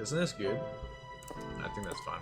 Isn't this good? I think that's fun.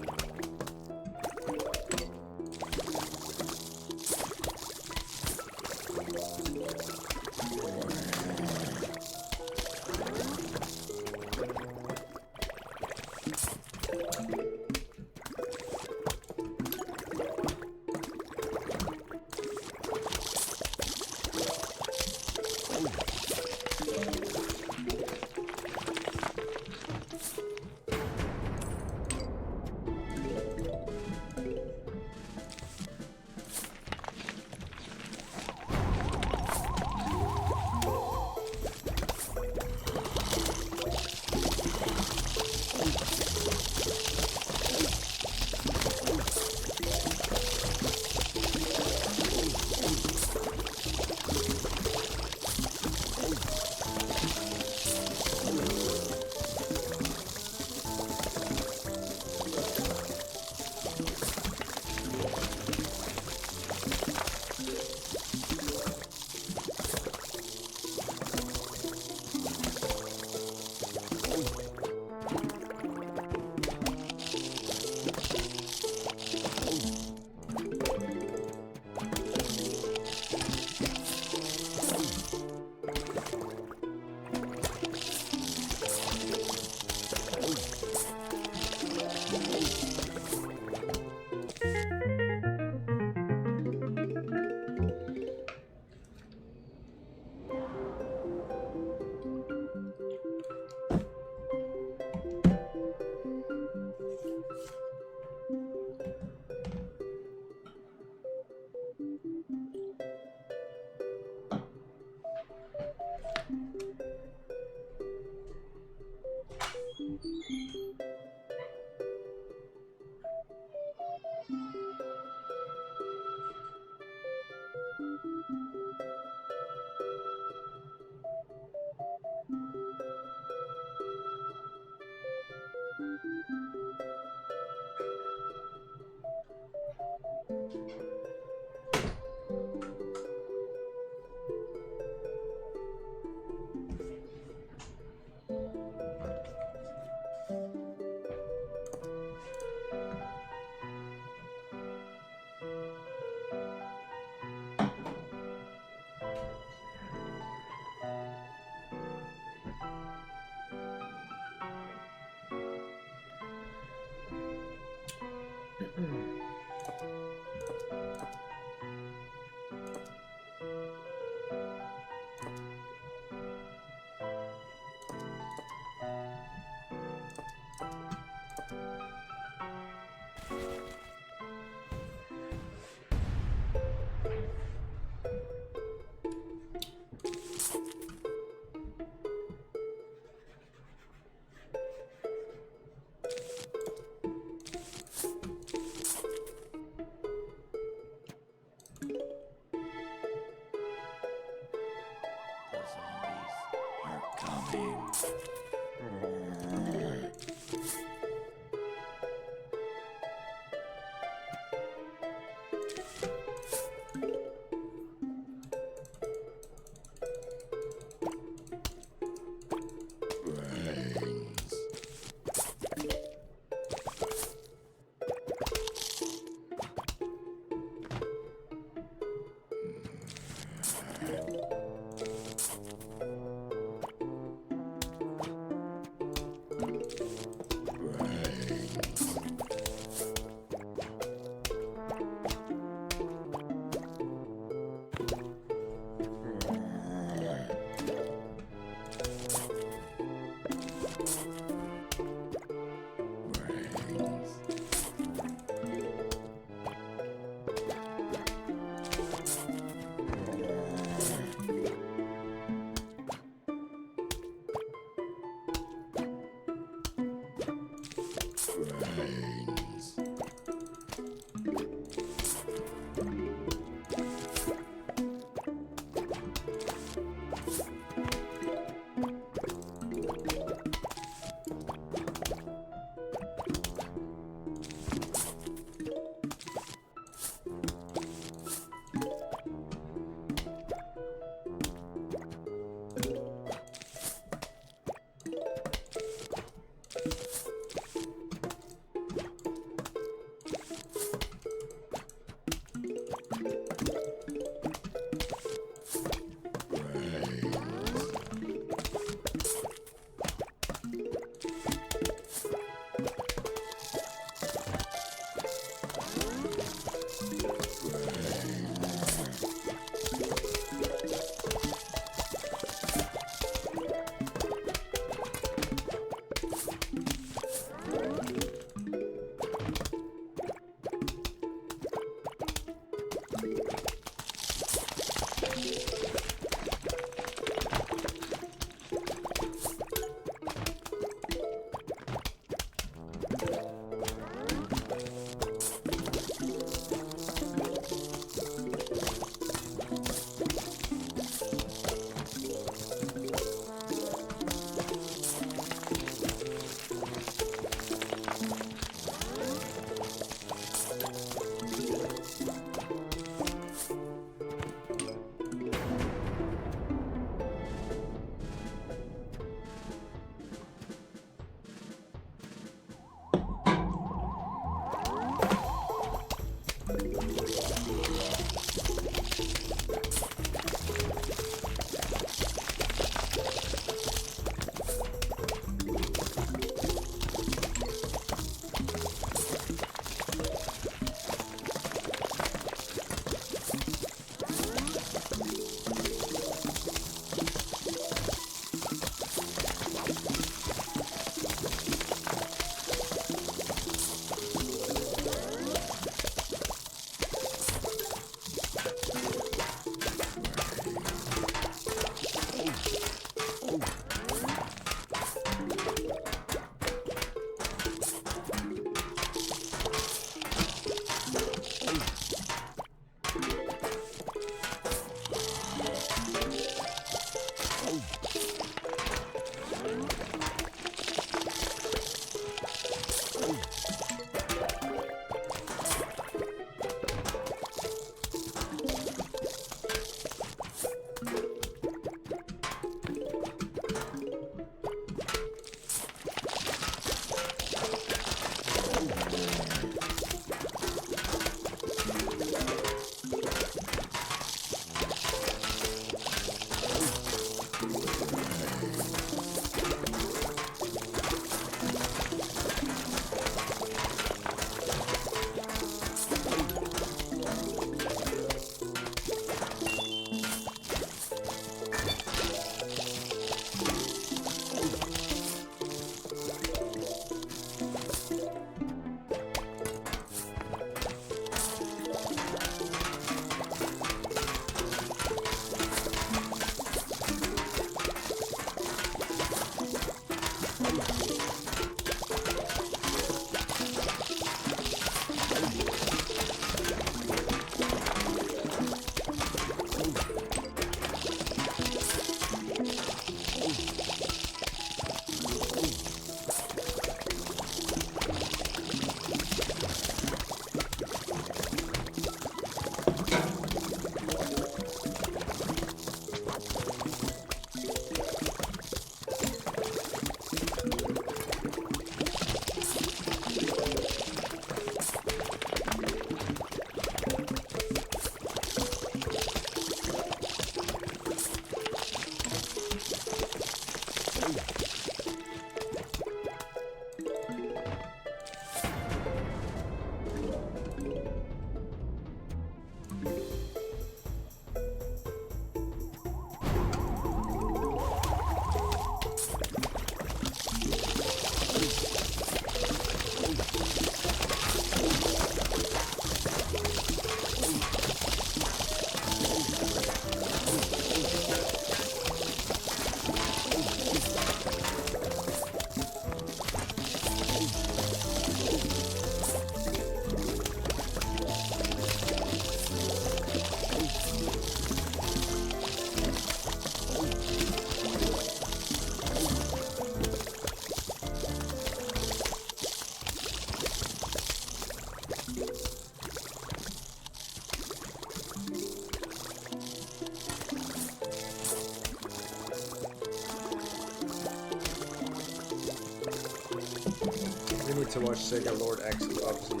to watch Sega Lord X Bubsy.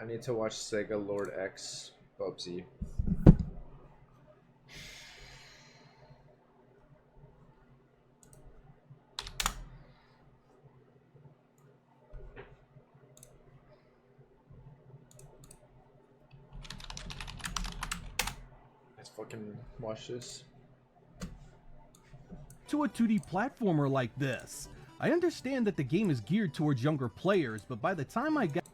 I need to watch Sega Lord X Bubsy. Let's fucking watch this. To a 2D platformer like this. I understand that the game is geared towards younger players, but by the time I got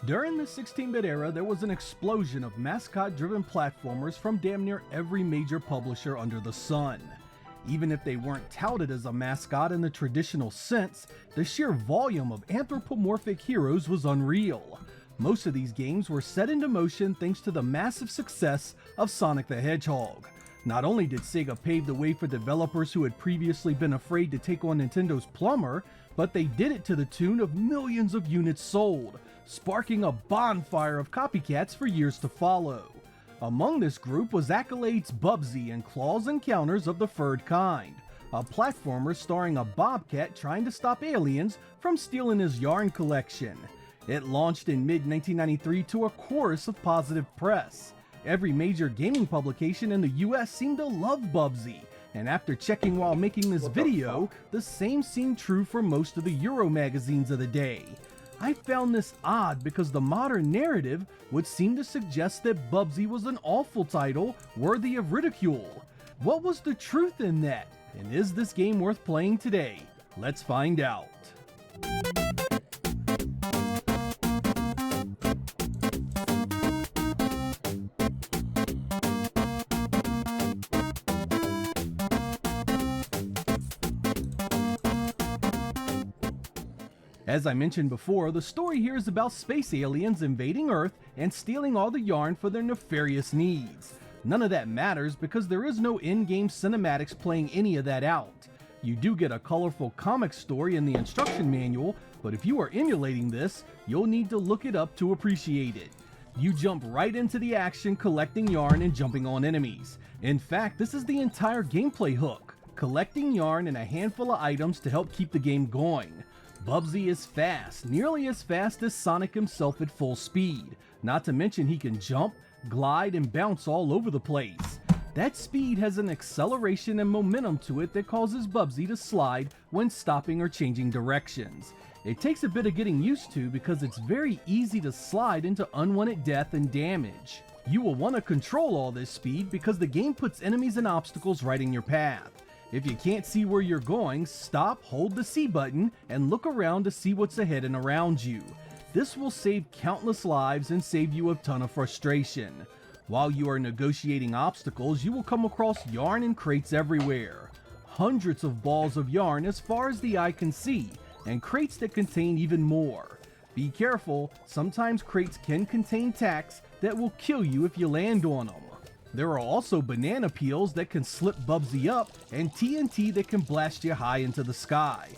During the 16-bit era, there was an explosion of mascot-driven platformers from damn near every major publisher under the sun. Even if they weren't touted as a mascot in the traditional sense, the sheer volume of anthropomorphic heroes was unreal. Most of these games were set into motion thanks to the massive success of Sonic the Hedgehog. Not only did Sega pave the way for developers who had previously been afraid to take on Nintendo's plumber, but they did it to the tune of millions of units sold, sparking a bonfire of copycats for years to follow. Among this group was Accolade's Bubsy and Claw's Encounters of the Furred Kind, a platformer starring a bobcat trying to stop aliens from stealing his yarn collection. It launched in mid-1993 to a chorus of positive press. Every major gaming publication in the US seemed to love Bubsy, and after checking while making this video, the same seemed true for most of the Euro magazines of the day. I found this odd because the modern narrative would seem to suggest that Bubsy was an awful title worthy of ridicule. What was the truth in that? And is this game worth playing today? Let's find out. As I mentioned before, the story here is about space aliens invading Earth and stealing all the yarn for their nefarious needs. None of that matters because there is no in-game cinematics playing any of that out. You do get a colorful comic story in the instruction manual, but if you are emulating this, you'll need to look it up to appreciate it. You jump right into the action collecting yarn and jumping on enemies. In fact, this is the entire gameplay hook, collecting yarn and a handful of items to help keep the game going. Bubsy is fast, nearly as fast as Sonic himself at full speed. Not to mention he can jump, glide, and bounce all over the place. That speed has an acceleration and momentum to it that causes Bubsy to slide when stopping or changing directions. It takes a bit of getting used to because it's very easy to slide into unwanted death and damage. You will want to control all this speed because the game puts enemies and obstacles right in your path. If you can't see where you're going, stop, hold the C button, and look around to see what's ahead and around you. This will save countless lives and save you a ton of frustration. While you are negotiating obstacles, you will come across yarn and crates everywhere. Hundreds of balls of yarn as far as the eye can see, and crates that contain even more. Be careful, sometimes crates can contain tacks that will kill you if you land on them. There are also banana peels that can slip Bubsy up and TNT that can blast you high into the sky.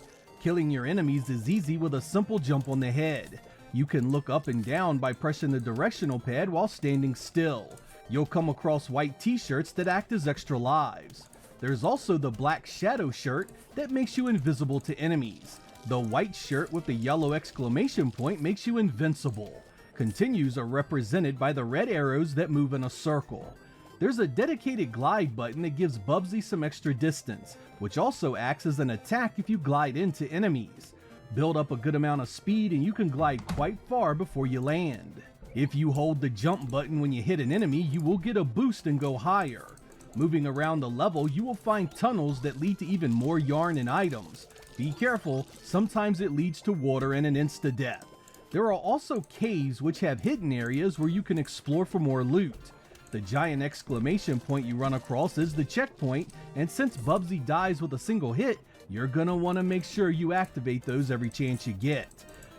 Killing your enemies is easy with a simple jump on the head. You can look up and down by pressing the directional pad while standing still. You'll come across white t-shirts that act as extra lives. There's also the black shadow shirt that makes you invisible to enemies. The white shirt with the yellow exclamation point makes you invincible. Continues are represented by the red arrows that move in a circle. There's a dedicated glide button that gives Bubsy some extra distance, which also acts as an attack if you glide into enemies. Build up a good amount of speed and you can glide quite far before you land. If you hold the jump button when you hit an enemy, you will get a boost and go higher. Moving around the level, you will find tunnels that lead to even more yarn and items. Be careful, sometimes it leads to water and an insta-death. There are also caves which have hidden areas where you can explore for more loot. The giant exclamation point you run across is the checkpoint, and since Bubsy dies with a single hit, you're gonna want to make sure you activate those every chance you get.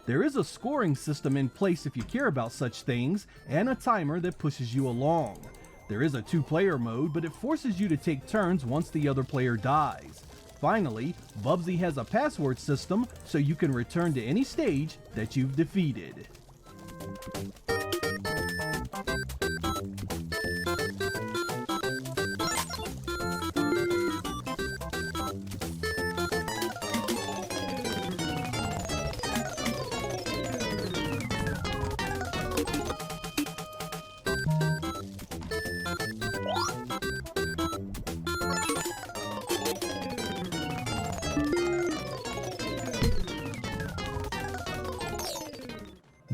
There is a scoring system in place if you care about such things, and a timer that pushes you along. There is a 2-player mode, but it forces you to take turns once the other player dies. Finally, Bubsy has a password system, so you can return to any stage that you've defeated.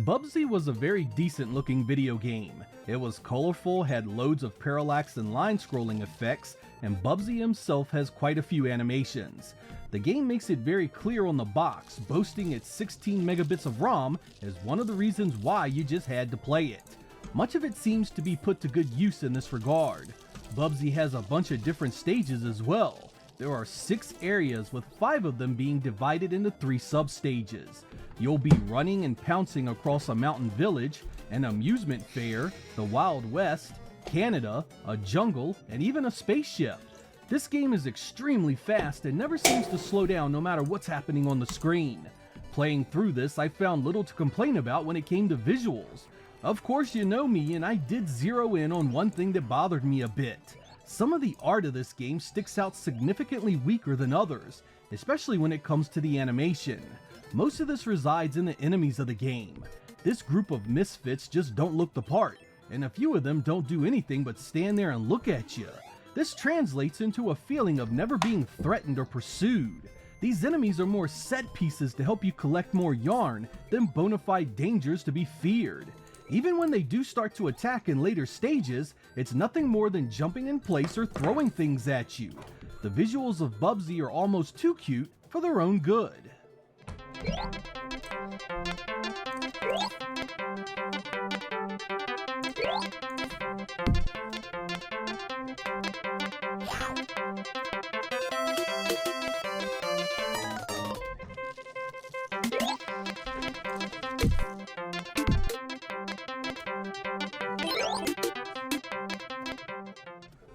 Bubsy was a very decent looking video game. It was colorful, had loads of parallax and line scrolling effects, and Bubsy himself has quite a few animations. The game makes it very clear on the box, boasting its 16 megabits of ROM as one of the reasons why you just had to play it. Much of it seems to be put to good use in this regard. Bubsy has a bunch of different stages as well. There are 6 areas, with 5 of them being divided into 3 sub-stages. You'll be running and pouncing across a mountain village, an amusement fair, the Wild West, Canada, a jungle, and even a spaceship. This game is extremely fast and never seems to slow down no matter what's happening on the screen. Playing through this, I found little to complain about when it came to visuals. Of course, you know me, and I did zero in on one thing that bothered me a bit. Some of the art of this game sticks out significantly weaker than others, especially when it comes to the animation. Most of this resides in the enemies of the game. This group of misfits just don't look the part, and a few of them don't do anything but stand there and look at you. This translates into a feeling of never being threatened or pursued. These enemies are more set pieces to help you collect more yarn than bona fide dangers to be feared. Even when they do start to attack in later stages, it's nothing more than jumping in place or throwing things at you. The visuals of Bubsy are almost too cute for their own good.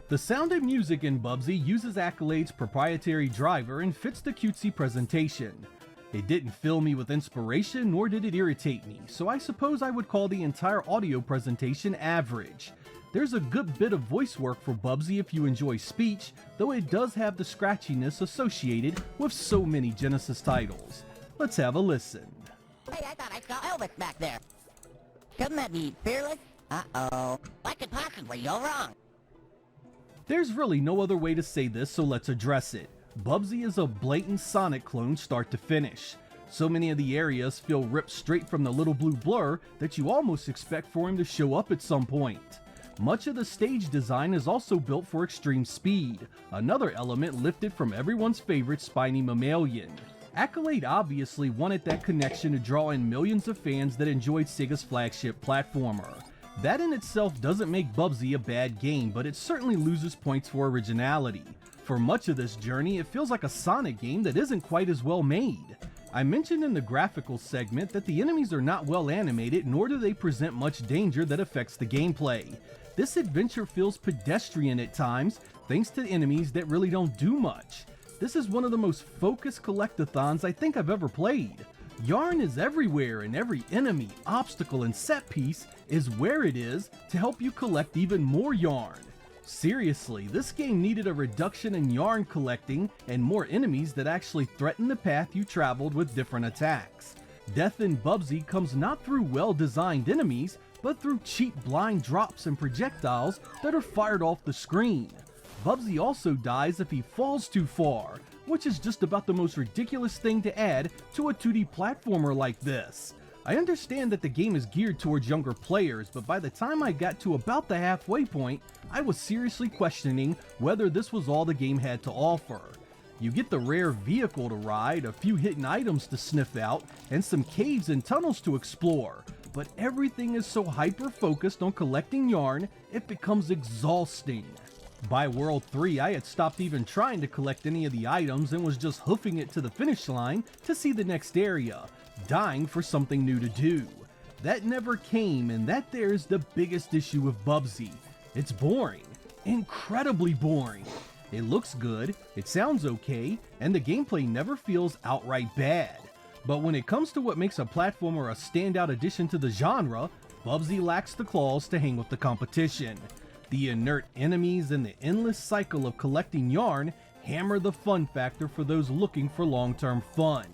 The sound and music in Bubsy uses Accolade's proprietary driver and fits the cutesy presentation. It didn't fill me with inspiration, nor did it irritate me, so I suppose I would call the entire audio presentation average. There's a good bit of voice work for Bubsy if you enjoy speech, though it does have the scratchiness associated with so many Genesis titles. Let's have a listen. Hey, I thought I saw Elvis back there. Couldn't that be Fearless? Uh-oh. What could possibly go wrong? There's really no other way to say this, so let's address it. Bubsy is a blatant Sonic clone start to finish. So many of the areas feel ripped straight from the little blue blur that you almost expect for him to show up at some point. Much of the stage design is also built for extreme speed, another element lifted from everyone's favorite spiny mammalian. Accolade obviously wanted that connection to draw in millions of fans that enjoyed Sega's flagship platformer. That in itself doesn't make Bubsy a bad game, but it certainly loses points for originality. For much of this journey, it feels like a Sonic game that isn't quite as well made. I mentioned in the graphical segment that the enemies are not well animated, nor do they present much danger that affects the gameplay. This adventure feels pedestrian at times, thanks to enemies that really don't do much. This is one of the most focused collectathons I think I've ever played. Yarn is everywhere, and every enemy, obstacle, and set piece is where it is to help you collect even more yarn. Seriously, this game needed a reduction in yarn collecting and more enemies that actually threaten the path you traveled with different attacks. Death in Bubsy comes not through well-designed enemies, but through cheap blind drops and projectiles that are fired off the screen. Bubsy also dies if he falls too far, which is just about the most ridiculous thing to add to a 2D platformer like this. I understand that the game is geared towards younger players, but by the time I got to about the halfway point, I was seriously questioning whether this was all the game had to offer. You get the rare vehicle to ride, a few hidden items to sniff out, and some caves and tunnels to explore, but everything is so hyper-focused on collecting yarn, it becomes exhausting. By World 3, I had stopped even trying to collect any of the items and was just hoofing it to the finish line to see the next area, dying for something new to do. That never came, and that there's the biggest issue with Bubsy. It's boring. Incredibly boring. It looks good, it sounds okay, and the gameplay never feels outright bad. But when it comes to what makes a platformer a standout addition to the genre, Bubsy lacks the claws to hang with the competition. The inert enemies and the endless cycle of collecting yarn hammer the fun factor for those looking for long-term fun.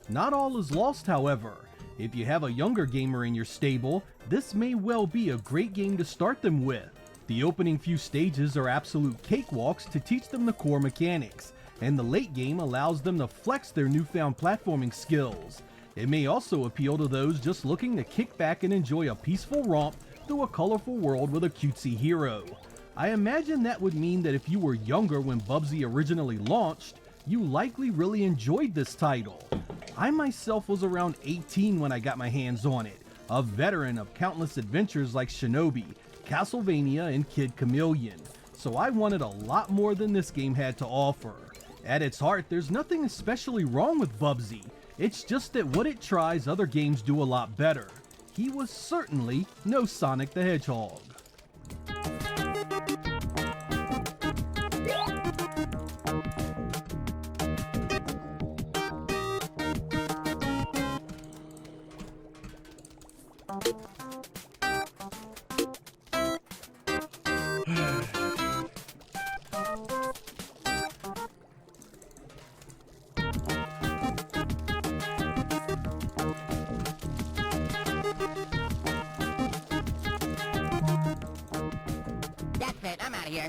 Not all is lost, however. If you have a younger gamer in your stable, this may well be a great game to start them with. The opening few stages are absolute cakewalks to teach them the core mechanics, and the late game allows them to flex their newfound platforming skills. It may also appeal to those just looking to kick back and enjoy a peaceful romp through a colorful world with a cutesy hero. I imagine that would mean that if you were younger when Bubsy originally launched, you likely really enjoyed this title. I myself was around 18 when I got my hands on it, a veteran of countless adventures like Shinobi, Castlevania, and Kid Chameleon, so I wanted a lot more than this game had to offer. At its heart, there's nothing especially wrong with Bubsy, it's just that what it tries other games do a lot better. He was certainly no Sonic the Hedgehog.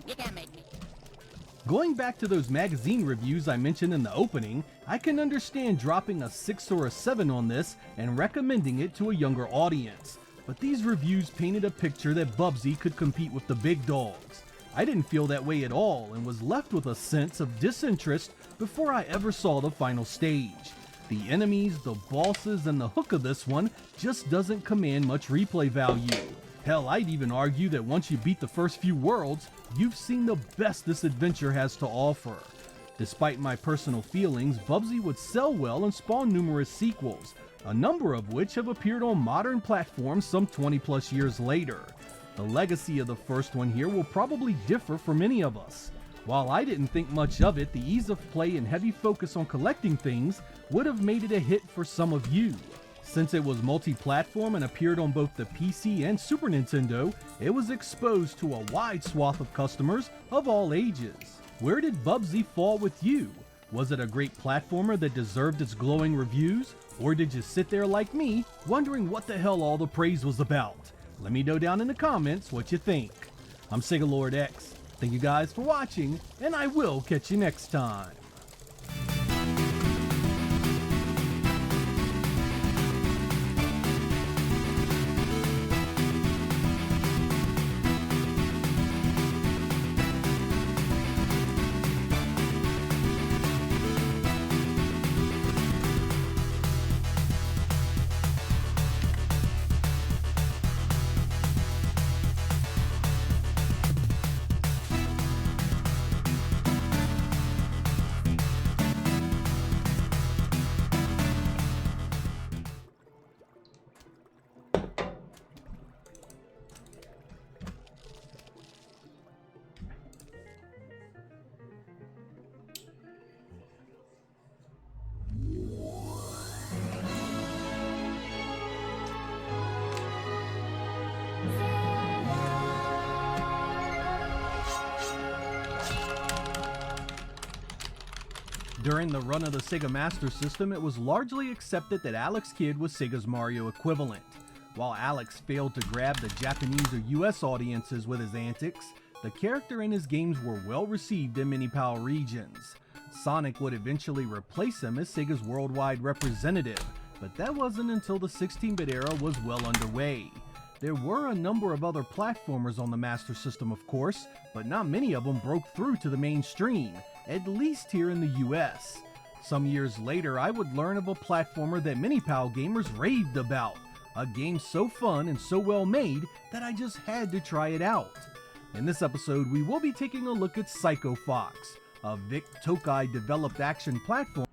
You can't make me. Going back to those magazine reviews I mentioned in the opening, I can understand dropping a 6 or a 7 on this and recommending it to a younger audience. But these reviews painted a picture that Bubsy could compete with the big dogs. I didn't feel that way at all and was left with a sense of disinterest before I ever saw the final stage. The enemies, the bosses, and the hook of this one just doesn't command much replay value. Hell, I'd even argue that once you beat the first few worlds, you've seen the best this adventure has to offer. Despite my personal feelings, Bubsy would sell well and spawn numerous sequels, a number of which have appeared on modern platforms some 20 plus years later. The legacy of the first one here will probably differ for many of us. While I didn't think much of it, the ease of play and heavy focus on collecting things would have made it a hit for some of you. Since it was multi-platform and appeared on both the PC and Super Nintendo, it was exposed to a wide swath of customers of all ages. Where did Bubsy fall with you? Was it a great platformer that deserved its glowing reviews? Or did you sit there like me, wondering what the hell all the praise was about? Let me know down in the comments what you think. I'm Sega Lord X. Thank you guys for watching, and I will catch you next time. During the run of the Sega Master System, it was largely accepted that Alex Kidd was Sega's Mario equivalent. While Alex failed to grab the Japanese or US audiences with his antics, the character and his games were well received in many PAL regions. Sonic would eventually replace him as Sega's worldwide representative, but that wasn't until the 16-bit era was well underway. There were a number of other platformers on the Master System, of course, but not many of them broke through to the mainstream, at least here in the US. Some years later, I would learn of a platformer that many PAL gamers raved about, a game so fun and so well made that I just had to try it out. In this episode, we will be taking a look at Psycho Fox, a Vic Tokai developed action platform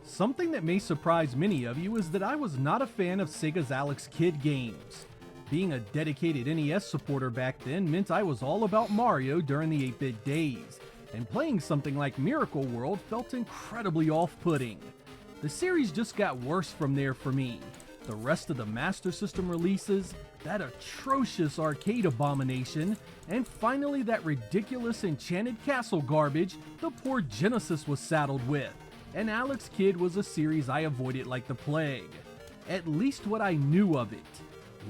Something that may surprise many of you is that I was not a fan of Sega's Alex Kidd games. Being a dedicated NES supporter back then meant I was all about Mario during the 8-bit days, and playing something like Miracle World felt incredibly off-putting. The series just got worse from there for me. The rest of the Master System releases, that atrocious arcade abomination, and finally that ridiculous Enchanted Castle garbage the poor Genesis was saddled with. And Alex Kidd was a series I avoided like the plague. At least what I knew of it.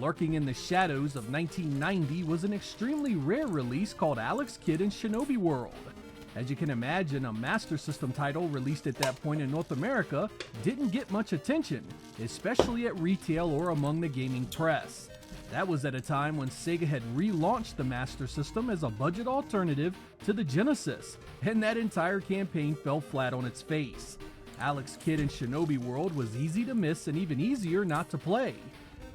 Lurking in the shadows of 1990 was an extremely rare release called Alex Kidd in Shinobi World. As you can imagine, a Master System title released at that point in North America didn't get much attention, especially at retail or among the gaming press. That was at a time when Sega had relaunched the Master System as a budget alternative to the Genesis, and that entire campaign fell flat on its face. Alex Kidd in Shinobi World was easy to miss and even easier not to play.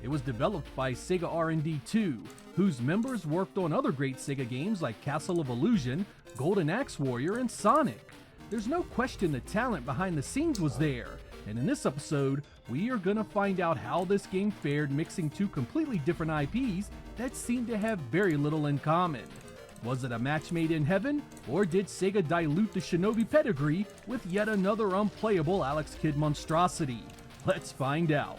It was developed by Sega R&D 2, whose members worked on other great Sega games like Castle of Illusion, Golden Axe Warrior, and Sonic. There's no question the talent behind the scenes was there, and in this episode, we are gonna find out how this game fared mixing two completely different IPs that seem to have very little in common. Was it a match made in heaven, or did Sega dilute the Shinobi pedigree with yet another unplayable Alex Kidd monstrosity? Let's find out.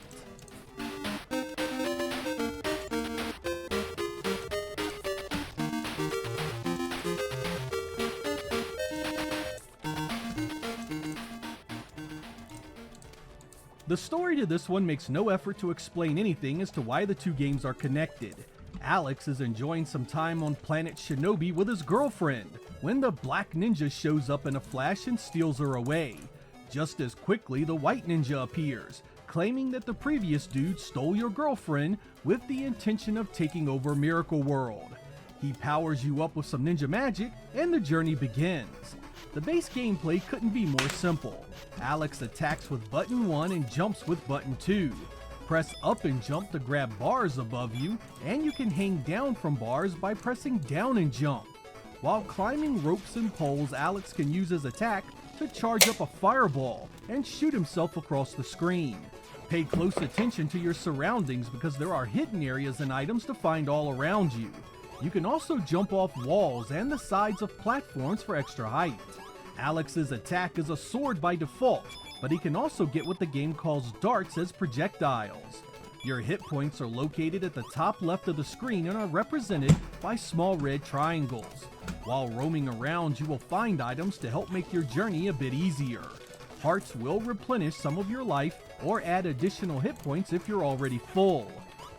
The story to this one makes no effort to explain anything as to why the two games are connected. Alex is enjoying some time on planet Shinobi with his girlfriend when the Black Ninja shows up in a flash and steals her away. Just as quickly, the White Ninja appears, claiming that the previous dude stole your girlfriend with the intention of taking over Miracle World. He powers you up with some ninja magic, and the journey begins. The base gameplay couldn't be more simple. Alex attacks with button 1 and jumps with button 2. Press up and jump to grab bars above you, and you can hang down from bars by pressing down and jump. While climbing ropes and poles, Alex can use his attack to charge up a fireball and shoot himself across the screen. Pay close attention to your surroundings because there are hidden areas and items to find all around you. You can also jump off walls and the sides of platforms for extra height. Alex's attack is a sword by default, but he can also get what the game calls darts as projectiles. Your hit points are located at the top left of the screen and are represented by small red triangles. While roaming around, you will find items to help make your journey a bit easier. Hearts will replenish some of your life or add additional hit points if you're already full.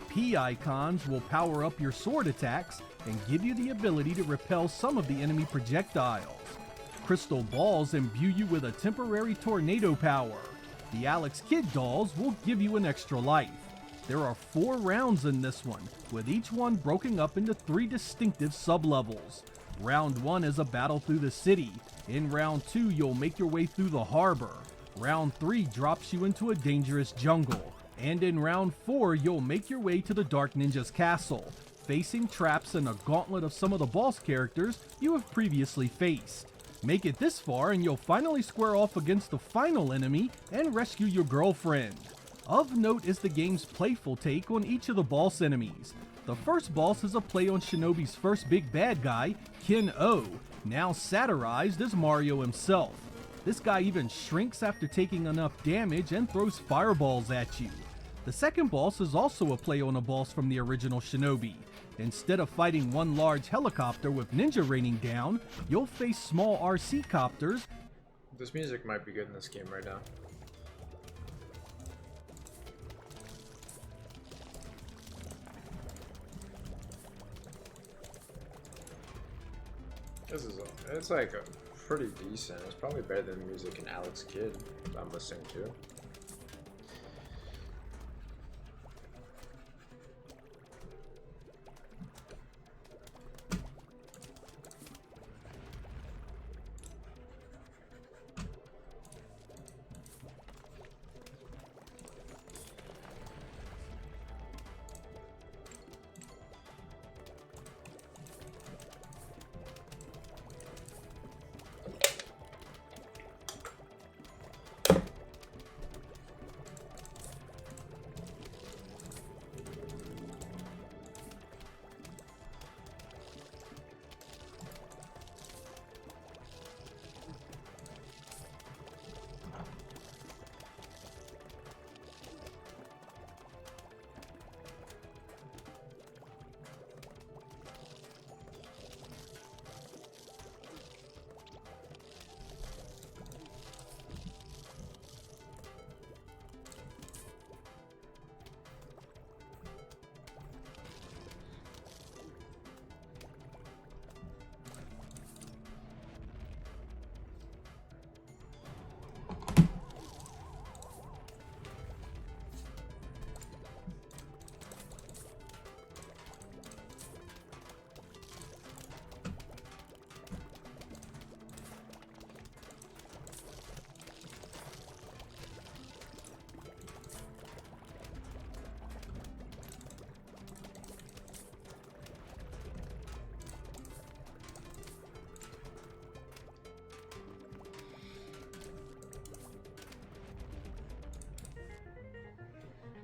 P icons will power up your sword attacks and give you the ability to repel some of the enemy projectiles. Crystal balls imbue you with a temporary tornado power. The Alex Kidd dolls will give you an extra life. There are 4 rounds in this one, with each one broken up into 3 distinctive sub-levels. Round 1 is a battle through the city. In round 2, you'll make your way through the harbor. Round 3 drops you into a dangerous jungle. And in round 4, you'll make your way to the Dark Ninja's castle, facing traps and a gauntlet of some of the boss characters you have previously faced. Make it this far and you'll finally square off against the final enemy and rescue your girlfriend. Of note is the game's playful take on each of the boss enemies. The first boss is a play on Shinobi's first big bad guy, Ken-O, now satirized as Mario himself. This guy even shrinks after taking enough damage and throws fireballs at you. The second boss is also a play on a boss from the original Shinobi. Instead of fighting one large helicopter with ninja raining down, you'll face small RC copters. This music might be good in this game right now. It's like a pretty decent. It's probably better than the music in Alex Kidd that I'm listening to.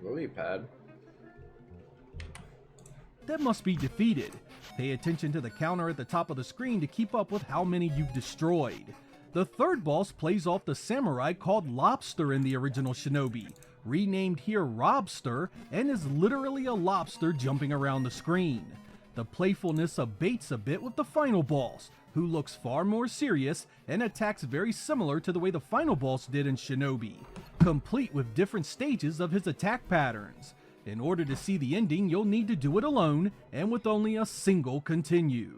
lily pad. That must be defeated. Pay attention to the counter at the top of the screen to keep up with how many you've destroyed. The third boss plays off the samurai called Lobster in the original Shinobi, renamed here Robster, and is literally a lobster jumping around the screen. The playfulness abates a bit with the final boss, who looks far more serious and attacks very similar to the way the final boss did in Shinobi, complete with different stages of his attack patterns. In order to see the ending, you'll need to do it alone and with only a single continue.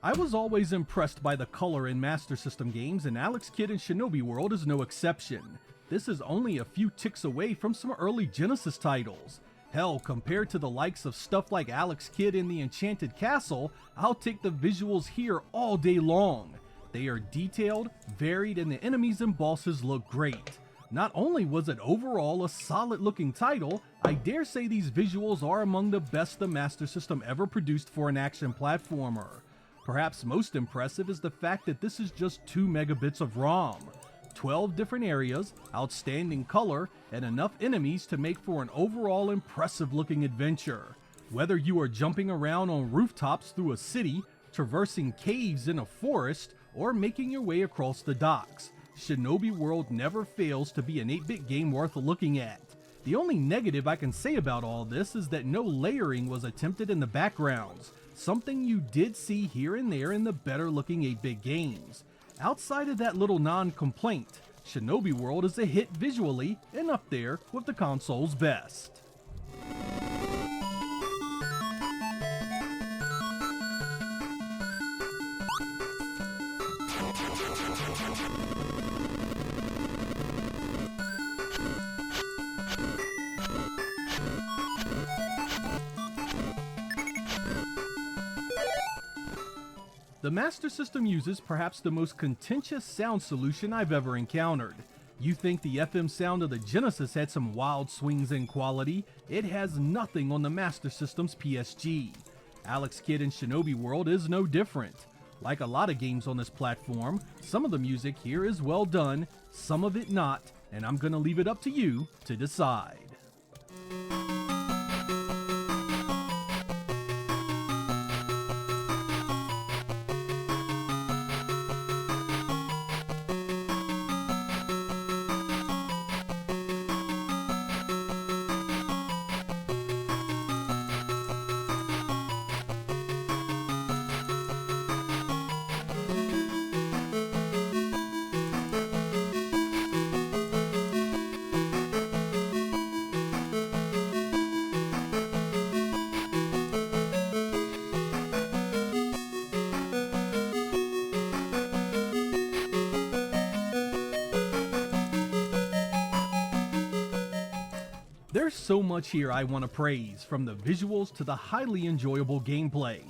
I was always impressed by the color in Master System games, and Alex Kidd in Shinobi World is no exception. This is only a few ticks away from some early Genesis titles. Hell, compared to the likes of stuff like Alex Kidd in the Enchanted Castle, I'll take the visuals here all day long. They are detailed, varied, and the enemies and bosses look great. Not only was it overall a solid looking title, I dare say these visuals are among the best the Master System ever produced for an action platformer. Perhaps most impressive is the fact that this is just 2 megabits of ROM, 12 different areas, outstanding color, and enough enemies to make for an overall impressive looking adventure. Whether you are jumping around on rooftops through a city, traversing caves in a forest, or making your way across the docks, Shinobi World never fails to be an 8-bit game worth looking at. The only negative I can say about all this is that no layering was attempted in the backgrounds, something you did see here and there in the better looking 8-bit games. Outside of that little non-complaint, Shinobi World is a hit visually and up there with the console's best. The Master System uses perhaps the most contentious sound solution I've ever encountered. You think the FM sound of the Genesis had some wild swings in quality? It has nothing on the Master System's PSG. Alex Kidd in Shinobi World is no different. Like a lot of games on this platform, some of the music here is well done, some of it not, and I'm gonna leave it up to you to decide. There's so much here I want to praise, from the visuals to the highly enjoyable gameplay.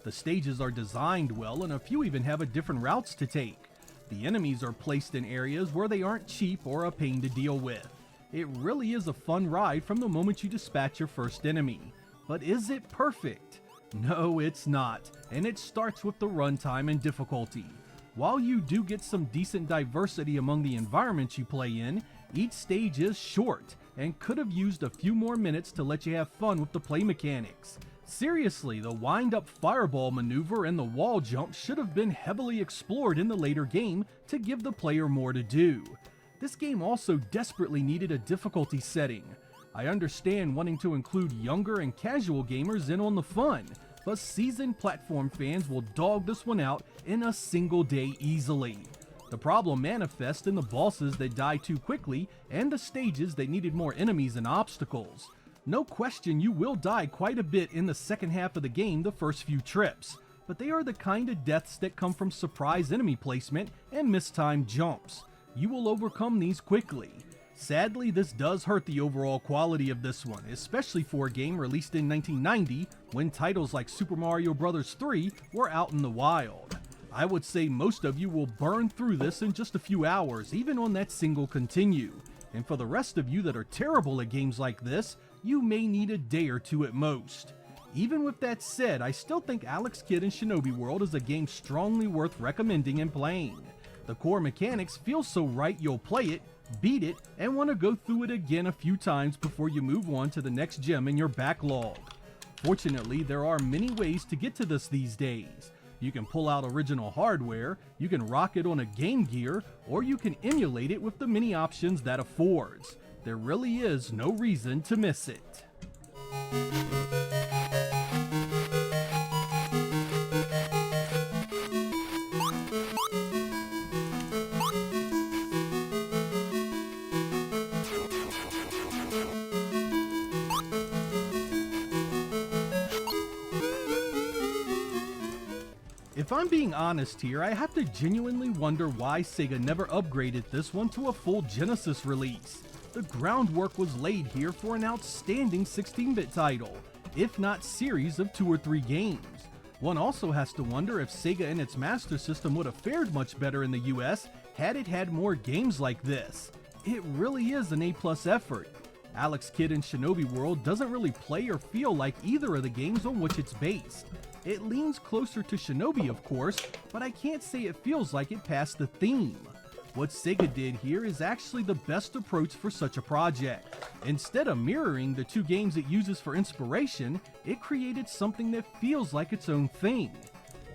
The stages are designed well, and a few even have a different routes to take. The enemies are placed in areas where they aren't cheap or a pain to deal with. It really is a fun ride from the moment you dispatch your first enemy. But is it perfect? No, it's not, and it starts with the runtime and difficulty. While you do get some decent diversity among the environments you play in, each stage is short and could have used a few more minutes to let you have fun with the play mechanics. Seriously, the wind-up fireball maneuver and the wall jump should have been heavily explored in the later game to give the player more to do. This game also desperately needed a difficulty setting. I understand wanting to include younger and casual gamers in on the fun, but seasoned platform fans will dog this one out in a single day easily. The problem manifests in the bosses that die too quickly and the stages that needed more enemies and obstacles. No question you will die quite a bit in the second half of the game the first few trips, but they are the kind of deaths that come from surprise enemy placement and mistimed jumps. You will overcome these quickly. Sadly, this does hurt the overall quality of this one, especially for a game released in 1990 when titles like Super Mario Bros. 3 were out in the wild. I would say most of you will burn through this in just a few hours, even on that single continue. And for the rest of you that are terrible at games like this, you may need a day or two at most. Even with that said, I still think Alex Kidd in Shinobi World is a game strongly worth recommending and playing. The core mechanics feel so right you'll play it, beat it, and want to go through it again a few times before you move on to the next gem in your backlog. Fortunately, there are many ways to get to this these days. You can pull out original hardware, you can rock it on a Game Gear, or you can emulate it with the many options that affords. There really is no reason to miss it. If I'm being honest here, I have to genuinely wonder why Sega never upgraded this one to a full Genesis release. The groundwork was laid here for an outstanding 16-bit title, if not series of 2 or 3 games. One also has to wonder if Sega and its Master System would have fared much better in the US had it had more games like this. It really is an A+ effort. Alex Kidd in Shinobi World doesn't really play or feel like either of the games on which it's based. It leans closer to Shinobi, of course, but I can't say it feels like it passed the theme. What Sega did here is actually the best approach for such a project. Instead of mirroring the 2 games it uses for inspiration, it created something that feels like its own thing.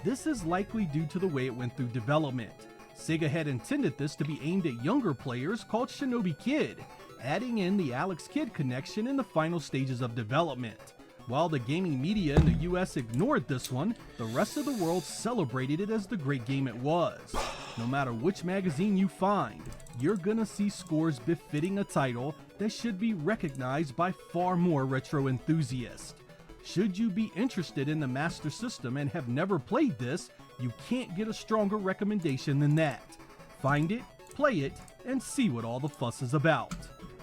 This is likely due to the way it went through development. Sega had intended this to be aimed at younger players called Shinobi Kid, adding in the Alex Kidd connection in the final stages of development. While the gaming media in the US ignored this one, the rest of the world celebrated it as the great game it was. No matter which magazine you find, you're gonna see scores befitting a title that should be recognized by far more retro enthusiasts. Should you be interested in the Master System and have never played this, you can't get a stronger recommendation than that. Find it, play it, and see what all the fuss is about.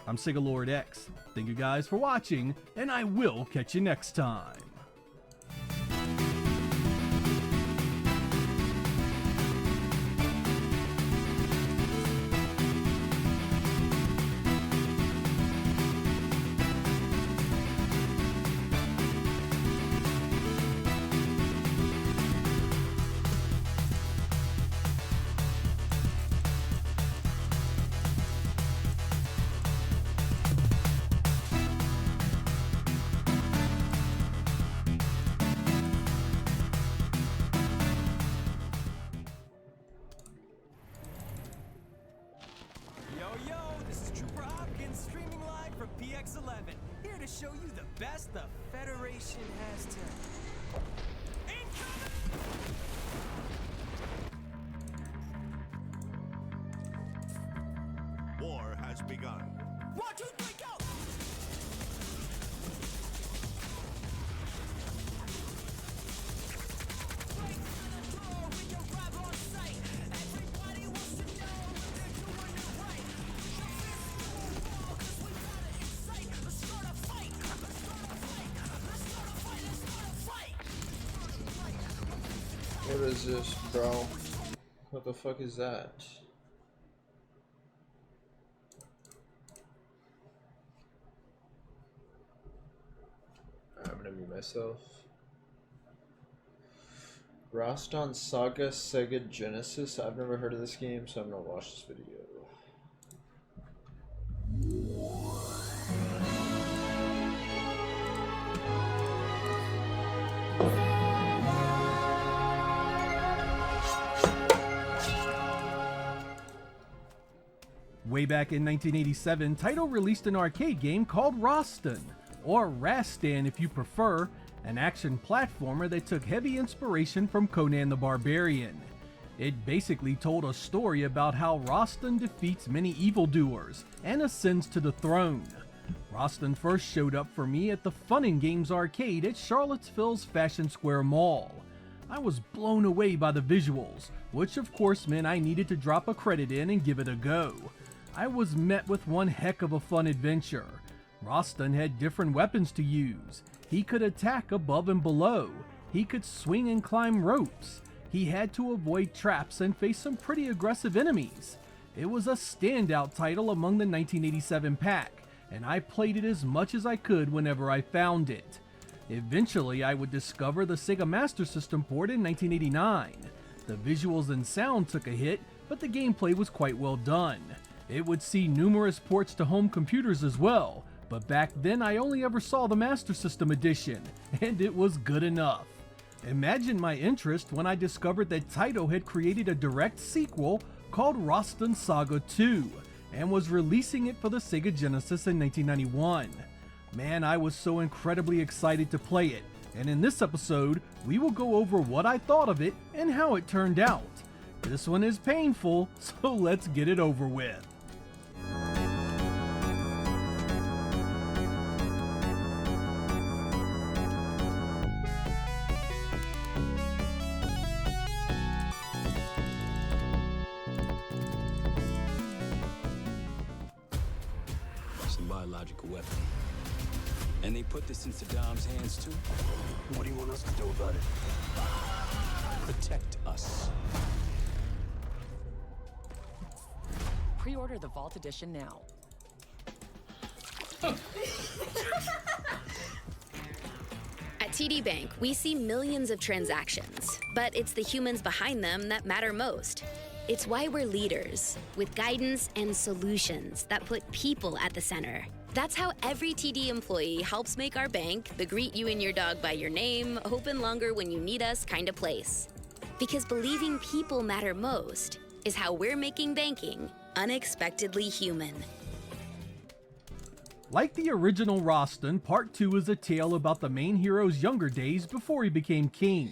I'm Sega Lord X. Thank you guys for watching, and I will catch you next time. PX11, here to show you the best the Federation has to... Incoming! War has begun. 1, 2, 3, go! Break down the door when you arrive on site. Everybody wants to know what they're doing it right. Your fist to a wall, 'cause we got it in sight. Let's start a fight. Let's start a fight. Let's start a fight. Let's start a fight. What is this, bro? What the fuck is that? I'm gonna mute myself. Rastan Saga Sega Genesis. I've never heard of this game, so I'm gonna watch this video. Way back in 1987, Taito released an arcade game called Rastan, or Rastan if you prefer, an action platformer that took heavy inspiration from Conan the Barbarian. It basically told a story about how Rastan defeats many evildoers and ascends to the throne. Rastan first showed up for me at the Fun and Games arcade at Charlottesville's Fashion Square Mall. I was blown away by the visuals, which of course meant I needed to drop a credit in and give it a go. I was met with one heck of a fun adventure. Roston had different weapons to use. He could attack above and below. He could swing and climb ropes. He had to avoid traps and face some pretty aggressive enemies. It was a standout title among the 1987 pack, and I played it as much as I could whenever I found it. Eventually, I would discover the Sega Master System port in 1989. The visuals and sound took a hit, but the gameplay was quite well done. It would see numerous ports to home computers as well, but back then I only ever saw the Master System edition, and it was good enough. Imagine my interest when I discovered that Taito had created a direct sequel called Roston Saga 2, and was releasing it for the Sega Genesis in 1991. Man, I was so incredibly excited to play it, and in this episode, we will go over what I thought of it and how it turned out. This one is painful, so let's get it over with. It's a biological weapon. And they put this in Saddam's hands too? What do you want us to do about it? Protect us. Pre-order the Vault Edition now. At TD Bank, we see millions of transactions, but it's the humans behind them that matter most. It's why we're leaders, with guidance and solutions that put people at the center. That's how every TD employee helps make our bank the greet you and your dog by your name, open longer when you need us kind of place. Because believing people matter most is how we're making banking unexpectedly human. Like the original Roston, Part 2 is a tale about the main hero's younger days before he became king.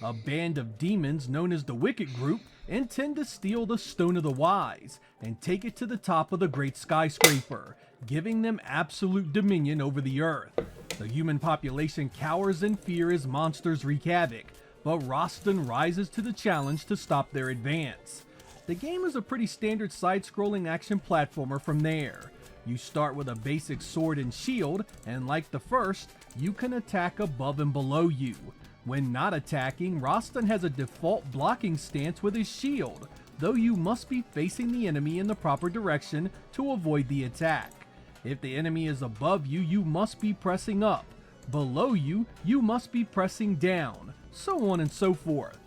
A band of demons known as the Wicked Group intend to steal the Stone of the Wise and take it to the top of the Great Skyscraper, giving them absolute dominion over the earth. The human population cowers in fear as monsters wreak havoc, but Roston rises to the challenge to stop their advance. The game is a pretty standard side-scrolling action platformer from there. You start with a basic sword and shield, and like the first, you can attack above and below you. When not attacking, Roston has a default blocking stance with his shield, though you must be facing the enemy in the proper direction to avoid the attack. If the enemy is above you, you must be pressing up. Below you, you must be pressing down, so on and so forth.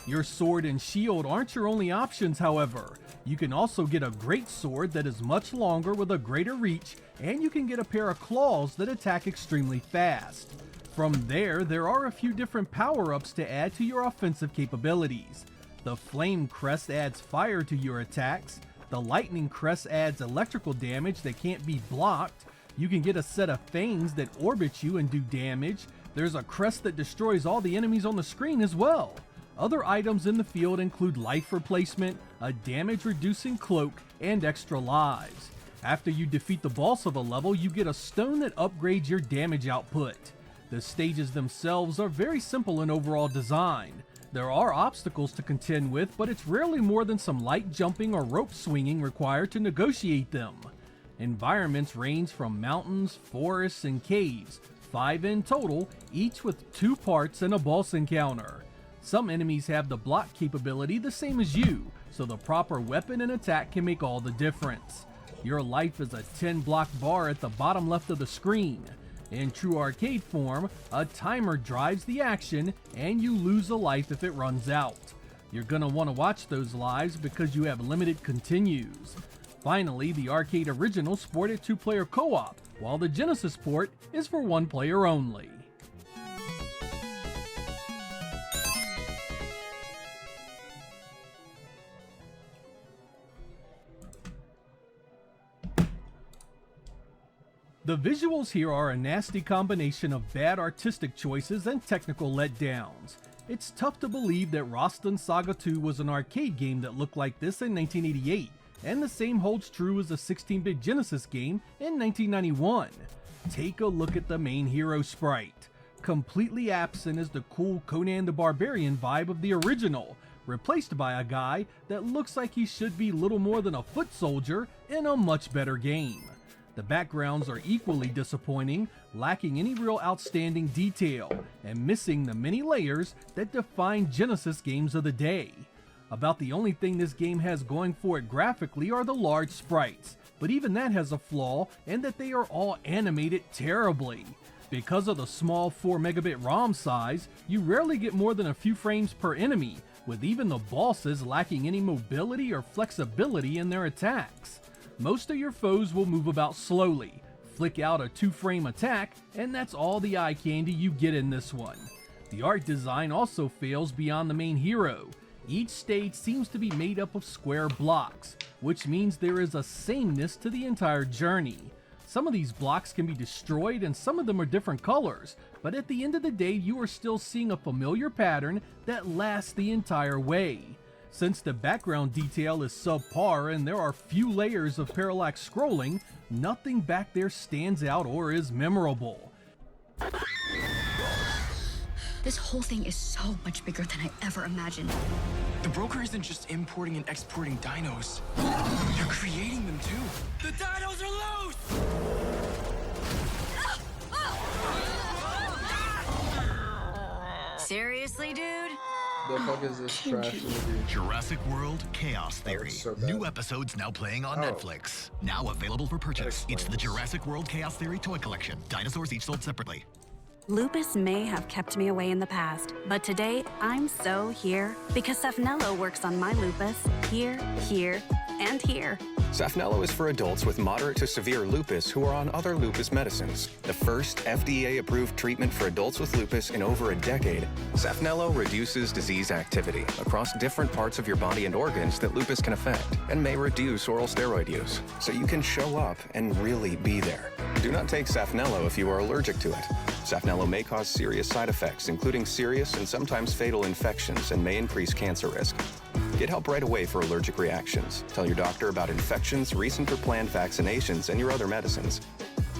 Your sword and shield aren't your only options, however. You can also get a great sword that is much longer with a greater reach, and you can get a pair of claws that attack extremely fast. From there are a few different power-ups to add to your offensive capabilities. The Flame Crest adds fire to your attacks. The Lightning Crest adds electrical damage that can't be blocked. You can get a set of fangs that orbit you and do damage. There's a crest that destroys all the enemies on the screen as well. Other items in the field include life replacement, a damage-reducing cloak, and extra lives. After you defeat the boss of a level, you get a stone that upgrades your damage output. The stages themselves are very simple in overall design. There are obstacles to contend with, but it's rarely more than some light jumping or rope swinging required to negotiate them. Environments range from mountains, forests, and caves, 5 in total, each with 2 parts and a boss encounter. Some enemies have the block capability the same as you, so the proper weapon and attack can make all the difference. Your life is a 10 block bar at the bottom left of the screen. In true arcade form, a timer drives the action and you lose a life if it runs out. You're gonna want to watch those lives because you have limited continues. Finally, the arcade original sported 2-player co-op, while the Genesis port is for 1 player only. The visuals here are a nasty combination of bad artistic choices and technical letdowns. It's tough to believe that Roston Saga 2 was an arcade game that looked like this in 1988, and the same holds true as a 16-bit Genesis game in 1991. Take a look at the main hero sprite. Completely absent is the cool Conan the Barbarian vibe of the original, replaced by a guy that looks like he should be little more than a foot soldier in a much better game. The backgrounds are equally disappointing, lacking any real outstanding detail, and missing the many layers that define Genesis games of the day. About the only thing this game has going for it graphically are the large sprites, but even that has a flaw in that they are all animated terribly. Because of the small 4 megabit ROM size, you rarely get more than a few frames per enemy, with even the bosses lacking any mobility or flexibility in their attacks. Most of your foes will move about slowly, flick out a 2-frame attack, and that's all the eye candy you get in this one. The art design also fails beyond the main hero. Each stage seems to be made up of square blocks, which means there is a sameness to the entire journey. Some of these blocks can be destroyed and some of them are different colors, but at the end of the day you are still seeing a familiar pattern that lasts the entire way. Since the background detail is subpar and there are few layers of parallax scrolling, nothing back there stands out or is memorable. This whole thing is so much bigger than I ever imagined. The broker isn't just importing and exporting dinos. You're creating them too. The dinos are loose! Seriously, dude? The fuck is this trash movie? Jurassic World Chaos Theory. So bad. New episodes now playing on Netflix. Now available for purchase. It's the Jurassic World Chaos Theory toy collection. Dinosaurs each sold separately. Lupus may have kept me away in the past, but today I'm so here because Safnello works on my lupus here, and here. Safnello is for adults with moderate to severe lupus who are on other lupus medicines. The first FDA-approved treatment for adults with lupus in over a decade, Safnello reduces disease activity across different parts of your body and organs that lupus can affect, and may reduce oral steroid use, so you can show up and really be there. Do not take Safnello if you are allergic to it. Safnello may cause serious side effects, including serious and sometimes fatal infections, and may increase cancer risk. Get help right away for allergic reactions. Tell your doctor about infections, recent or planned vaccinations, and your other medicines.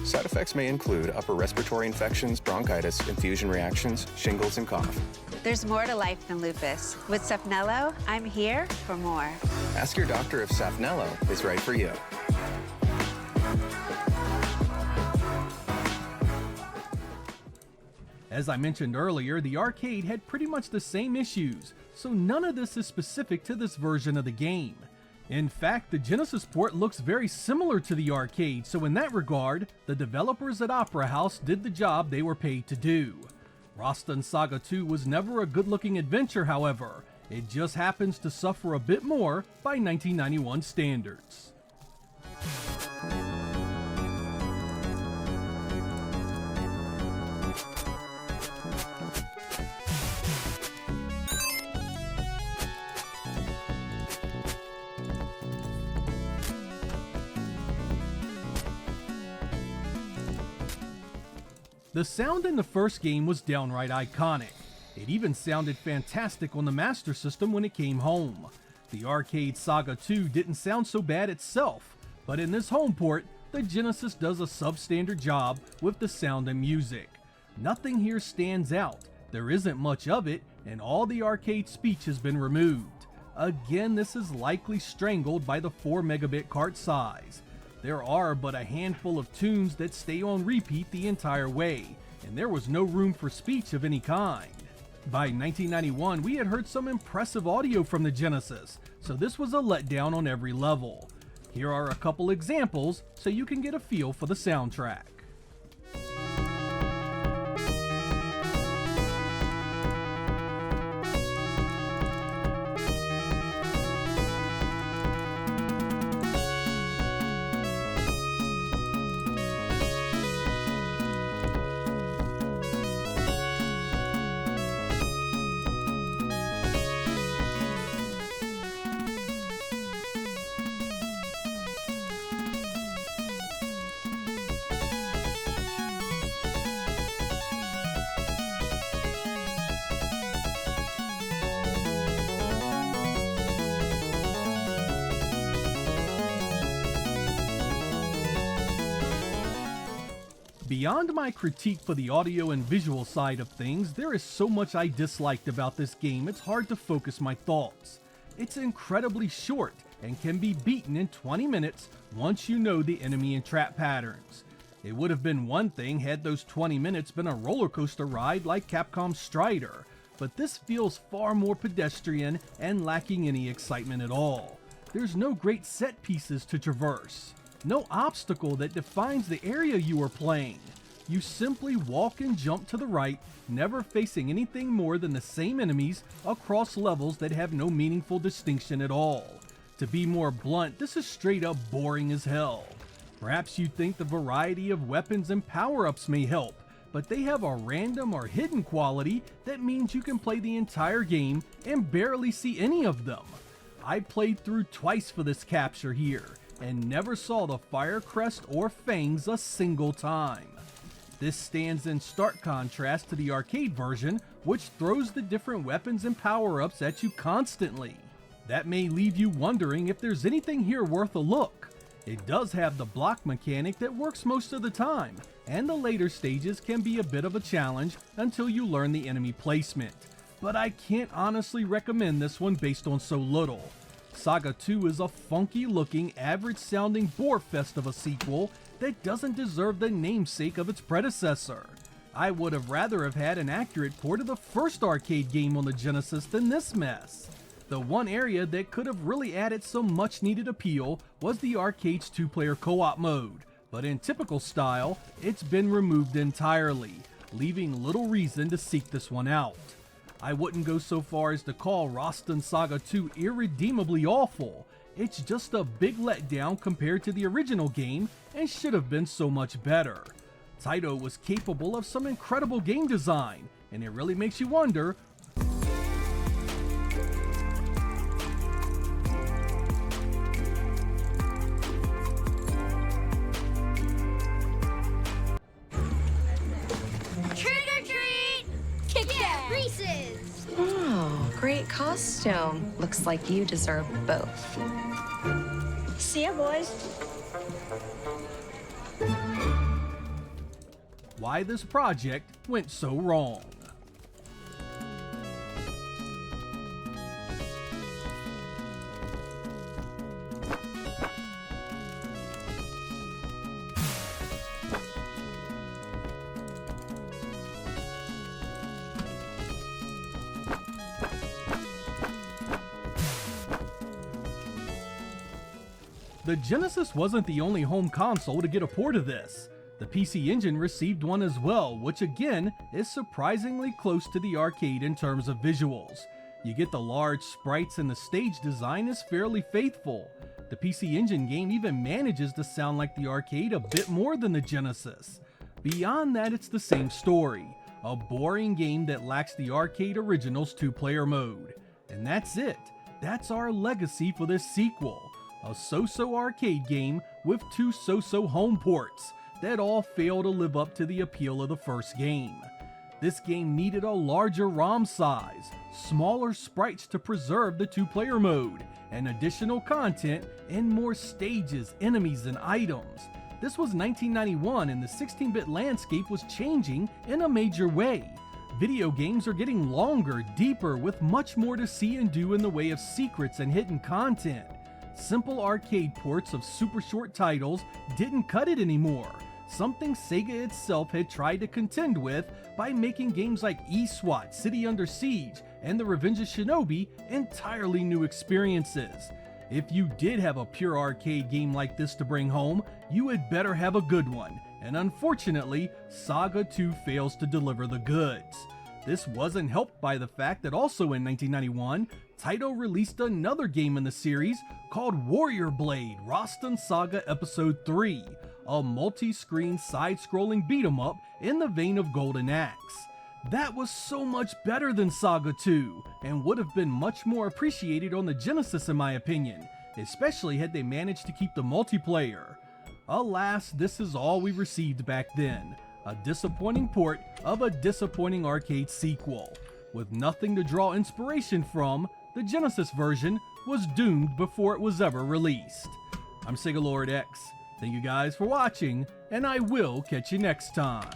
Side effects may include upper respiratory infections, bronchitis, infusion reactions, shingles, and cough. There's more to life than lupus. With Safnello, I'm here for more. Ask your doctor if Safnello is right for you. As I mentioned earlier, the arcade had pretty much the same issues, so none of this is specific to this version of the game. In fact, the Genesis port looks very similar to the arcade, so in that regard, the developers at Opera House did the job they were paid to do. Rostan Saga 2 was never a good-looking adventure, however. It just happens to suffer a bit more by 1991 standards. The sound in the first game was downright iconic. It even sounded fantastic on the Master System when it came home. The arcade Saga 2 didn't sound so bad itself, but in this home port, the Genesis does a substandard job with the sound and music. Nothing here stands out, there isn't much of it, and all the arcade speech has been removed. Again, this is likely strangled by the 4 megabit cart size. There are but a handful of tunes that stay on repeat the entire way, and there was no room for speech of any kind. By 1991, we had heard some impressive audio from the Genesis, so this was a letdown on every level. Here are a couple examples so you can get a feel for the soundtrack. Beyond my critique for the audio and visual side of things, there is so much I disliked about this game it's hard to focus my thoughts. It's incredibly short and can be beaten in 20 minutes once you know the enemy and trap patterns. It would have been one thing had those 20 minutes been a roller coaster ride like Capcom's Strider, but this feels far more pedestrian and lacking any excitement at all. There's no great set pieces to traverse, no obstacle that defines the area you are playing. You simply walk and jump to the right, never facing anything more than the same enemies across levels that have no meaningful distinction at all. To be more blunt, this is straight up boring as hell. Perhaps you think the variety of weapons and power-ups may help, but they have a random or hidden quality that means you can play the entire game and barely see any of them. I played through twice for this capture here, and never saw the Fire Crest or Fangs a single time. This stands in stark contrast to the arcade version, which throws the different weapons and power-ups at you constantly. That may leave you wondering if there's anything here worth a look. It does have the block mechanic that works most of the time, and the later stages can be a bit of a challenge until you learn the enemy placement. But I can't honestly recommend this one based on so little. Saga 2 is a funky looking, average sounding bore fest of a sequel that doesn't deserve the namesake of its predecessor. I would have rather have had an accurate port of the first arcade game on the Genesis than this mess. The one area that could have really added some much needed appeal was the arcade's 2-player co-op mode, but in typical style, it's been removed entirely, leaving little reason to seek this one out. I wouldn't go so far as to call Roston Saga 2 irredeemably awful. It's just a big letdown compared to the original game and should have been so much better. Taito was capable of some incredible game design, and it really makes you wonder Oh, great costume. Looks like you deserve both. See ya, boys. why this project went so wrong. The Genesis wasn't the only home console to get a port of this. The PC Engine received one as well, which again is surprisingly close to the arcade in terms of visuals. You get the large sprites and the stage design is fairly faithful. The PC Engine game even manages to sound like the arcade a bit more than the Genesis. Beyond that, it's the same story. A boring game that lacks the arcade original's two-player mode. And that's it. That's our legacy for this sequel. A so-so arcade game with two so-so home ports that all fail to live up to the appeal of the first game. This game needed a larger ROM size, smaller sprites to preserve the two-player mode, and additional content and more stages, enemies, and items. This was 1991 and the 16-bit landscape was changing in a major way. Video games are getting longer, deeper, with much more to see and do in the way of secrets and hidden content. Simple arcade ports of super short titles didn't cut it anymore, something Sega itself had tried to contend with by making games like eSWAT, City Under Siege, and The Revenge of Shinobi entirely new experiences. If you did have a pure arcade game like this to bring home, you had better have a good one, and unfortunately, Saga 2 fails to deliver the goods. This wasn't helped by the fact that also in 1991, Taito released another game in the series called Warrior Blade Roston Saga Episode 3, a multi-screen side-scrolling beat-em-up in the vein of Golden Axe. That was so much better than Saga 2, and would have been much more appreciated on the Genesis in my opinion, especially had they managed to keep the multiplayer. Alas, this is all we received back then. A disappointing port of a disappointing arcade sequel. With nothing to draw inspiration from, the Genesis version was doomed before it was ever released. I'm Sega Lord X, Thank you guys for watching, and I will catch you next time.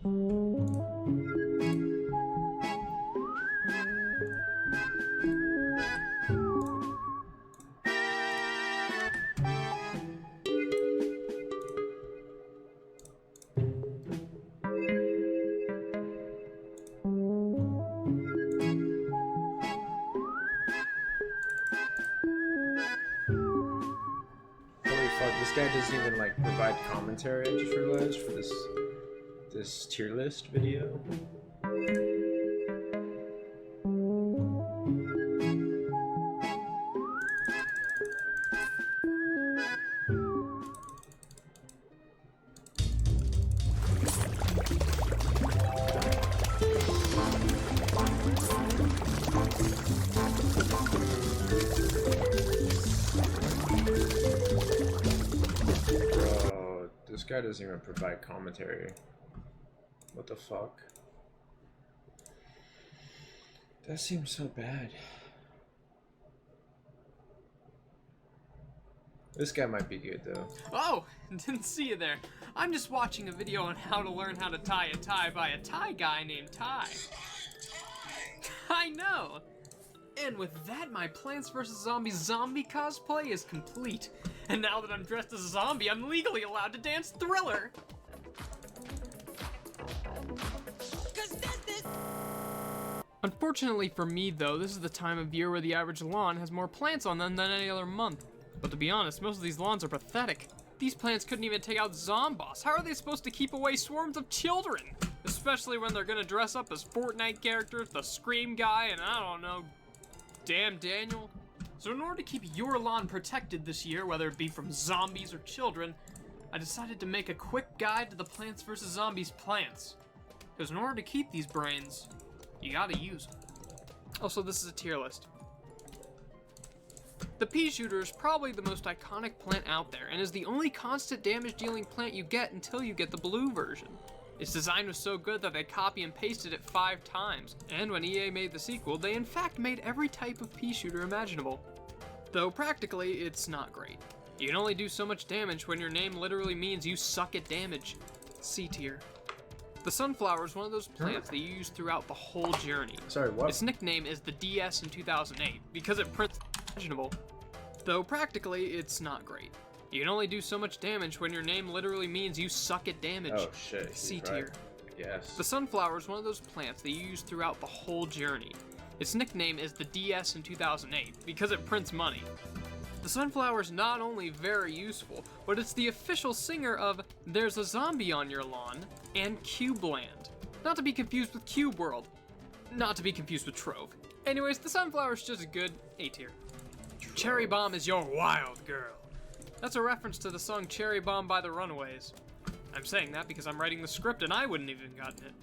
Holy fuck, this guy doesn't even like provide commentary, I just realized, for this tier list video. Bro, this guy doesn't even provide commentary. What the fuck? That seems so bad. This guy might be good though. Oh, didn't see you there. I'm just watching a video on how to learn how to tie a tie by a tie guy named Ty. I know! And with that, my Plants vs. Zombies zombie cosplay is complete. And now that I'm dressed as a zombie, I'm legally allowed to dance Thriller! Unfortunately for me though, this is the time of year where the average lawn has more plants on them than any other month. But to be honest, most of these lawns are pathetic. These plants couldn't even take out zombies. How are they supposed to keep away swarms of children? Especially when they're gonna dress up as Fortnite characters, the Scream guy, and I don't know, damn Daniel. So in order to keep your lawn protected this year, whether it be from zombies or children, I decided to make a quick guide to the Plants vs. Zombies plants. Because in order to keep these brains, you gotta use them. Also, this is a tier list. The pea shooter is probably the most iconic plant out there and is the only constant damage dealing plant you get until you get the blue version. Its design was so good that they copy and pasted it 5 times, and when EA made the sequel, they in fact made every type of pea shooter imaginable. Though practically, it's not great. You can only do so much damage when your name literally means you suck at damage. C tier. The sunflower is one of those plants that you use throughout the whole journey. Sorry, what? Its nickname is the DS in 2008 because it prints imaginable. Though practically, it's not great. You can only do so much damage when your name literally means you suck at damage. Oh shit. C tier. Yes. The sunflower is one of those plants that you use throughout the whole journey. Its nickname is the DS in 2008 because it prints money. The sunflower is not only very useful, but it's the official singer of There's a Zombie on Your Lawn and Cube Land. Not to be confused with Cube World. Not to be confused with Trove. Anyways, the sunflower is just a good A tier. Cherry Bomb is your wild girl. That's a reference to the song Cherry Bomb by the Runaways. I'm saying that because I'm writing the script and I wouldn't even gotten it.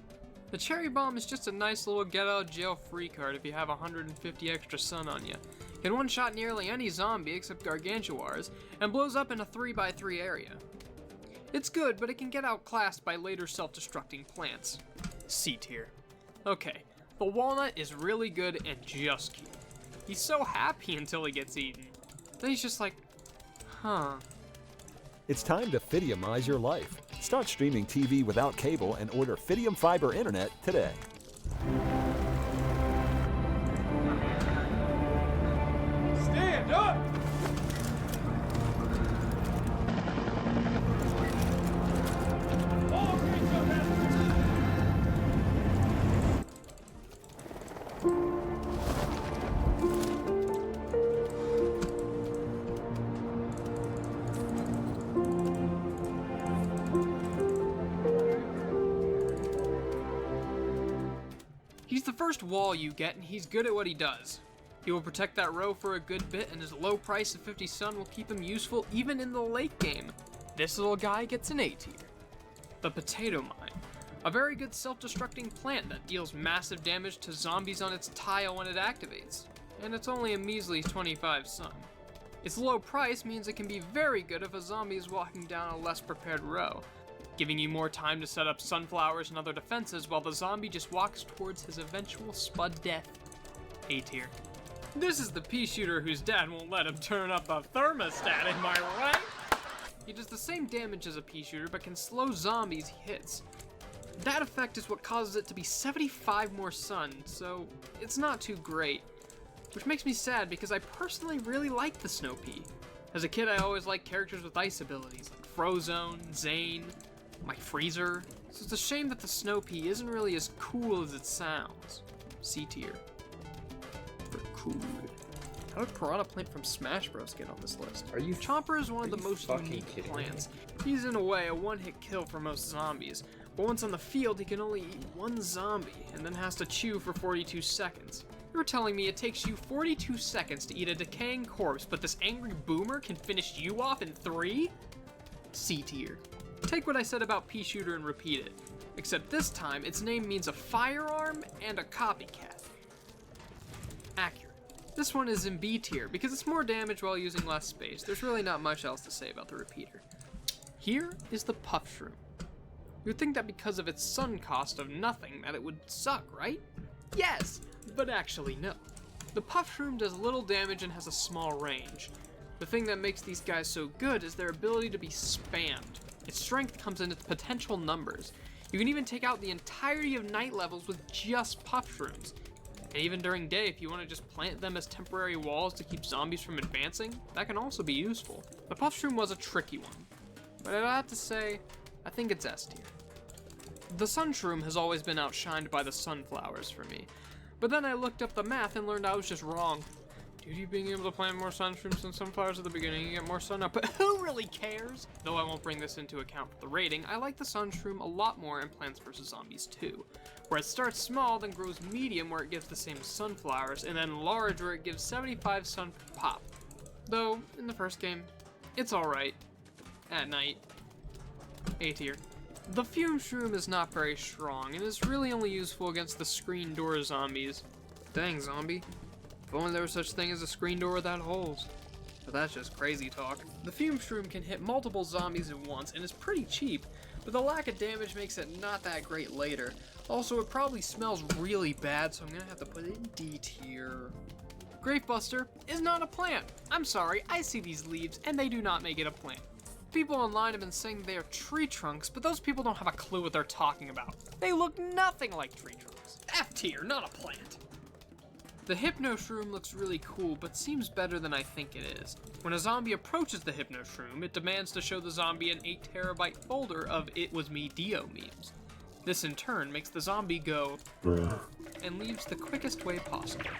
The Cherry Bomb is just a nice little get out of jail free card if you have 150 extra sun on you. Can one-shot nearly any zombie except gargantuars, and blows up in a 3x3 area. It's good, but it can get outclassed by later self-destructing plants. C tier. Okay, the walnut is really good and just cute. He's so happy until he gets eaten. Then he's just like, huh. It's time to Fidiumize your life. Start streaming TV without cable and order Fidium Fiber Internet today. Stand up! He's the first wall you get, and he's good at what he does. He will protect that row for a good bit, and his low price of 50 sun will keep him useful even in the late game. This little guy gets an A tier. The Potato Mine. A very good self-destructing plant that deals massive damage to zombies on its tile when it activates, and it's only a measly 25 sun. Its low price means it can be very good if a zombie is walking down a less prepared row, giving you more time to set up sunflowers and other defenses while the zombie just walks towards his eventual spud death. A tier. This is the pea shooter whose dad won't let him turn up the thermostat, am I right? He does the same damage as a pea shooter but can slow zombies he hits. That effect is what causes it to be 75 more sun, so it's not too great. Which makes me sad because I personally really like the Snow Pea. As a kid, I always liked characters with ice abilities, like Frozone, Zane, my Freezer. So it's a shame that the Snow Pea isn't really as cool as it sounds. C tier. For cool. How did Piranha Plant from Smash Bros. Get on this list? Are you? Chomper is one of the most unique plants. He's in a way a one-hit kill for most zombies, but once on the field he can only eat one zombie and then has to chew for 42 seconds. You're telling me it takes you 42 seconds to eat a decaying corpse, but this angry boomer can finish you off in 3? C tier. Take what I said about Pea Shooter and repeat it, except this time its name means a firearm and a copycat. Accurate. This one is in B tier because it's more damage while using less space. There's really not much else to say about the repeater. Here is the Puff Shroom. You'd think that because of its sun cost of nothing that it would suck, right? Yes, but actually no. The Puff Shroom does little damage and has a small range. The thing that makes these guys so good is their ability to be spammed. Its strength comes in its potential numbers. You can even take out the entirety of night levels with just Puff Shrooms. And even during day, if you want to just plant them as temporary walls to keep zombies from advancing, that can also be useful. The Puff Shroom was a tricky one, but I'd have to say, I think it's S tier. The Sun Shroom has always been outshined by the sunflowers for me, but then I looked up the math and learned I was just wrong. Due to you being able to plant more sun shrooms than sunflowers at the beginning, you get more sun up, but who really cares? Though I won't bring this into account for the rating, I like the Sun Shroom a lot more in Plants vs. Zombies 2, where it starts small, then grows medium where it gives the same as sunflowers, and then large where it gives 75 sun per pop. Though, in the first game, it's alright. At night. A tier. The Fume Shroom is not very strong, and is really only useful against the screen door zombies. Dang, zombie. If only there was such thing as a screen door without holes. But that's just crazy talk. The Fume Shroom can hit multiple zombies at once and is pretty cheap, but the lack of damage makes it not that great later. Also, it probably smells really bad, so I'm gonna have to put it in D tier. Gravebuster is not a plant. I'm sorry, I see these leaves and they do not make it a plant. People online have been saying they are tree trunks, but those people don't have a clue what they're talking about. They look nothing like tree trunks. F tier, not a plant. The Hypno Shroom looks really cool, but seems better than I think it is. When a zombie approaches the Hypno Shroom, it demands to show the zombie an 8TB folder of It Was Me Dio memes. This in turn makes the zombie go and leaves the quickest way possible,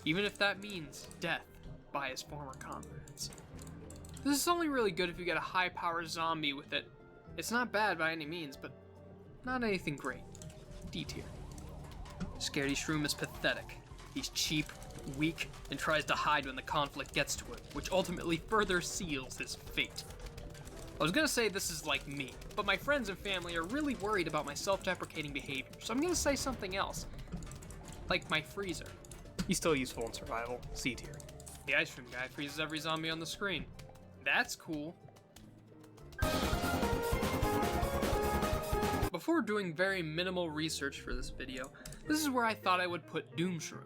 even if that means death by his former comrades. This is only really good if you get a high-powered zombie with it. It's not bad by any means, but not anything great. D tier. Scaredy Shroom is pathetic. He's cheap, weak, and tries to hide when the conflict gets to him, which ultimately further seals his fate. I was gonna say this is like me, but my friends and family are really worried about my self-deprecating behavior, so I'm gonna say something else. Like my freezer. He's still useful in survival, C tier. The ice cream guy freezes every zombie on the screen. That's cool. Before doing very minimal research for this video, this is where I thought I would put Doom Shroom.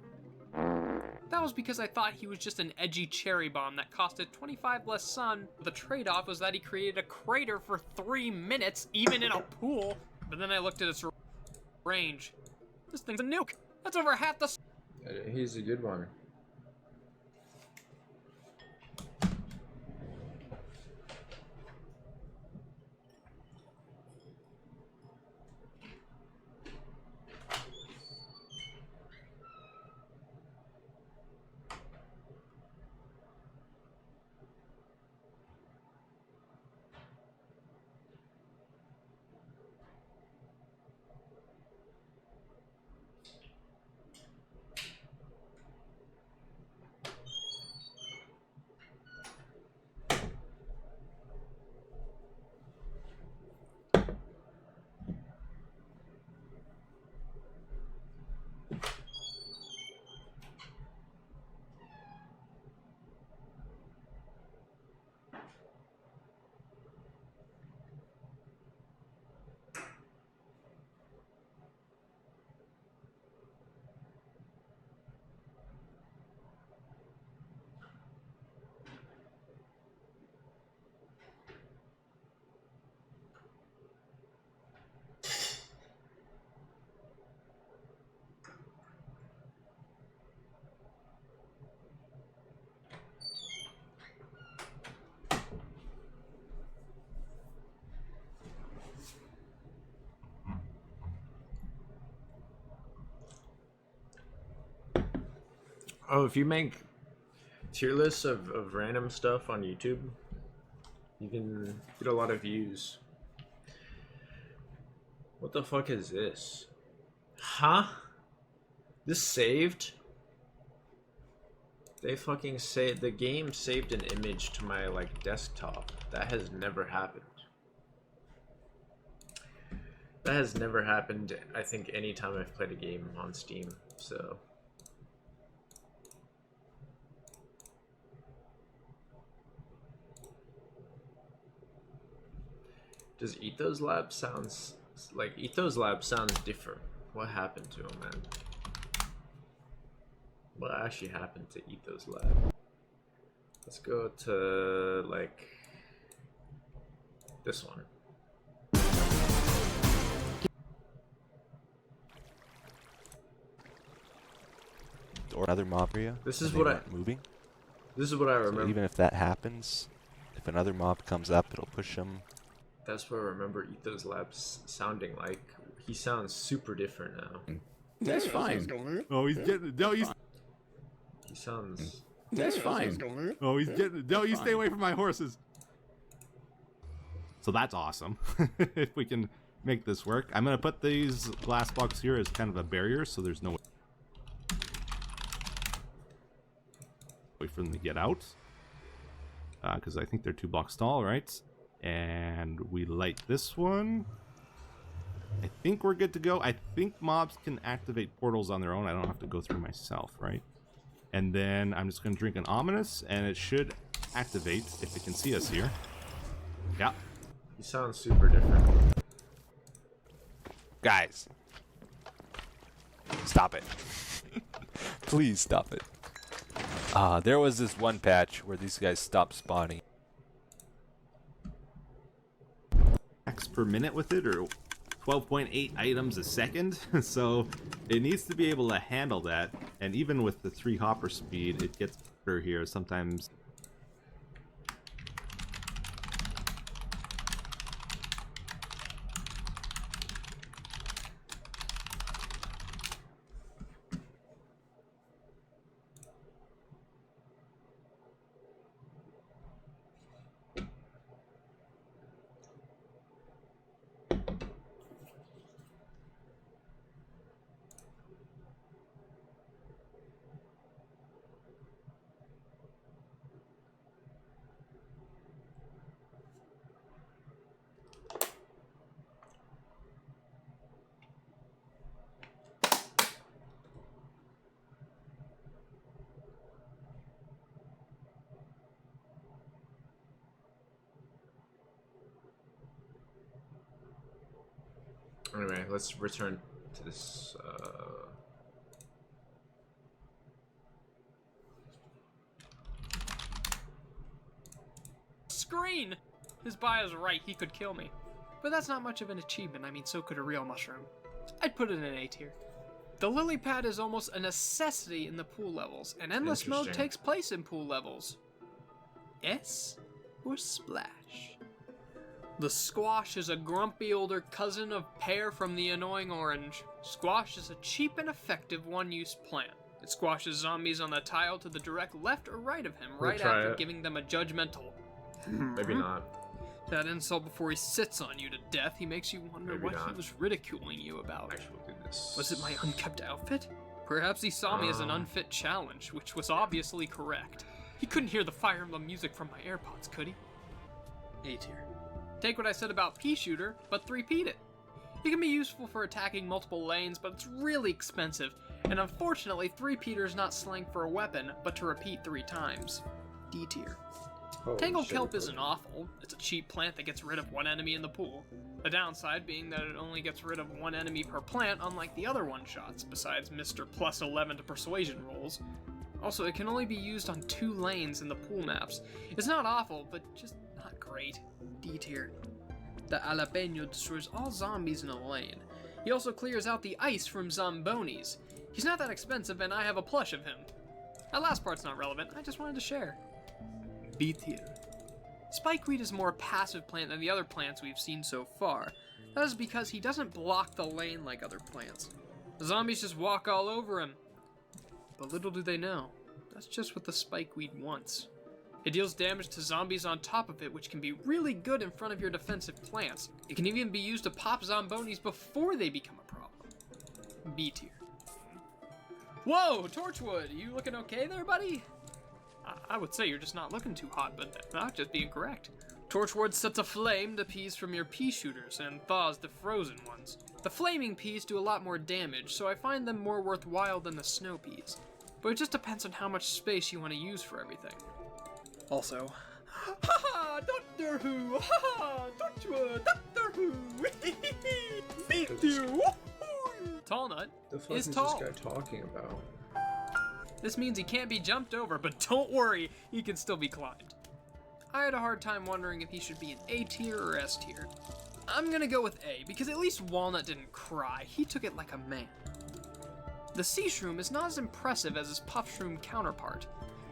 That was because I thought he was just an edgy cherry bomb that costed 25 less sun. The trade-off was that he created a crater for 3 minutes, even in a pool. But then I looked at its range. This thing's a nuke. That's over half the... He's a good one. Oh, if you make tier lists of random stuff on YouTube, you can get a lot of views. What the fuck is this? Huh? This saved? They fucking saved, the game saved an image to my like desktop. That has never happened. That has never happened, I think, anytime I've played a game on Steam, so. Does Ethos Lab sounds like Ethos Lab sounds different? What happened to him, man? What actually happened to Ethos Lab? Let's go to like this one. Or another mob area. This is what I moving. This is what I remember. So even if that happens, if another mob comes up, it'll push them. That's what I remember Ethos Labs sounding like. He sounds super different now. That's fine. Oh, he's getting. No, he's. He sounds. That's fine. Oh, he's getting. No, you stay away from my horses. So that's awesome. If we can make this work, I'm gonna put these glass blocks here as kind of a barrier, so there's no way for them to get out. Because I think they're 2 blocks tall, right? And we light this one. I think we're good to go. I think mobs can activate portals on their own. I don't have to go through myself, right? And then I'm just going to drink an ominous, and it should activate if it can see us here. Yeah. He sounds super different. Guys, stop it. Please stop it. There was this one patch where these guys stopped spawning. X per minute with it, or 12.8 items a second. So it needs to be able to handle that. And even with the 3 hopper speed, it gets better here sometimes. Anyway, let's return to this. Screen! His bio's right, he could kill me. But that's not much of an achievement, I mean, so could a real mushroom. I'd put it in A tier. The lily pad is almost a necessity in the pool levels, and endless mode takes place in pool levels. S or Splash? The squash is a grumpy older cousin of pear from the annoying orange. Squash is a cheap and effective one-use plant. It squashes zombies on the tile to the direct left or right of him, right after giving them a judgmental. Maybe not. That insult before he sits on you to death, he makes you wonder what he was ridiculing you about. Was it my unkept outfit? Perhaps he saw me as an unfit challenge, which was obviously correct. He couldn't hear the Fire Emblem music from my AirPods, could he? A tier. Take what I said about Pea Shooter, but repeat it. It can be useful for attacking multiple lanes, but it's really expensive, and unfortunately 3-peater's not slang for a weapon, but to repeat 3 times. D tier. Tangled Kelp isn't awful. It's a cheap plant that gets rid of 1 enemy in the pool. The downside being that it only gets rid of 1 enemy per plant, unlike the other one-shots, besides Mr. Plus 11 to persuasion rolls. Also, it can only be used on 2 lanes in the pool maps. It's not awful, but just not great. D tier. The jalapeno destroys all zombies in a lane. He also clears out the ice from zombonis. He's not that expensive, and I have a plush of him. That last part's not relevant, I just wanted to share. B tier. Spikeweed is a more passive plant than the other plants we've seen so far. That is because he doesn't block the lane like other plants. The zombies just walk all over him. But little do they know, That's just what the spikeweed wants. It deals damage to zombies on top of it, which can be really good in front of your defensive plants. It can even be used to pop zombonis before they become a problem. B tier. Whoa, Torchwood, you looking okay there, buddy? I would say you're just not looking too hot, but not just being correct. Torchwood sets aflame the peas from your pea shooters and thaws the frozen ones. The flaming peas do a lot more damage, so I find them more worthwhile than the snow peas. But it just depends on how much space you want to use for everything. Also, haha, Doctor Who, haha, Torchwood, Doctor Who, me too. Tall Nut The fuck is is tall. this guy talking about? This means he can't be jumped over, but don't worry, he can still be climbed. I had a hard time wondering if he should be an A tier or S tier. I'm gonna go with A, because at least Walnut didn't cry. He took it like a man. The Sea Shroom is not as impressive as his Puff Shroom counterpart,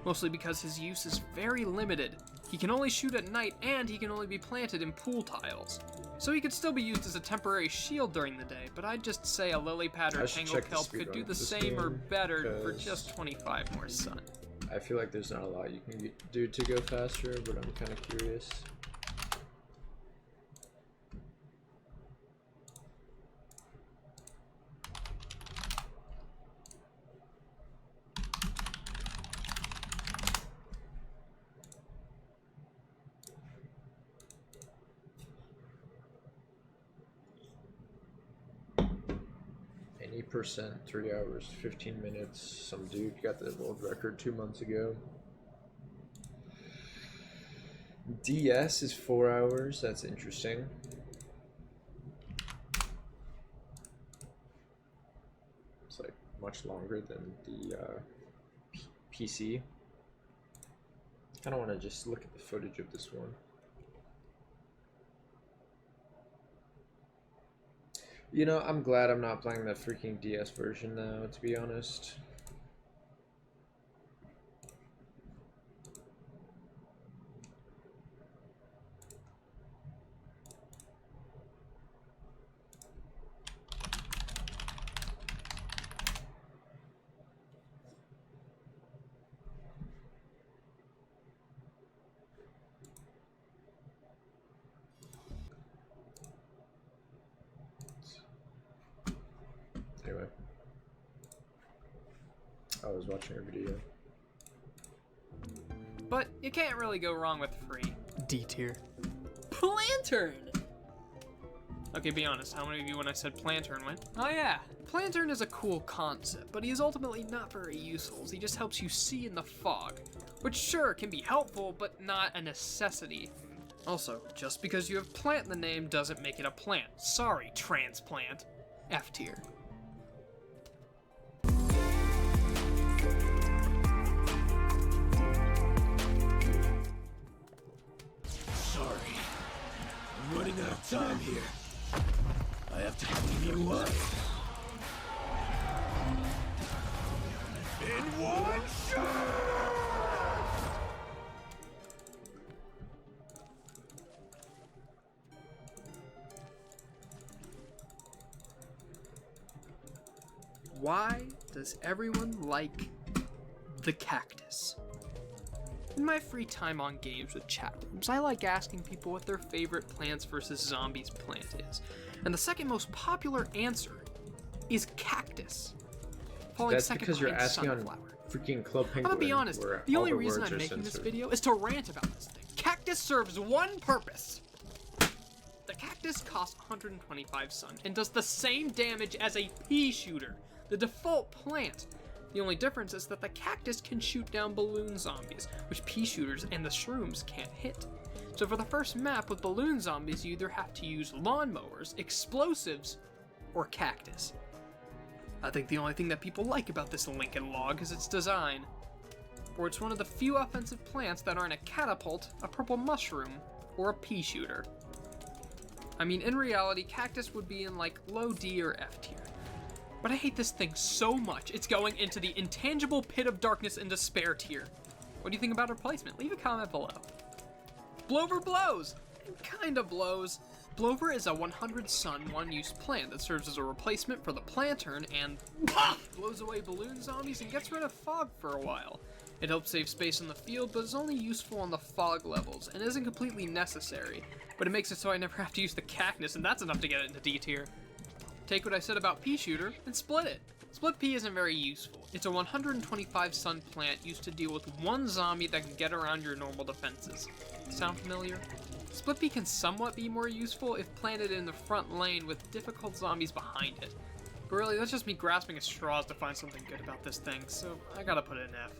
mostly because his use is very limited. He can only shoot at night, and he can only be planted in pool tiles. So he could still be used as a temporary shield during the day, but I'd just say a lily pad or tangle kelp could do the same or better for just 25 more sun. I feel like there's not a lot you can do to go faster, but I'm kind of curious. Percent 3 hours 15 minutes. Some dude got the world record 2 months ago. DS is 4 hours. That's interesting. It's like much longer than the PC. Kind of want to just look at the footage of this one. You know, I'm glad I'm not playing the freaking DS version now, to be honest. Anyway, I was watching a video. But you can't really go wrong with free. D tier. Plantern! Okay, be honest, how many of you when I said Plantern went, oh yeah. Plantern is a cool concept, but he is ultimately not very useful, as he just helps you see in the fog. Which sure, can be helpful, but not a necessity. Also, just because you have plant in the name doesn't make it a plant. Sorry, transplant. F tier. Sorry. I'm running out of time here. I have to clean you up. In one shot! Why does everyone like the cactus? In my free time on games with chat rooms, I like asking people what their favorite Plants vs. Zombies plant is. And the second most popular answer is cactus. That's because you're asking on freaking Club Penguin. I'm gonna be honest, the only reason I'm making this video is to rant about this thing. Cactus serves one purpose. The cactus costs 125 sun and does the same damage as a pea shooter, the default plant. The only difference is that the cactus can shoot down balloon zombies, which pea shooters and the shrooms can't hit. So for the first map with balloon zombies, you either have to use lawnmowers, explosives, or cactus. I think the only thing that people like about this Lincoln log is its design, for it's one of the few offensive plants that aren't a catapult, a purple mushroom, or a pea shooter. I mean, in reality, cactus would be in like low D or F tier. But I hate this thing so much, it's going into the intangible pit of darkness and despair tier. What do you think about replacement? Leave a comment below. Blover blows! It kinda blows. Blover is a 100 sun, one-use plant that serves as a replacement for the Plantern and blows away balloon zombies and gets rid of fog for a while. It helps save space on the field, but is only useful on the fog levels, and isn't completely necessary, but it makes it so I never have to use the cactus, and that's enough to get it into D tier. Take what I said about pea shooter and split it. Split pea isn't very useful. It's a 125 sun plant used to deal with one zombie that can get around your normal defenses. Sound familiar? Split pea can somewhat be more useful if planted in the front lane with difficult zombies behind it. But really, that's just me grasping at straws to find something good about this thing, so I gotta put it in F.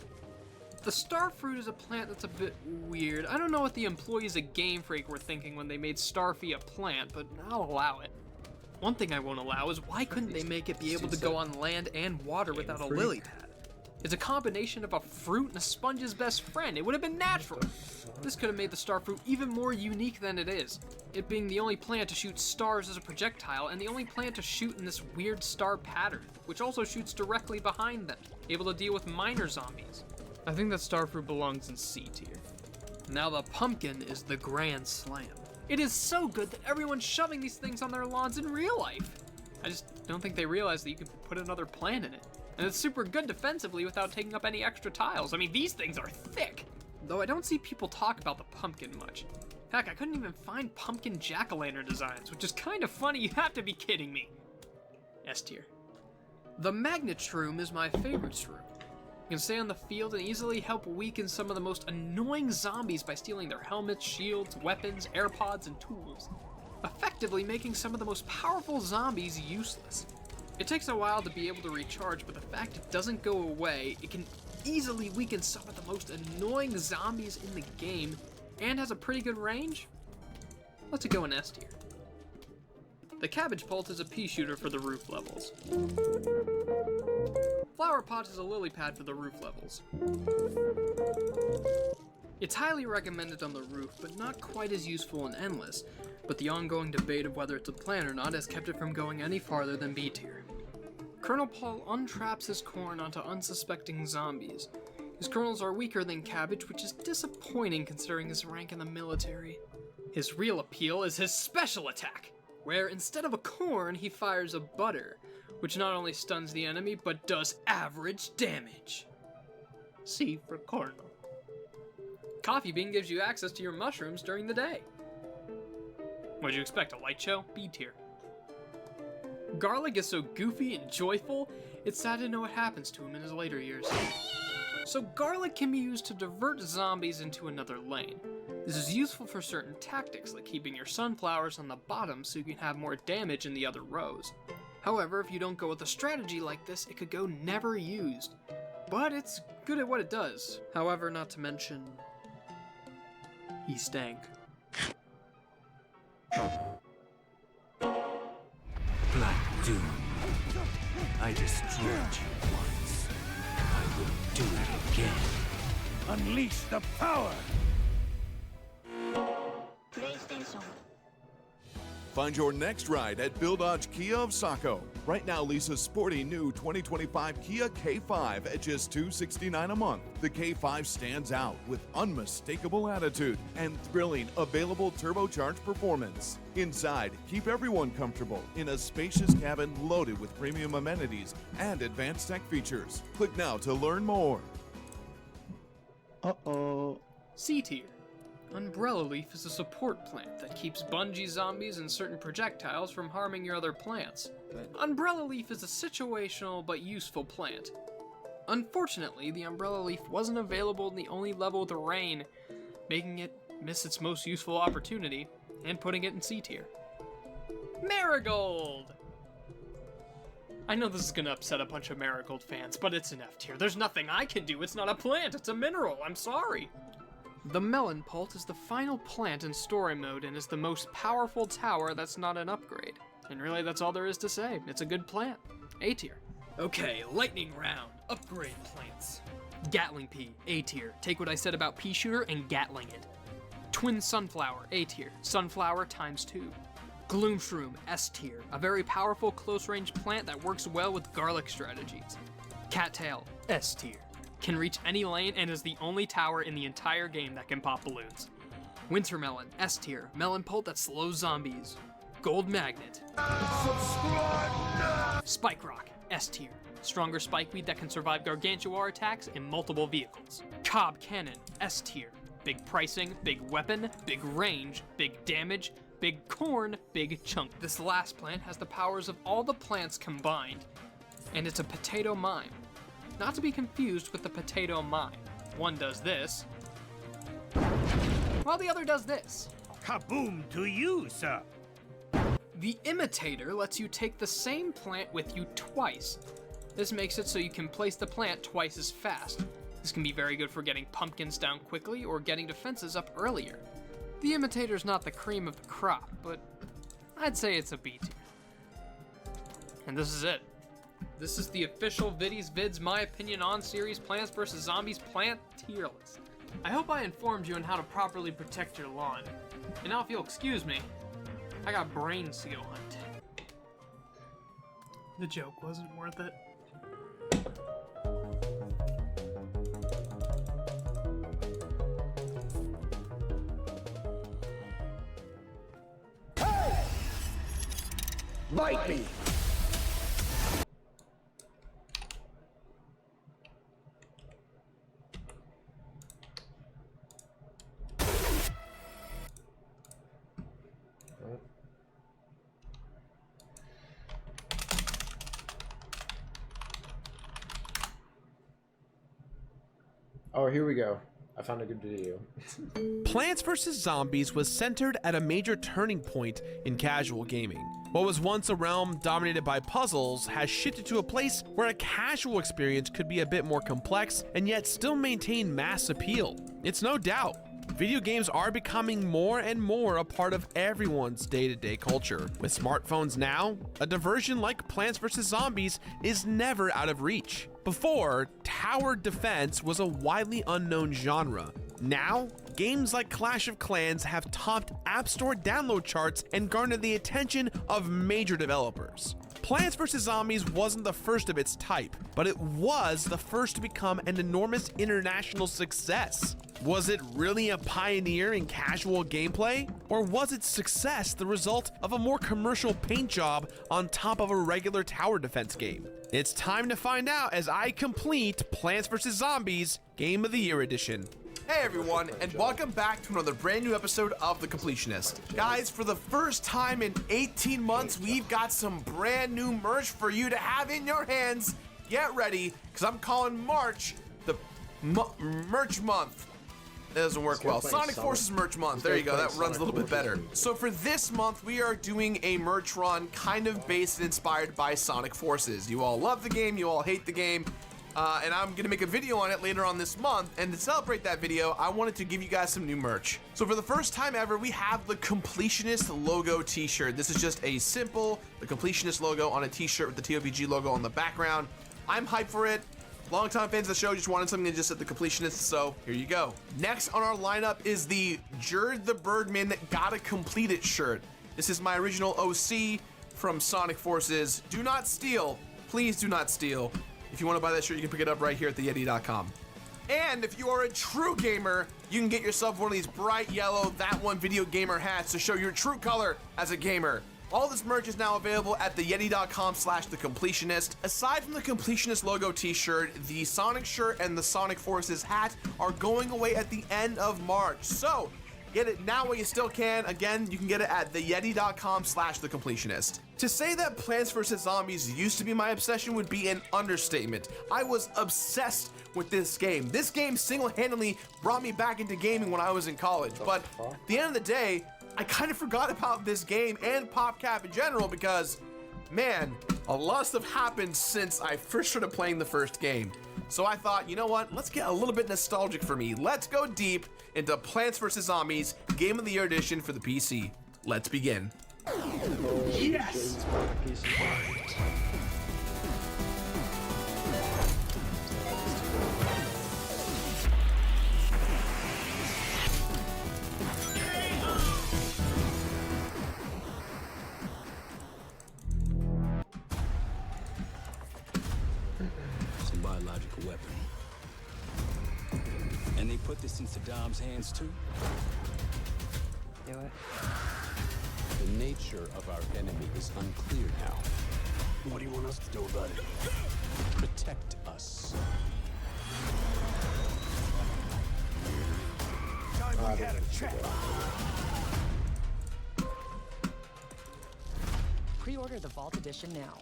The starfruit is a plant that's a bit weird. I don't know what the employees at Game Freak were thinking when they made starfy a plant, but I'll allow it. One thing I won't allow is why couldn't they make it be able to go on land and water without a lily pad? It's a combination of a fruit and a sponge's best friend. It would have been natural. This could have made the starfruit even more unique than it is, it being the only plant to shoot stars as a projectile and the only plant to shoot in this weird star pattern, which also shoots directly behind them, able to deal with minor zombies. I think that starfruit belongs in C tier. Now the pumpkin is the grand slam. It is so good that everyone's shoving these things on their lawns in real life. I just don't think they realize that you can put another plant in it. And it's super good defensively without taking up any extra tiles. I mean, these things are thick. Though I don't see people talk about the pumpkin much. Heck, I couldn't even find pumpkin jack-o'-lantern designs, which is kind of funny. You have to be kidding me. S tier. The magnet shroom is my favorite shroom. You can stay on the field and easily help weaken some of the most annoying zombies by stealing their helmets, shields, weapons, AirPods, and tools, effectively making some of the most powerful zombies useless. It takes a while to be able to recharge, but the fact it doesn't go away, it can easily weaken some of the most annoying zombies in the game, and has a pretty good range. Let's go in S tier. The cabbage pult is a pea shooter for the roof levels. Flower pot is a lily pad for the roof levels. It's highly recommended on the roof, but not quite as useful in endless, but the ongoing debate of whether it's a plant or not has kept it from going any farther than B tier. Colonel Paul untraps his corn onto unsuspecting zombies. His kernels are weaker than cabbage, which is disappointing considering his rank in the military. His real appeal is his special attack, where instead of a corn, he fires a butter, which not only stuns the enemy, but does average damage. C for Cornel. Coffee Bean gives you access to your mushrooms during the day. What'd you expect, a light show? B tier. Garlic is so goofy and joyful, it's sad to know what happens to him in his later years. So Garlic can be used to divert zombies into another lane. This is useful for certain tactics, like keeping your sunflowers on the bottom so you can have more damage in the other rows. However, if you don't go with a strategy like this, it could go never used. But it's good at what it does. However, not to mention, he stank. Black Doom. I destroyed you once. I will do it again. Unleash the power! PlayStation. Find your next ride at Bill Dodge Kia of Saco. Right now, lease a sporty new 2025 Kia K5 at just $269 a month. The K5 stands out with unmistakable attitude and thrilling available turbocharged performance. Inside, keep everyone comfortable in a spacious cabin loaded with premium amenities and advanced tech features. Click now to learn more. C tier. Umbrella Leaf is a support plant that keeps Bungie zombies and certain projectiles from harming your other plants. Umbrella Leaf is a situational but useful plant. Unfortunately, the Umbrella Leaf wasn't available in the only level with the rain, making it miss its most useful opportunity, and putting it in C tier. Marigold! I know this is gonna upset a bunch of Marigold fans, but it's an F tier. There's nothing I can do. It's not a plant, it's a mineral. I'm sorry. The Melon Pult is the final plant in story mode and is the most powerful tower that's not an upgrade. And really, that's all there is to say. It's a good plant. A tier. Okay, lightning round. Upgrade plants. Gatling Pea, A tier. Take what I said about Pea Shooter and Gatling it. Twin Sunflower, A tier. Sunflower times 2. Gloom Shroom, S tier. A very powerful close-range plant that works well with garlic strategies. Cattail, S tier. Can reach any lane and is the only tower in the entire game that can pop balloons. Wintermelon, S tier. Melon Pult that slows zombies. Gold Magnet. Spike Rock, S tier. Stronger spikeweed that can survive gargantuar attacks in multiple vehicles. Cob Cannon, S tier. Big pricing, big weapon, big range, big damage, big corn, big chunk. This last plant has the powers of all the plants combined, and it's a potato mime. Not to be confused with the potato mime. One does this, while the other does this. Kaboom to you, sir. The imitator lets you take the same plant with you twice. This makes it so you can place the plant twice as fast. This can be very good for getting pumpkins down quickly or getting defenses up earlier. The imitator's not the cream of the crop, but I'd say it's a B tier. And this is it. This is the official Viddy's Vids My Opinion on series Plants vs. Zombies plant tier list. I hope I informed you on how to properly protect your lawn. And now if you'll excuse me, I got brains to go hunt. The joke wasn't worth it. Bite me! Oh, here we go. I found a good video. Plants vs. Zombies was centered at a major turning point in casual gaming. What was once a realm dominated by puzzles has shifted to a place where a casual experience could be a bit more complex and yet still maintain mass appeal. It's no doubt, video games are becoming more and more a part of everyone's day-to-day culture. With smartphones now, a diversion like Plants vs. Zombies is never out of reach. Before, tower defense was a widely unknown genre. Now, games like Clash of Clans have topped App Store download charts and garnered the attention of major developers. Plants vs. Zombies wasn't the first of its type, but it was the first to become an enormous international success. Was it really a pioneer in casual gameplay? Or was its success the result of a more commercial paint job on top of a regular tower defense game? It's time to find out as I complete Plants vs. Zombies Game of the Year Edition. Hey everyone, and welcome back to another brand new episode of The Completionist. Guys, for the first time in 18 months, we've got some brand new merch for you to have in your hands. Get ready, because I'm calling March the merch month. That doesn't work well. Sonic Forces merch month. There you go. That runs a little bit better. So for this month, we are doing a merch run kind of based and inspired by Sonic Forces. You all love the game. You all hate the game. And I'm going to make a video on it later on this month. And to celebrate that video, I wanted to give you guys some new merch. So for the first time ever, we have the Completionist logo t-shirt. This is just a simple, the Completionist logo on a t-shirt with the TOVG logo on the background. I'm hyped for it. Longtime fans of the show just wanted something that just said the Completionist, so here you go. Next on our lineup is the Jerd the Birdman Gotta Complete It shirt. This is my original OC from Sonic Forces. Do not steal. Please do not steal. If you want to buy that shirt, you can pick it up right here at theyeti.com. And if you are a true gamer, you can get yourself one of these bright yellow That One Video Gamer hats to show your true color as a gamer. All this merch is now available at theyeti.com/thecompletionist. Aside from the Completionist logo t-shirt, the Sonic shirt and the Sonic Forces hat are going away at the end of March. So get it now while you still can. Again, you can get it at theyeti.com/thecompletionist. To say that Plants vs. Zombies used to be my obsession would be an understatement. I was obsessed with this game. This game single-handedly brought me back into gaming when I was in college. But at the end of the day, I kind of forgot about this game and PopCap in general because, man, a lot of stuff happened since I first started playing the first game. So I thought, you know what, let's get a little bit nostalgic for me. Let's go deep into Plants vs. Zombies Game of the Year Edition for the PC. Let's begin. Yes! It's a biological weapon. And they put this in Saddam's hands too? Do it. The nature of our enemy is unclear now. What do you want us to do about it? protect us. Time we had a chat. Pre-order the Vault Edition now.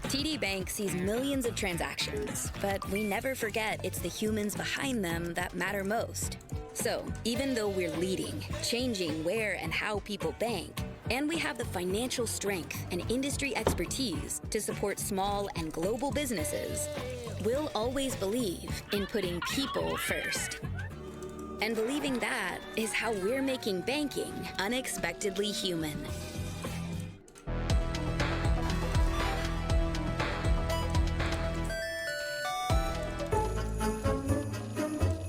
TD Bank sees millions of transactions, but we never forget it's the humans behind them that matter most. So, even though we're leading, changing where and how people bank, and we have the financial strength and industry expertise to support small and global businesses, we'll always believe in putting people first. And believing that is how we're making banking unexpectedly human.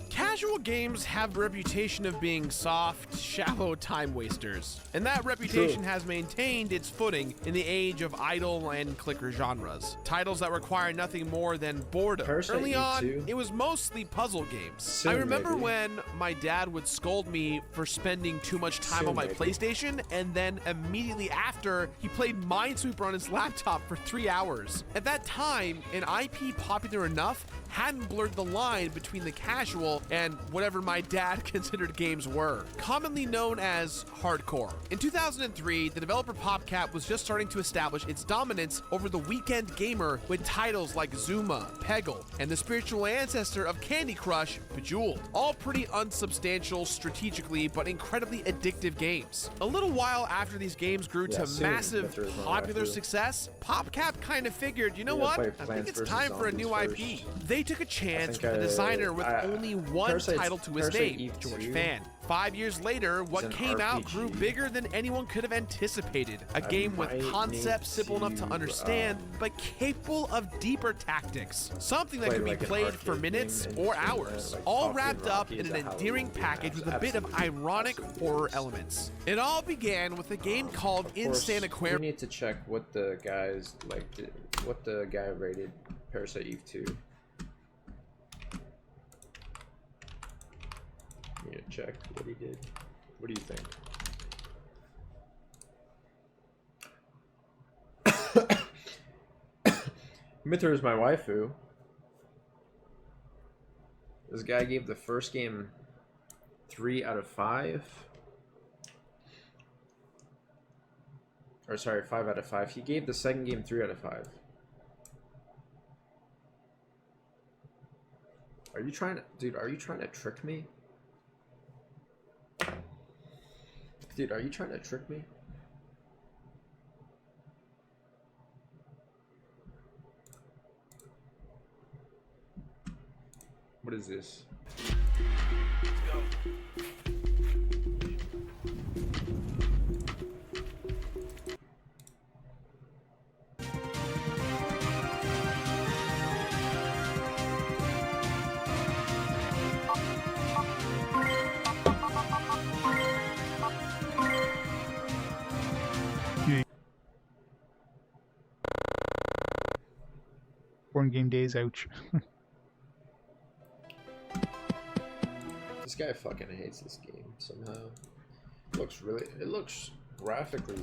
Casual games have the reputation of being soft, shallow time wasters, and that reputation has maintained its footing in the age of idle and clicker genres. Titles that require nothing more than boredom. Early on, it was mostly puzzle games. I remember when my dad would scold me for spending too much time on my PlayStation, and then immediately after, he played Minesweeper on his laptop for 3 hours. At that time, an IP popular enough hadn't blurred the line between the casual and whatever my dad considered games were, commonly known as hardcore. In 2003, the developer PopCap was just starting to establish its dominance over the weekend gamer with titles like Zuma, Peggle, and the spiritual ancestor of Candy Crush, Bejeweled. All pretty unsubstantial strategically, but incredibly addictive games. A little while after these games grew to massive popular success, PopCap kind of figured, you know what? I think it's time for a new IP. They took a chance with a designer with only one title to his name, George Fan. 5 years later, what came out grew bigger than anyone could have anticipated. A game with concepts simple enough to understand, but capable of deeper tactics. Something that could be played for minutes or hours, all wrapped up in an endearing package with a bit of ironic horror elements. It all began with a game called Insane Aquarium. We need to check what the guys what the guy rated Parasite Eve 2. Yeah, check what he did. What do you think? Mithra is my waifu. This guy gave the first game 3 out of 5. Or sorry, 5 out of 5. He gave the second game 3 out of 5. Are you trying to, dude, are you trying to trick me? Dude, are you trying to trick me? What is this? Born game days, ouch. This guy fucking hates this game somehow. It looks graphically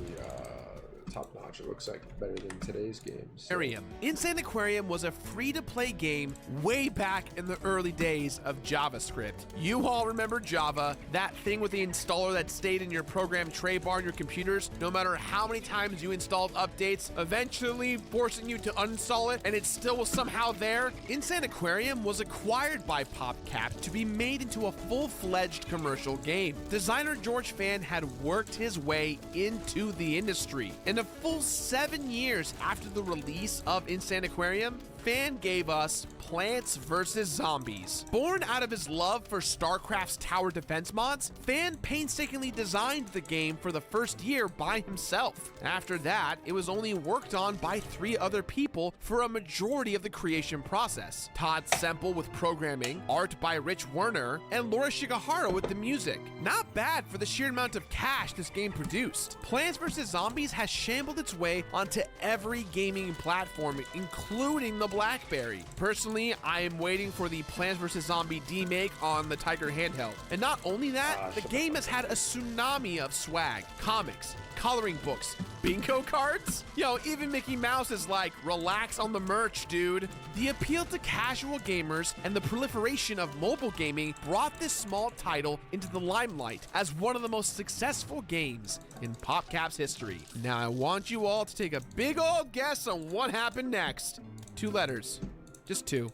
top notch. It looks like better than today's games. So. Insane Aquarium was a free-to-play game way back in the early days of JavaScript. You all remember Java, that thing with the installer that stayed in your program tray bar on your computers, no matter how many times you installed updates, eventually forcing you to uninstall it, and it still was somehow there? Insane Aquarium was acquired by PopCap to be made into a full-fledged commercial game. Designer George Fan had worked his way into the industry. In a full 7 years after the release of Insane Aquarium, Fan gave us Plants vs. Zombies. Born out of his love for StarCraft's tower defense mods, Fan painstakingly designed the game for the first year by himself. After that, it was only worked on by 3 other people for a majority of the creation process. Todd Semple with programming, art by Rich Werner, and Laura Shigehara with the music. Not bad for the sheer amount of cash this game produced. Plants vs. Zombies has shambled its way onto every gaming platform, including the BlackBerry. Personally, I am waiting for the Plants vs. Zombie D-Make on the Tiger handheld. And not only that, the game has had a tsunami of swag, comics, coloring books, bingo cards? Yo, even Mickey Mouse is like, relax on the merch, dude. The appeal to casual gamers and the proliferation of mobile gaming brought this small title into the limelight as one of the most successful games in PopCap's history. Now I want you all to take a big old guess on what happened next. 2 letters, just 2.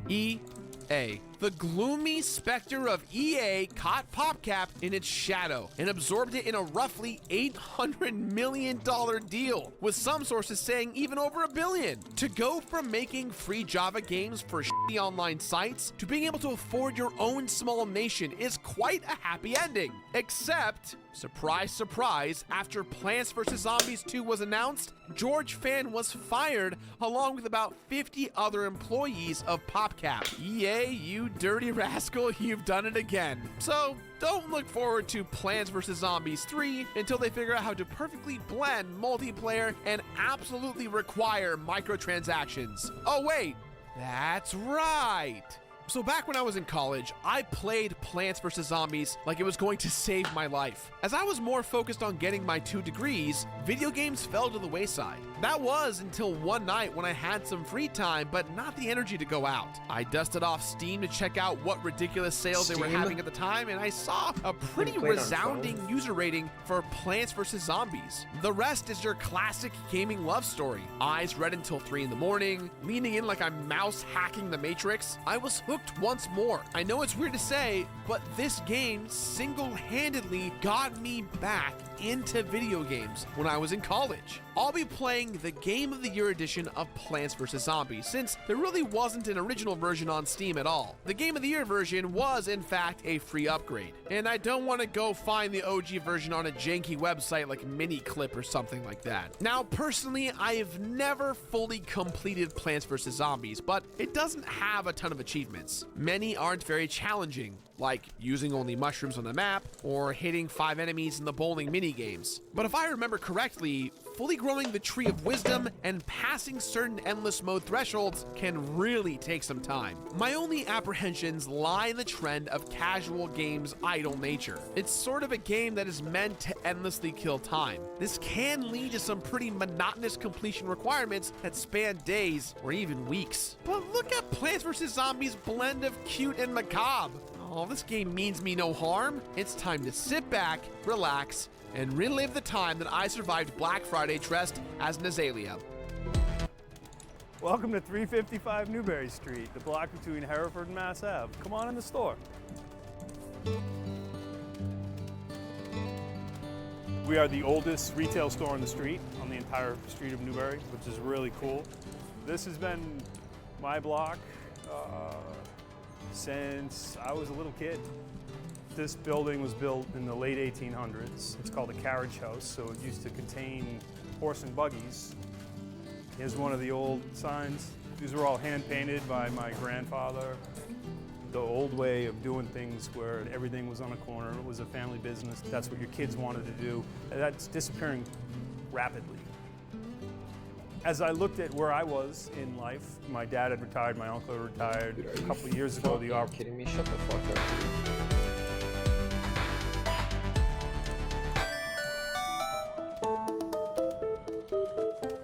EA. The gloomy specter of EA caught PopCap in its shadow and absorbed it in a roughly $800 million deal, with some sources saying even over $1 billion. To go from making free Java games for shitty online sites to being able to afford your own small nation is quite a happy ending. Except, surprise, surprise, after Plants vs. Zombies 2 was announced, George Fan was fired along with about 50 other employees of PopCap. EA, you dirty rascal, you've done it again. So don't look forward to Plants vs. Zombies 3 until they figure out how to perfectly blend multiplayer and absolutely require microtransactions. Oh wait, that's right. So back when I was in college, I played Plants vs. Zombies like it was going to save my life. As I was more focused on getting my 2 degrees, video games fell to the wayside. That was until one night when I had some free time, but not the energy to go out. I dusted off Steam to check out what ridiculous sales they were having at the time, and I saw a pretty resounding user rating for Plants vs. Zombies. The rest is your classic gaming love story. Eyes red until 3 in the morning, leaning in like I'm mouse hacking the Matrix. I was hooked once more. I know it's weird to say, but this game single-handedly got me back into video games when I was in college. I'll be playing the Game of the Year edition of Plants vs. Zombies, since there really wasn't an original version on Steam at all. The Game of the Year version was, in fact, a free upgrade, and I don't want to go find the OG version on a janky website like Miniclip or something like that. Now, personally, I have never fully completed Plants vs. Zombies, but it doesn't have a ton of achievements. Many aren't very challenging, like using only mushrooms on the map or hitting 5 enemies in the bowling minigames. But if I remember correctly, fully growing the Tree of Wisdom and passing certain endless mode thresholds can really take some time. My only apprehensions lie in the trend of casual games' idle nature. It's sort of a game that is meant to endlessly kill time. This can lead to some pretty monotonous completion requirements that span days or even weeks. But look at Plants vs. Zombies' blend of cute and macabre. Oh, this game means me no harm. It's time to sit back, relax, and relive the time that I survived Black Friday dressed as an azalea. Welcome to 355 Newberry Street, the block between Hereford and Mass Ave. Come on in the store. We are the oldest retail store on the street, on the entire street of Newberry, which is really cool. This has been my block since I was a little kid. This building was built in the late 1800s. It's called a carriage house, so it used to contain horse and buggies. Here's one of the old signs. These were all hand painted by my grandfather. The old way of doing things where everything was on a corner, it was a family business. That's what your kids wanted to do. That's disappearing rapidly. As I looked at where I was in life, my dad had retired, my uncle had retired. A couple of years ago, Are you kidding me? Shut the fuck up.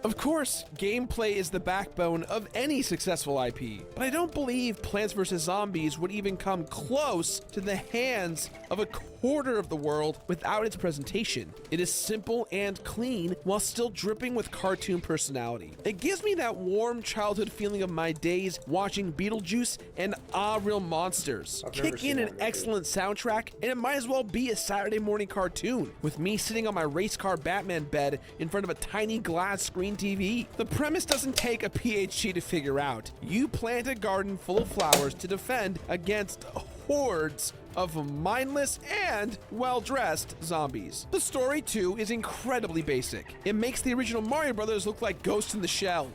Of course, gameplay is the backbone of any successful IP, but I don't believe Plants vs. Zombies would even come close to the hands of a quarter of the world without its presentation. It is simple and clean while still dripping with cartoon personality. It gives me that warm childhood feeling of my days watching Beetlejuice and Ah Real Monsters. Kick in an excellent soundtrack and it might as well be a Saturday morning cartoon, with me sitting on my race car Batman bed in front of a tiny glass screen TV. The premise doesn't take a PhD to figure out. You plant a garden full of flowers to defend against hordes of mindless and well-dressed zombies. The story, too, is incredibly basic. It makes the original Mario Brothers look like Ghost in the Shell.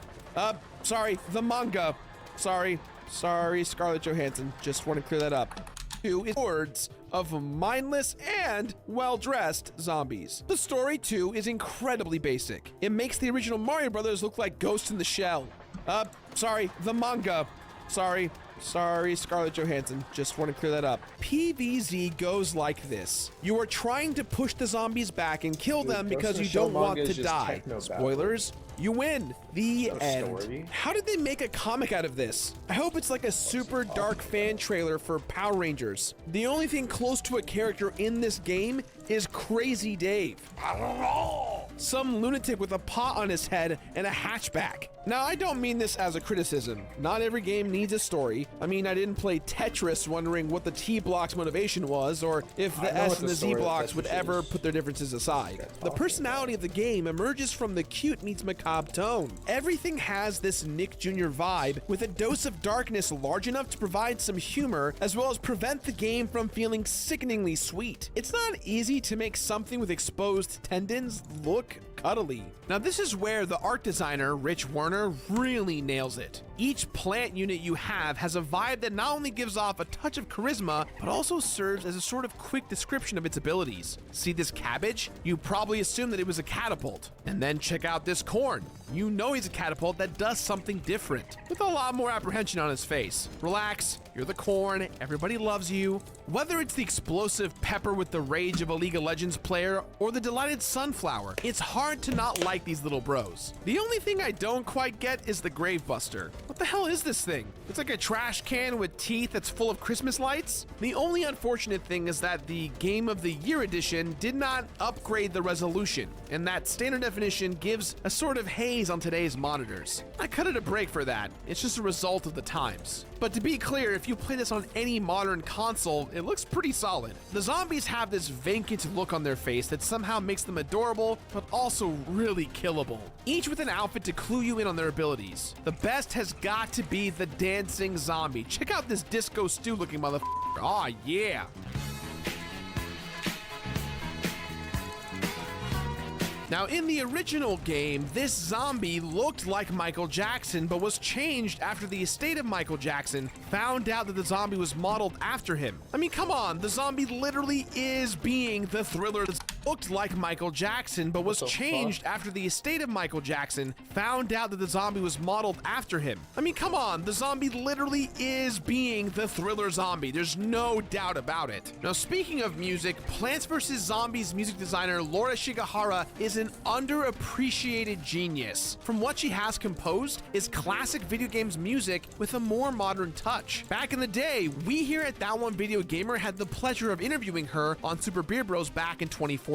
Sorry, the manga. Sorry, Scarlett Johansson. Just want to clear that up. 2 is hordes of mindless and well-dressed zombies. The story, too, is incredibly basic. It makes the original Mario Brothers look like Ghost in the Shell. Sorry, the manga. Sorry, Scarlett Johansson. Just want to clear that up. PVZ goes like this. You are trying to push the zombies back and kill them because you don't want to die. Spoilers. You win. The end. Story. How did they make a comic out of this? I hope it's like a super dark fan trailer for Power Rangers. The only thing close to a character in this game is Crazy Dave. Some lunatic with a pot on his head and a hatchback. Now, I don't mean this as a criticism. Not every game needs a story. I mean, I didn't play Tetris wondering what the T block's motivation was, or if the S and the Z blocks would ever put their differences aside. The personality of the game emerges from the cute meets macabre tone. Everything has this Nick Jr. vibe, with a dose of darkness large enough to provide some humor, as well as prevent the game from feeling sickeningly sweet. It's not easy to make something with exposed tendons look cuddly. Now, this is where the art designer, Rich Werner, really nails it. Each plant unit you have has a vibe that not only gives off a touch of charisma, but also serves as a sort of quick description of its abilities. See this cabbage? You probably assume that it was a catapult. And then check out this corn. You know he's a catapult that does something different, with a lot more apprehension on his face. Relax, you're the corn, everybody loves you. Whether it's the explosive pepper with the rage of a League of Legends player, or the delighted sunflower, it's hard to not like these little bros. The only thing I don't quite get is the Gravebuster. What the hell is this thing? It's like a trash can with teeth that's full of Christmas lights? The only unfortunate thing is that the Game of the Year edition did not upgrade the resolution, and that standard definition gives a sort of haze on today's monitors. I cut it a break for that. It's just a result of the times. But to be clear, if you play this on any modern console, it looks pretty solid. The zombies have this vacant look on their face that somehow makes them adorable, but also really killable. Each with an outfit to clue you in on their abilities. The best has got to be the dancing zombie. Check out this disco stew looking motherfucker. Aw, yeah. Now, in the original game, this zombie looked like Michael Jackson, but was changed after the estate of Michael Jackson found out that the zombie was modeled after him. I mean, come on, the zombie literally is being the Thriller that looked like Michael Jackson, but was changed after the estate of Michael Jackson found out that the zombie was modeled after him. I mean, come on, the zombie literally is being the Thriller zombie. There's no doubt about it. Now, speaking of music, Plants vs. Zombies music designer Laura Shigehara is an underappreciated genius. From what she has composed is classic video games music with a more modern touch. Back in the day, we here at That One Video Gamer had the pleasure of interviewing her on Super Beer Bros back in 2014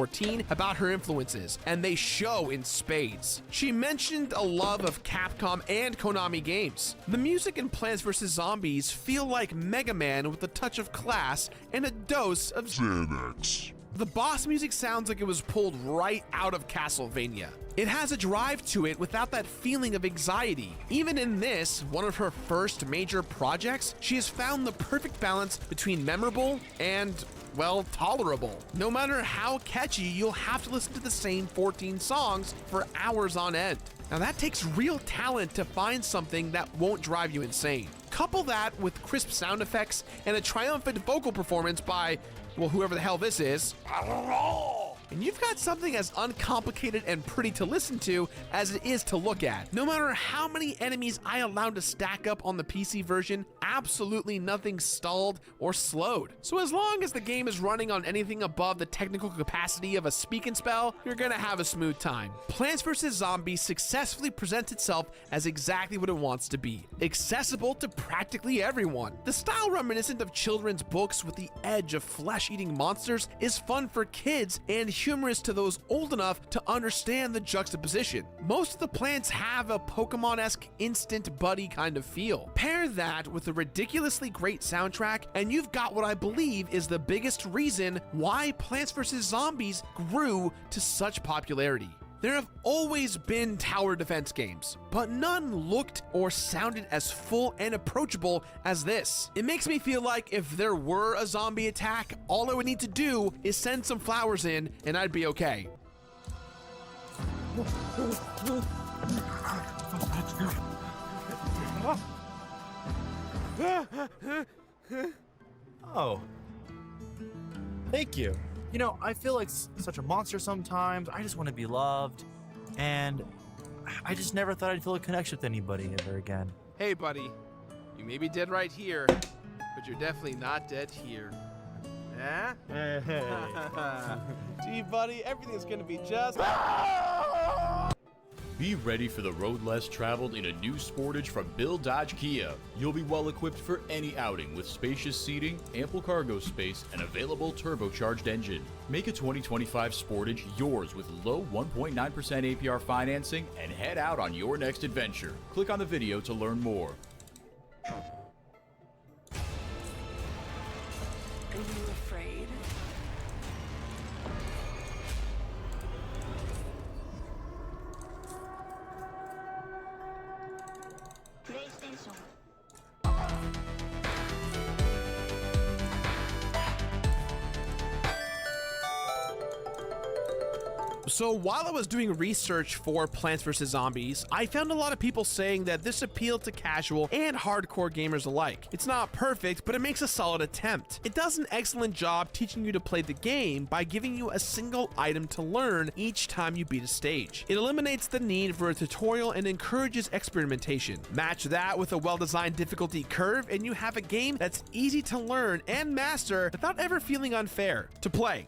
about her influences, and they show in spades. She mentioned a love of Capcom and Konami games. The music in Plants vs. Zombies feel like Mega Man with a touch of class and a dose of Xanax. The boss music sounds like it was pulled right out of Castlevania. It has a drive to it without that feeling of anxiety. Even in this, one of her first major projects, she has found the perfect balance between memorable and, well, tolerable. No matter how catchy, you'll have to listen to the same 14 songs for hours on end. Now that takes real talent to find something that won't drive you insane. Couple that with crisp sound effects and a triumphant vocal performance by, well, whoever the hell this is, and you've got something as uncomplicated and pretty to listen to as it is to look at. No matter how many enemies I allowed to stack up on the PC version, absolutely nothing stalled or slowed. So as long as the game is running on anything above the technical capacity of a speak and spell, you're gonna have a smooth time. Plants vs. Zombies successfully presents itself as exactly what it wants to be. Accessible to practically everyone. The style reminiscent of children's books with the edge of flesh-eating monsters is fun for kids and humorous to those old enough to understand the juxtaposition. Most of the plants have a Pokemon-esque instant buddy kind of feel. Pair that with a ridiculously great soundtrack, and you've got what I believe is the biggest reason why Plants vs. Zombies grew to such popularity. There have always been tower defense games, but none looked or sounded as full and approachable as this. It makes me feel like if there were a zombie attack, all I would need to do is send some flowers in and I'd be okay. Oh. Thank you. You know, I feel like such a monster sometimes. I just want to be loved. And I just never thought I'd feel a connection with anybody ever again. Hey, buddy. You may be dead right here, but you're definitely not dead here. Eh? Hey. Gee, buddy, everything's gonna be just... Be ready for the road less traveled in a new Sportage from Bill Dodge Kia. You'll be well equipped for any outing with spacious seating, ample cargo space, and available turbocharged engine. Make a 2025 Sportage yours with low 1.9% APR financing and head out on your next adventure. Click on the video to learn more. Are you afraid? PlayStation. So while I was doing research for Plants vs. Zombies, I found a lot of people saying that this appealed to casual and hardcore gamers alike. It's not perfect, but it makes a solid attempt. It does an excellent job teaching you to play the game by giving you a single item to learn each time you beat a stage. It eliminates the need for a tutorial and encourages experimentation. Match that with a well-designed difficulty curve and you have a game that's easy to learn and master without ever feeling unfair. To play,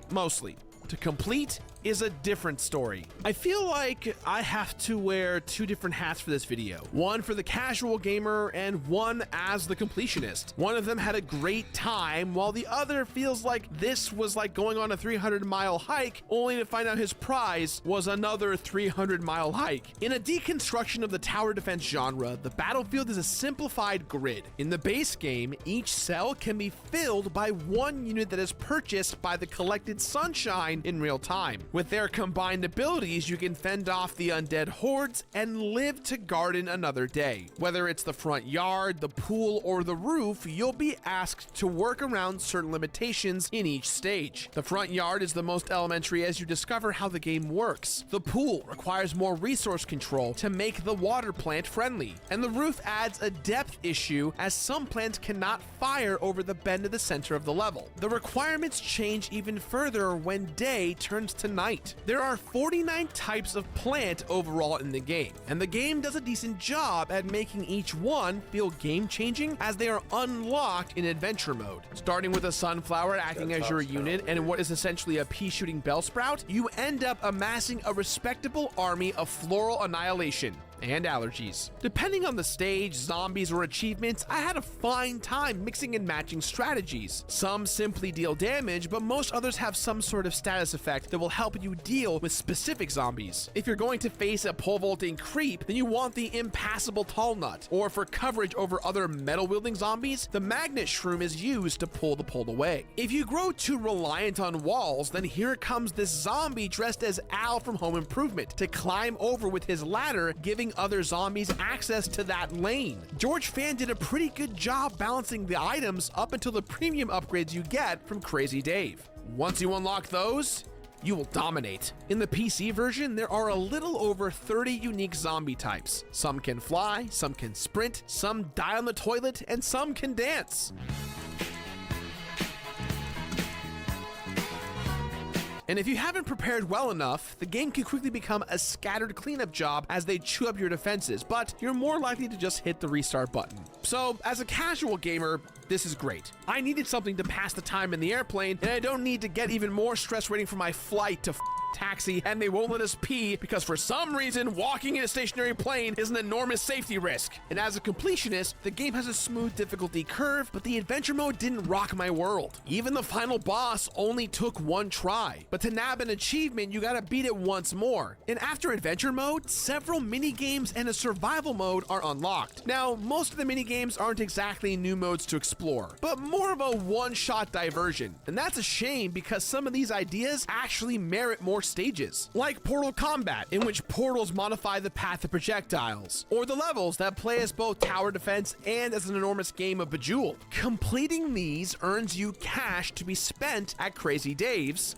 mostly. To complete is a different story. I feel like I have to wear two different hats for this video. One for the casual gamer and one as the completionist. One of them had a great time while the other feels like this was like going on a 300-mile hike only to find out his prize was another 300-mile hike. In a deconstruction of the tower defense genre, the battlefield is a simplified grid. In the base game, each cell can be filled by one unit that is purchased by the collected sunshine in real time. With their combined abilities, you can fend off the undead hordes and live to garden another day. Whether it's the front yard, the pool, or the roof, you'll be asked to work around certain limitations in each stage. The front yard is the most elementary as you discover how the game works. The pool requires more resource control to make the water plant friendly, and the roof adds a depth issue as some plants cannot fire over the bend of the center of the level. The requirements change even further when day turns to night. There are 49 types of plant overall in the game, and the game does a decent job at making each one feel game-changing as they are unlocked in adventure mode. Starting with a sunflower acting as your unit and what is essentially a pea-shooting bellsprout, you end up amassing a respectable army of floral annihilation and allergies. Depending on the stage, zombies, or achievements, I had a fine time mixing and matching strategies. Some simply deal damage, but most others have some sort of status effect that will help you deal with specific zombies. If you're going to face a pole vaulting creep, then you want the impassable tall nut, or for coverage over other metal wielding zombies, the magnet shroom is used to pull the pole away. If you grow too reliant on walls, then here comes this zombie dressed as Al from Home Improvement to climb over with his ladder, giving other zombies access to that lane. George Fan did a pretty good job balancing the items up until the premium upgrades you get from Crazy Dave. Once you unlock those, you will dominate. In the PC version, there are a little over 30 unique zombie types. Some can fly, some can sprint, some die on the toilet, and some can dance. And if you haven't prepared well enough, the game can quickly become a scattered cleanup job as they chew up your defenses, but you're more likely to just hit the restart button. So, as a casual gamer, this is great. I needed something to pass the time in the airplane, and I don't need to get even more stressed waiting for my flight to taxi, and they won't let us pee because for some reason walking in a stationary plane is an enormous safety risk. And as a completionist, the game has a smooth difficulty curve, but the adventure mode didn't rock my world. Even the final boss only took one try, but to nab an achievement, you gotta beat it once more. And after adventure mode, several mini games and a survival mode are unlocked. Now, most of the mini games aren't exactly new modes to explore, but more of a one-shot diversion. And that's a shame because some of these ideas actually merit more stages, like Portal Combat, in which portals modify the path of projectiles, or the levels that play as both tower defense and as an enormous game of Bejeweled. Completing these earns you cash to be spent at Crazy Dave's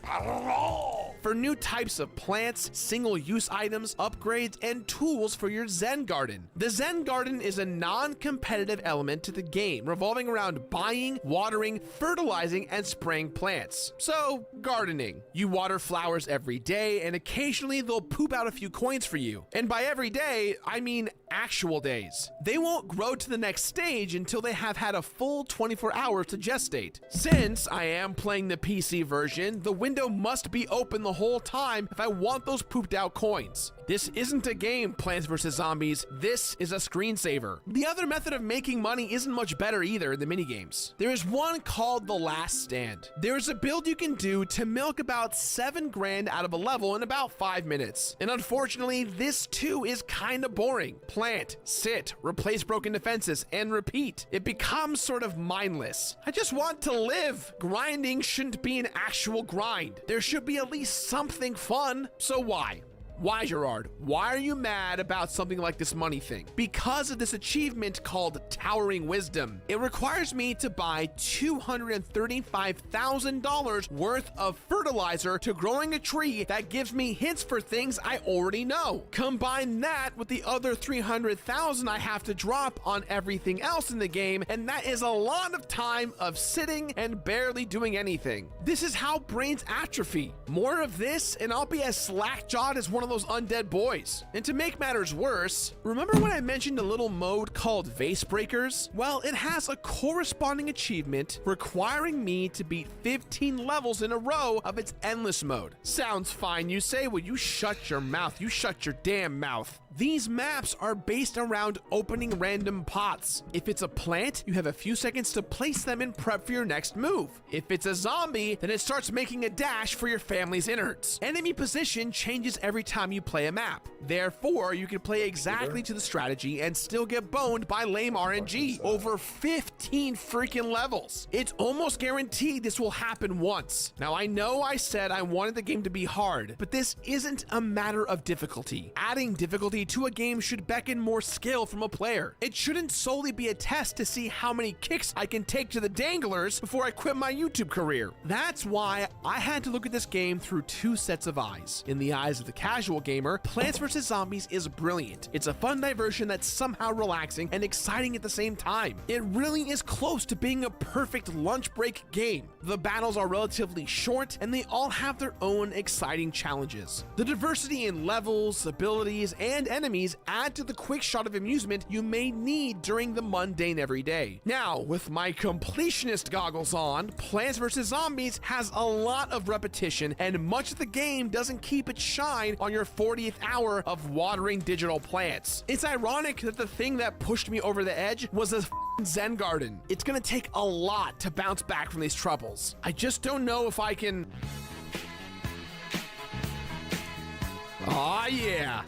for new types of plants, single-use items, upgrades, and tools for your Zen garden. The Zen garden is a non-competitive element to the game, revolving around buying, watering, fertilizing, and spraying plants. So, gardening. You water flowers every day, and occasionally they'll poop out a few coins for you. And by every day, I mean actual days. They won't grow to the next stage until they have had a full 24 hours to gestate. Since I am playing the PC version, the window must be open the whole time if I want those pooped out coins. This isn't a game, Plants vs. Zombies. This is a screensaver. The other method of making money isn't much better either in the minigames. There is one called The Last Stand. There's a build you can do to milk about 7 grand out of a level in about 5 minutes. And unfortunately, this too is kinda boring. Plant, sit, replace broken defenses, and repeat. It becomes sort of mindless. I just want to live. Grinding shouldn't be an actual grind. There should be at least something fun. So why? Why, Gerard? Why are you mad about something like this money thing? Because of this achievement called Towering Wisdom. It requires me to buy $235,000 worth of fertilizer to growing a tree that gives me hints for things I already know. Combine that with the other $300,000 I have to drop on everything else in the game, and that is a lot of time of sitting and barely doing anything. This is how brains atrophy. More of this, and I'll be as slack-jawed as one of those undead boys. And to make matters worse, remember when I mentioned a little mode called Vase Breakers? Well, it has a corresponding achievement requiring me to beat 15 levels in a row of its endless mode. Sounds fine, you say? Well, you shut your mouth. You shut your damn mouth. These maps are based around opening random pots. If it's a plant, you have a few seconds to place them and prep for your next move. If it's a zombie, then it starts making a dash for your family's innards. Enemy position changes every time you play a map. Therefore, you can play exactly to the strategy and still get boned by lame RNG. Over 15 freaking levels. It's almost guaranteed this will happen once. Now, I know I said I wanted the game to be hard, but this isn't a matter of difficulty. Adding difficulty to a game should beckon more skill from a player. It shouldn't solely be a test to see how many kicks I can take to the danglers before I quit my YouTube career. That's why I had to look at this game through 2 sets of eyes. In the eyes of the casual gamer, Plants vs. Zombies is brilliant. It's a fun diversion that's somehow relaxing and exciting at the same time. It really is close to being a perfect lunch break game. The battles are relatively short and they all have their own exciting challenges. The diversity in levels, abilities, and enemies add to the quick shot of amusement you may need during the mundane everyday. Now, with my completionist goggles on, Plants vs. Zombies has a lot of repetition and much of the game doesn't keep its shine on your 40th hour of watering digital plants. It's ironic that the thing that pushed me over the edge was a Zen garden. It's gonna take a lot to bounce back from these troubles. I just don't know if I can... Aw, yeah.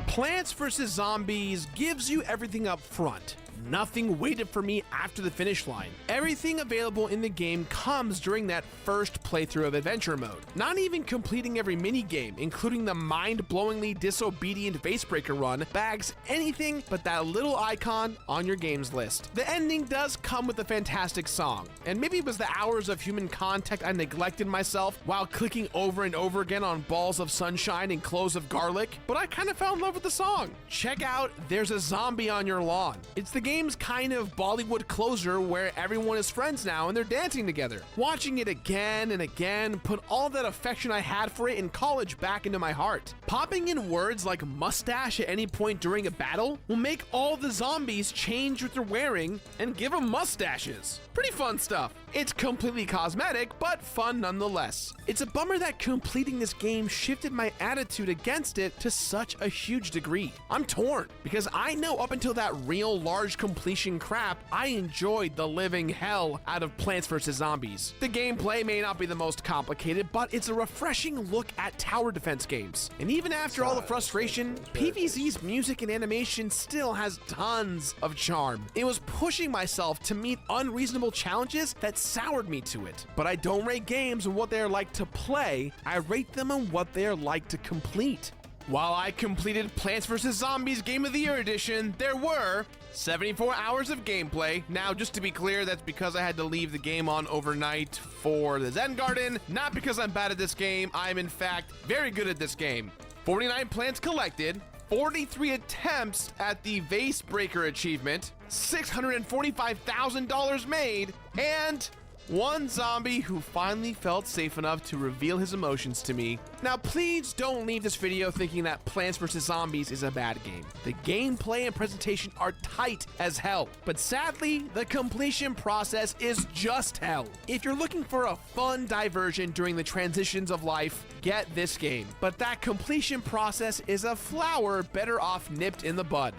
Plants vs. Zombies gives you everything up front. Nothing waited for me after the finish line. Everything available in the game comes during that first playthrough of Adventure Mode. Not even completing every mini-game, including the mind-blowingly disobedient Vasebreaker run, bags anything but that little icon on your games list. The ending does come with a fantastic song, and maybe it was the hours of human contact I neglected myself while clicking over and over again on balls of sunshine and cloves of garlic, but I kind of fell in love with the song. Check out There's a Zombie on Your Lawn. It's the game's kind of Bollywood closure where everyone is friends now and they're dancing together. Watching it again and again put all that affection I had for it in college back into my heart. Popping in words like mustache at any point during a battle will make all the zombies change what they're wearing and give them mustaches. Pretty fun stuff. It's completely cosmetic, but fun nonetheless. It's a bummer that completing this game shifted my attitude against it to such a huge degree. I'm torn, because I know up until that real large completion crap, I enjoyed the living hell out of Plants vs. Zombies. The gameplay may not be the most complicated, but it's a refreshing look at tower defense games. And even after all the frustration, PvZ's music and animation still has tons of charm. It was pushing myself to meet unreasonable challenges that soured me to it. But I don't rate games on what they're like to play, I rate them on what they're like to complete. While I completed Plants vs. Zombies Game of the Year Edition, there were 74 hours of gameplay. Now, just to be clear, that's because I had to leave the game on overnight for the Zen Garden, not because I'm bad at this game. I'm, in fact, very good at this game. 49 plants collected, 43 attempts at the Vase Breaker achievement, $645,000 made, and one zombie who finally felt safe enough to reveal his emotions to me. Now, please don't leave this video thinking that Plants vs. Zombies is a bad game. The gameplay and presentation are tight as hell, but sadly, the completion process is just hell. If you're looking for a fun diversion during the transitions of life, get this game. But that completion process is a flower better off nipped in the bud.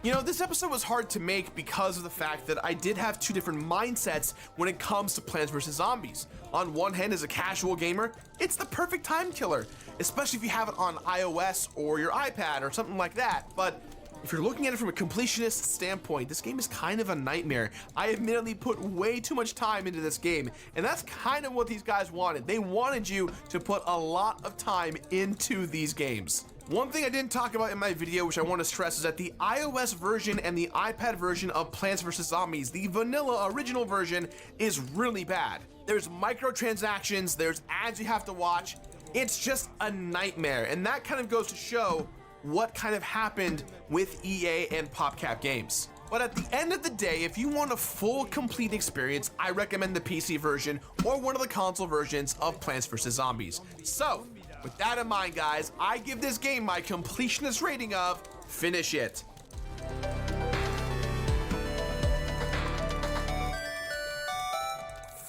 You know, this episode was hard to make because of the fact that I did have two different mindsets when it comes to Plants vs. Zombies. On one hand, as a casual gamer, it's the perfect time killer, especially if you have it on iOS or your iPad or something like that. But if you're looking at it from a completionist standpoint, this game is kind of a nightmare. I admittedly put way too much time into this game, and that's kind of what these guys wanted. They wanted you to put a lot of time into these games. One thing I didn't talk about in my video, which I want to stress, is that the iOS version and the iPad version of Plants vs. Zombies, the vanilla original version, is really bad. There's microtransactions, there's ads you have to watch. It's just a nightmare, and that kind of goes to show what kind of happened with EA and PopCap Games. But at the end of the day, if you want a full, complete experience, I recommend the PC version or one of the console versions of Plants vs. Zombies. So, with that in mind, guys, I give this game my completionist rating of finish it.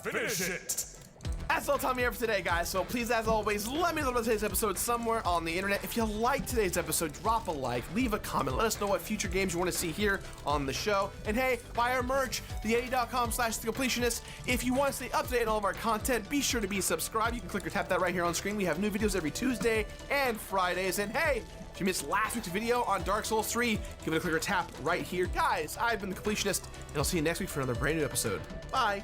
Finish it! That's all the time we have for today, guys, so please, as always, let me know about today's episode somewhere on the internet. If you like today's episode, drop a like, leave a comment, let us know what future games you want to see here on the show. And hey, buy our merch, theyeti.com/thecompletionist. If you want to stay up to date on all of our content, be sure to be subscribed. You can click or tap that right here on screen. We have new videos every Tuesday and Fridays. And hey, if you missed last week's video on Dark Souls 3, give it a click or tap right here. Guys, I've been the Completionist, and I'll see you next week for another brand new episode. Bye!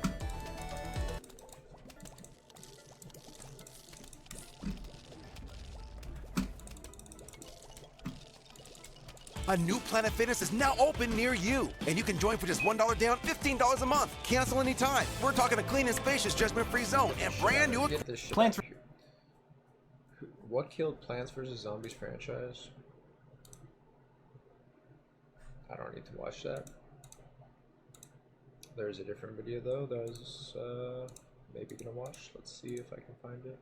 A new Planet Fitness is now open near you, and you can join for just $1 down, $15 a month. Cancel anytime. We're talking a clean and spacious, judgment-free zone and brand new. Plants. What killed Plants vs. Zombies franchise? I don't need to watch that. There's a different video though that I was maybe gonna watch. Let's see if I can find it.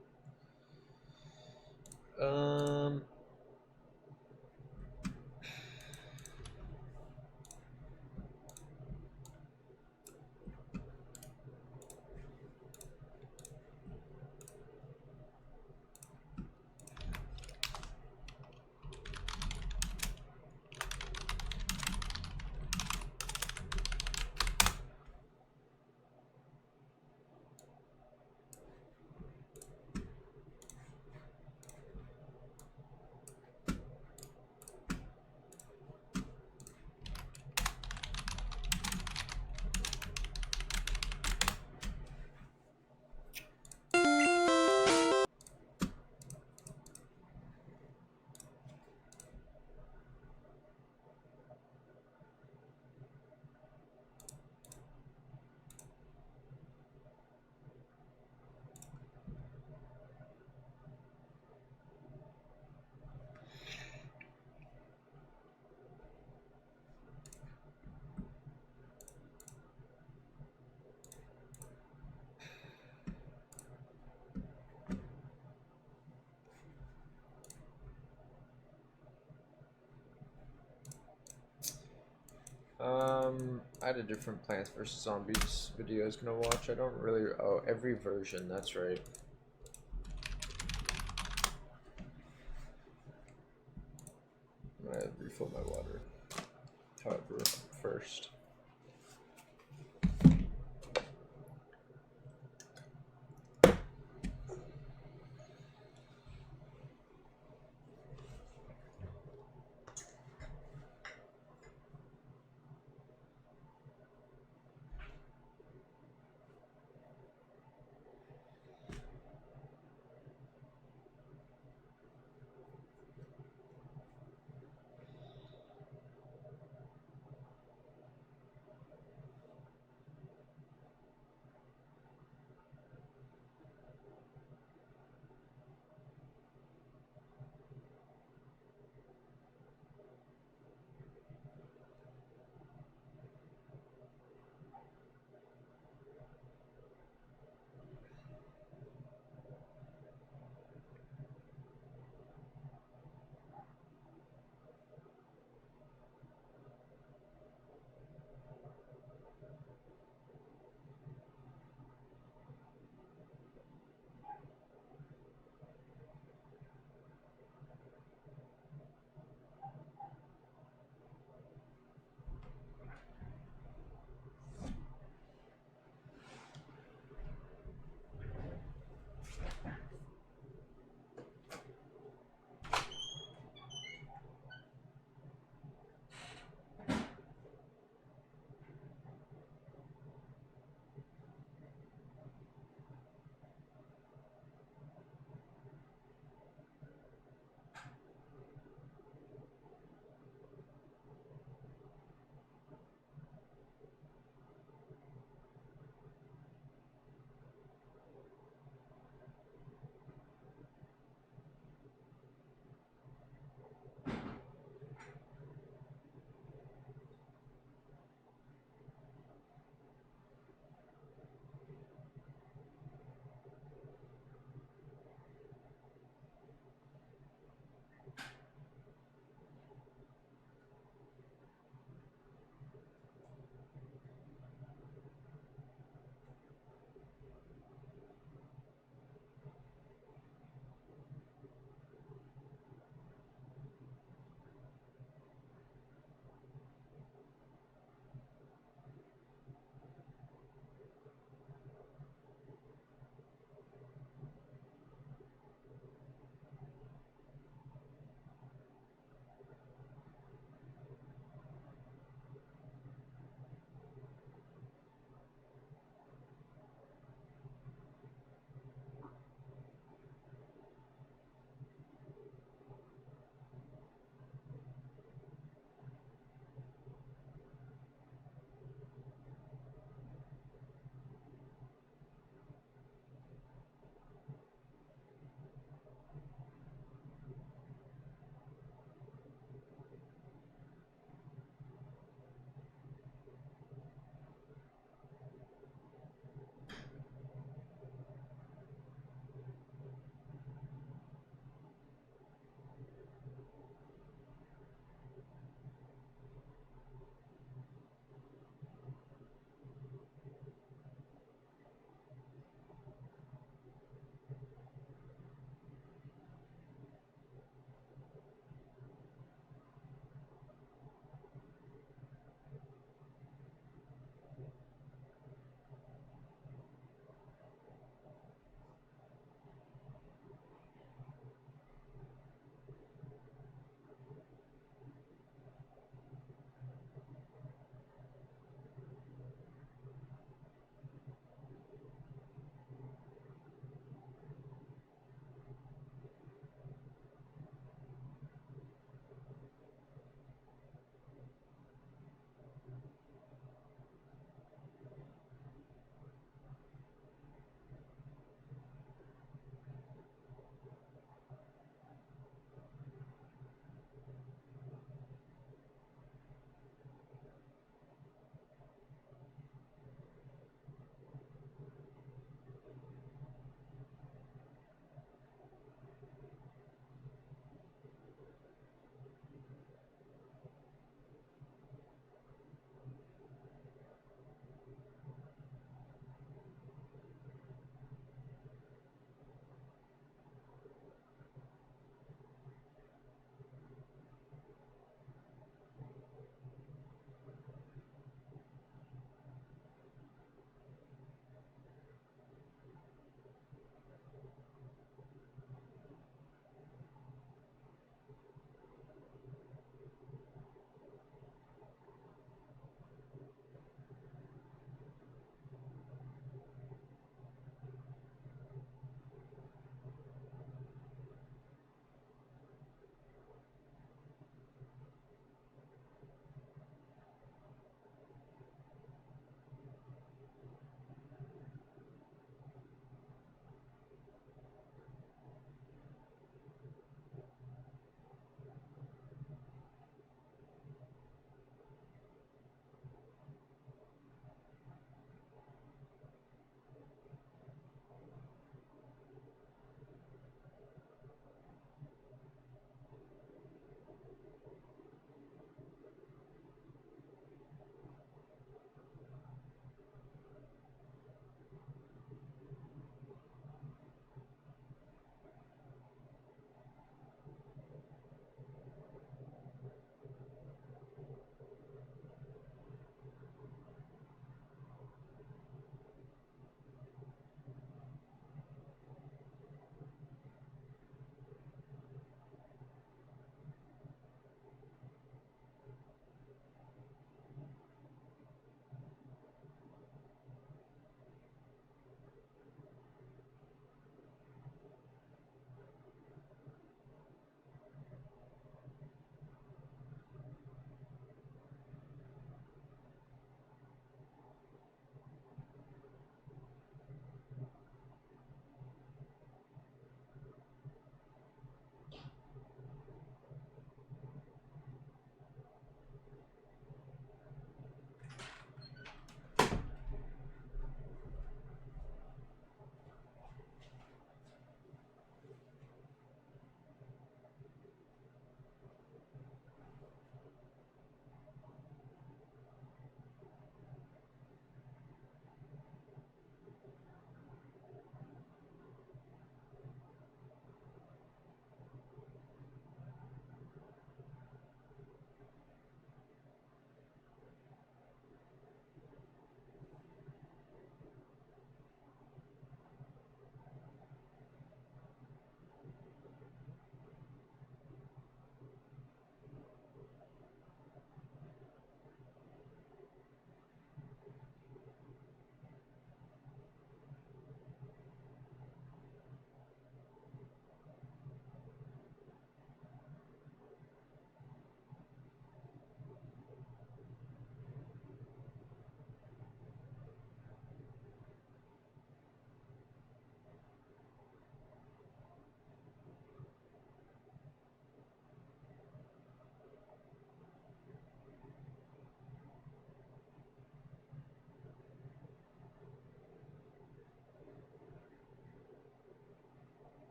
I had a different Plants vs. Zombies video I was gonna watch. I don't really. Oh, every version. That's right. I refill my water. However, first.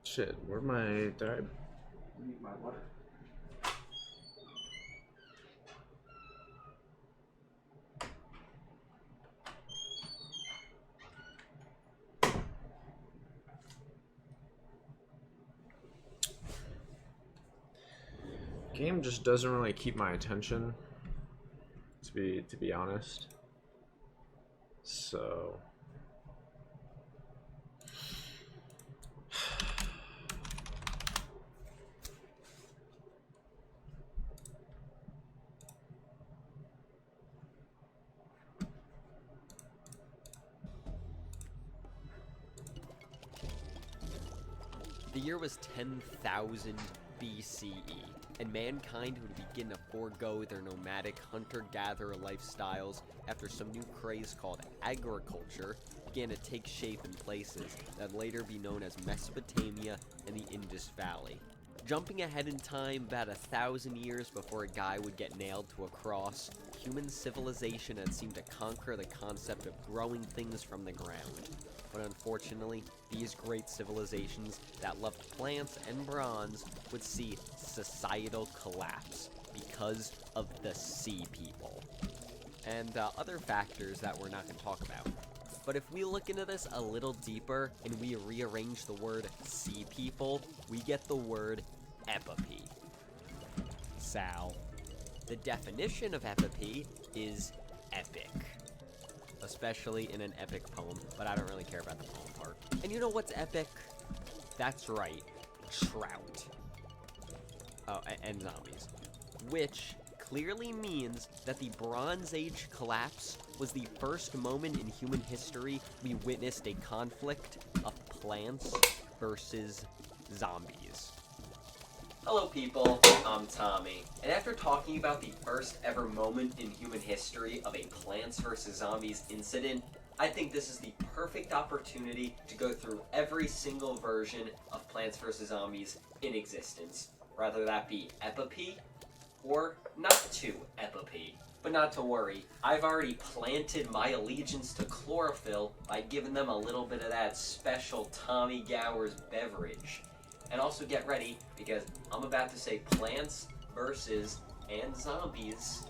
Shit, where my... Did I leave my water? Game just doesn't really keep my attention, to be honest. So the year was 10,000 BCE, and mankind would begin to forego their nomadic hunter-gatherer lifestyles after some new craze called agriculture began to take shape in places that would later be known as Mesopotamia and the Indus Valley. Jumping ahead in time about 1,000 years before a guy would get nailed to a cross, human civilization had seemed to conquer the concept of growing things from the ground. But unfortunately, these great civilizations that loved plants and bronze would see societal collapse because of the sea people. And other factors that we're not going to talk about. But if we look into this a little deeper and we rearrange the word sea people, we get the word epopee. Sal. The definition of epopee is epic. Especially in an epic poem, but I don't really care about the poem part. And you know what's epic? That's right, trout. Oh, and zombies. Which clearly means that the Bronze Age collapse was the first moment in human history we witnessed a conflict of plants versus zombies. Hello people, I'm Tommy, and after talking about the first ever moment in human history of a Plants vs. Zombies incident, I think this is the perfect opportunity to go through every single version of Plants vs. Zombies in existence, whether that be epopee or not to epopee. But not to worry, I've already planted my allegiance to chlorophyll by giving them a little bit of that special Tommy Gower's beverage. And also get ready, because I'm about to say plants versus and zombies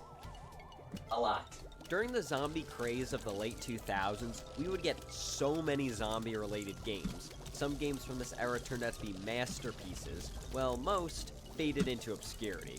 a lot. During the zombie craze of the late 2000s, we would get so many zombie-related games. Some games from this era turned out to be masterpieces, while most faded into obscurity.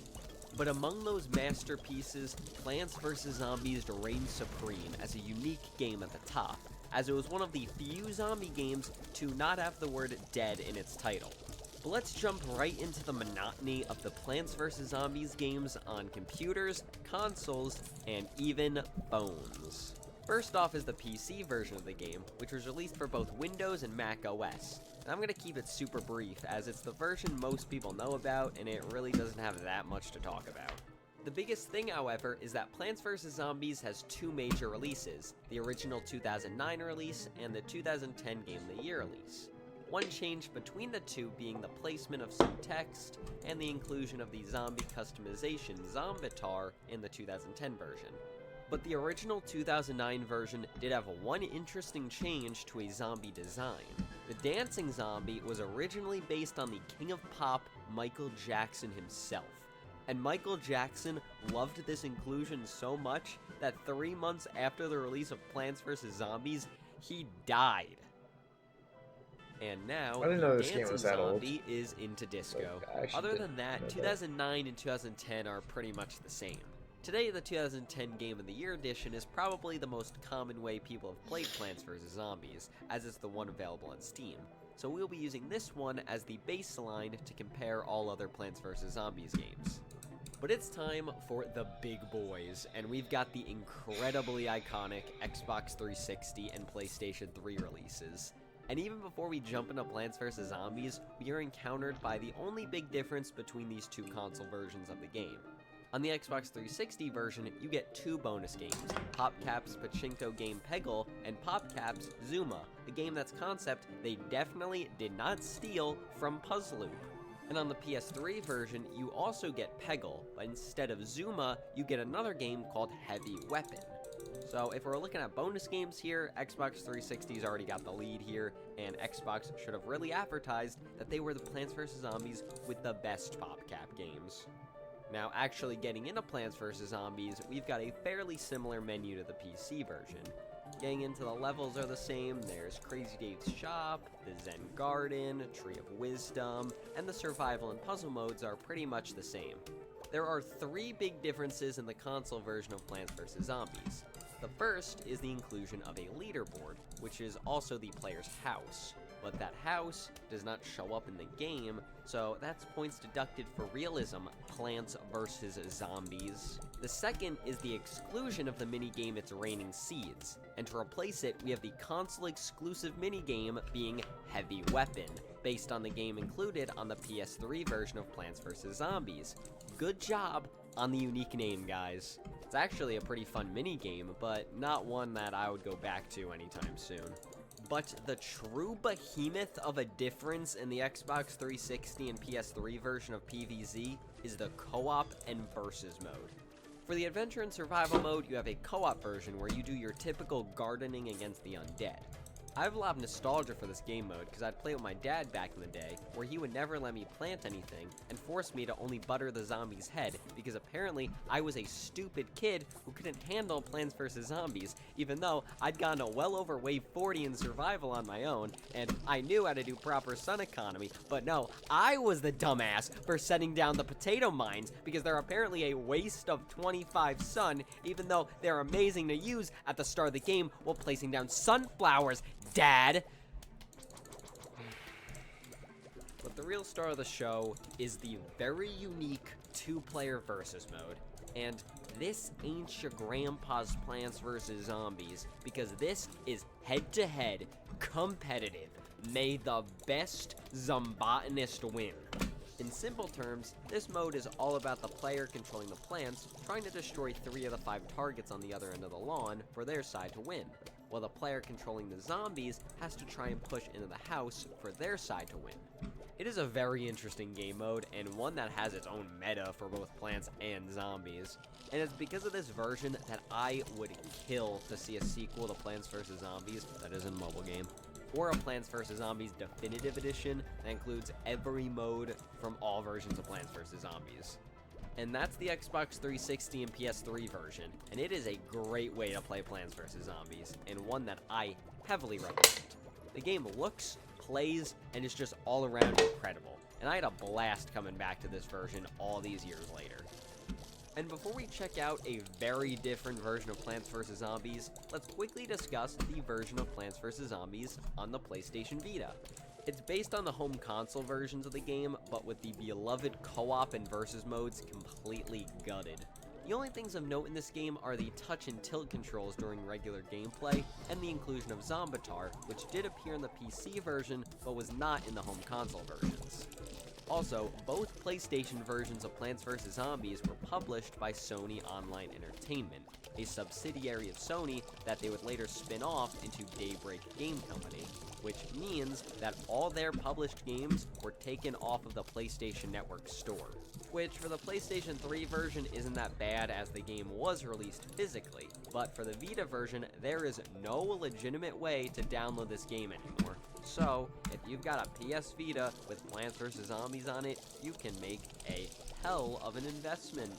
But among those masterpieces, Plants vs. Zombies reigned supreme as a unique game at the top, as it was one of the few zombie games to not have the word dead in its title. But let's jump right into the monotony of the Plants vs. Zombies games on computers, consoles, and even phones. First off is the PC version of the game, which was released for both Windows and Mac OS. And I'm going to keep it super brief, as it's the version most people know about, and it really doesn't have that much to talk about. The biggest thing, however, is that Plants vs. Zombies has two major releases, the original 2009 release and the 2010 Game of the Year release. One change between the two being the placement of some text and the inclusion of the zombie customization Zombitar in the 2010 version. But the original 2009 version did have one interesting change to a zombie design. The dancing zombie was originally based on the King of Pop, Michael Jackson himself. And Michael Jackson loved this inclusion so much that 3 months after the release of Plants vs. Zombies, he died. And now, I didn't know the this game dancing was that old. zombie is into disco. Like, I actually Other didn't than that, know that. 2009 and 2010 are pretty much the same. Today, the 2010 Game of the Year edition is probably the most common way people have played Plants vs. Zombies, as it's the one available on Steam. So we'll be using this one as the baseline to compare all other Plants vs. Zombies games. But it's time for the big boys, and we've got the incredibly iconic Xbox 360 and PlayStation 3 releases. And even before we jump into Plants vs. Zombies, we are encountered by the only big difference between these two console versions of the game. On the Xbox 360 version, you get two bonus games, PopCap's pachinko game Peggle and PopCap's Zuma, a game that's concept they definitely did not steal from Puzzloop. And on the PS3 version, you also get Peggle, but instead of Zuma, you get another game called Heavy Weapon. So if we're looking at bonus games here, Xbox 360's already got the lead here, and Xbox should have really advertised that they were the Plants vs. Zombies with the best PopCap games. Now, actually getting into Plants vs. Zombies, we've got a fairly similar menu to the PC version. Getting into the levels are the same. There's Crazy Dave's Shop, the Zen Garden, Tree of Wisdom, and the survival and puzzle modes are pretty much the same. There are 3 big differences in the console version of Plants vs. Zombies. The first is the inclusion of a leaderboard, which is also the player's house. But that house does not show up in the game, so that's points deducted for realism, Plants vs. Zombies. The second is the exclusion of the minigame It's Raining Seeds, and to replace it, we have the console-exclusive minigame being Heavy Weapon, based on the game included on the PS3 version of Plants vs. Zombies. Good job on the unique name, guys. It's actually a pretty fun minigame, but not one that I would go back to anytime soon. But the true behemoth of a difference in the Xbox 360 and PS3 version of PvZ is the co-op and versus mode. For the adventure and survival mode, you have a co-op version where you do your typical gardening against the undead. I have a lot of nostalgia for this game mode because I'd play with my dad back in the day, where he would never let me plant anything and force me to only butter the zombie's head because apparently I was a stupid kid who couldn't handle Plants vs. Zombies, even though I'd gotten a well over wave 40 in survival on my own, and I knew how to do proper sun economy, but no, I was the dumbass for setting down the potato mines because they're apparently a waste of 25 sun, even though they're amazing to use at the start of the game while placing down sunflowers. Dad! But the real star of the show is the very unique 2-player versus mode. And this ain't your grandpa's Plants vs. Zombies, because this is head-to-head, competitive. May the best zombotanist win. In simple terms, this mode is all about the player controlling the plants, trying to destroy 3 of the 5 targets on the other end of the lawn for their side to win, while the player controlling the zombies has to try and push into the house for their side to win. It is a very interesting game mode, and one that has its own meta for both plants and zombies. And it's because of this version that I would kill to see a sequel to Plants vs. Zombies that is a mobile game, or a Plants vs. Zombies Definitive Edition that includes every mode from all versions of Plants vs. Zombies. And that's the Xbox 360 and PS3 version, and it is a great way to play Plants vs. Zombies, and one that I heavily recommend. The game looks, plays, and is just all around incredible, and I had a blast coming back to this version all these years later. And before we check out a very different version of Plants vs. Zombies, let's quickly discuss the version of Plants vs. Zombies on the PlayStation Vita. It's based on the home console versions of the game, but with the beloved co-op and versus modes completely gutted. The only things of note in this game are the touch and tilt controls during regular gameplay, and the inclusion of Zombitar, which did appear in the PC version, but was not in the home console versions. Also, both PlayStation versions of Plants vs. Zombies were published by Sony Online Entertainment, a subsidiary of Sony that they would later spin off into Daybreak Game Company, which means that all their published games were taken off of the PlayStation Network store, which for the PlayStation 3 version isn't that bad as the game was released physically, but for the Vita version, there is no legitimate way to download this game anymore. So, if you've got a PS Vita with Plants vs. Zombies on it, you can make a hell of an investment.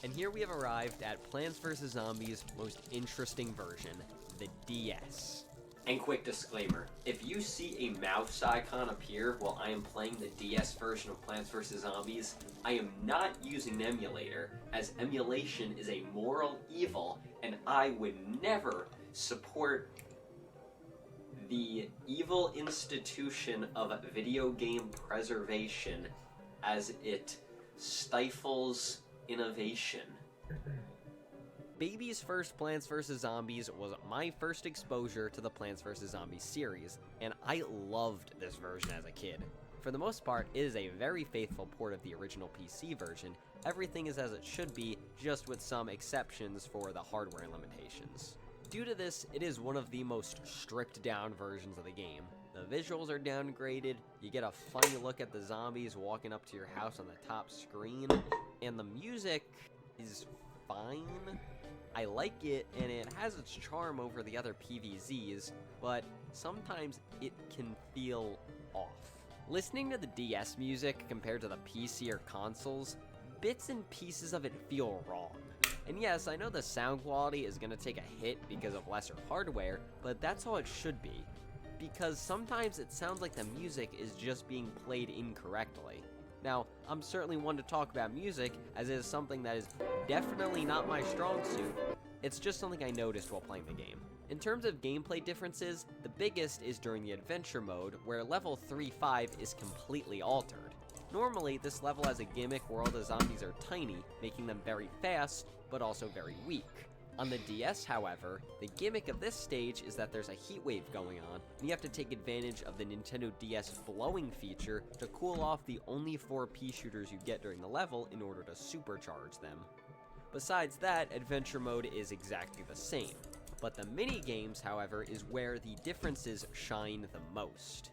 And here we have arrived at Plants vs. Zombies' most interesting version, the DS. And quick disclaimer, if you see a mouse icon appear while I am playing the DS version of Plants vs. Zombies, I am not using an emulator, as emulation is a moral evil, and I would never support the evil institution of video game preservation as it stifles innovation. Baby's first Plants vs. Zombies was my first exposure to the Plants vs. Zombies series, and I loved this version as a kid. For the most part, it is a very faithful port of the original PC version. Everything is as it should be, just with some exceptions for the hardware limitations. Due to this, it is one of the most stripped down versions of the game. The visuals are downgraded, you get a funny look at the zombies walking up to your house on the top screen, and the music is fine. I like it, and it has its charm over the other PvZs, but sometimes it can feel off. Listening to the DS music compared to the PC or consoles, bits and pieces of it feel wrong. And yes, I know the sound quality is going to take a hit because of lesser hardware, but that's how it should be. Because sometimes it sounds like the music is just being played incorrectly. Now, I'm certainly one to talk about music, as it is something that is definitely not my strong suit. It's just something I noticed while playing the game. In terms of gameplay differences, the biggest is during the adventure mode, where level 3-5 is completely altered. Normally, this level has a gimmick where all the zombies are tiny, making them very fast, but also very weak. On the DS, however, the gimmick of this stage is that there's a heat wave going on, and you have to take advantage of the Nintendo DS blowing feature to cool off the only 4 pea shooters you get during the level in order to supercharge them. Besides that, adventure mode is exactly the same, but the mini-games, however, is where the differences shine the most.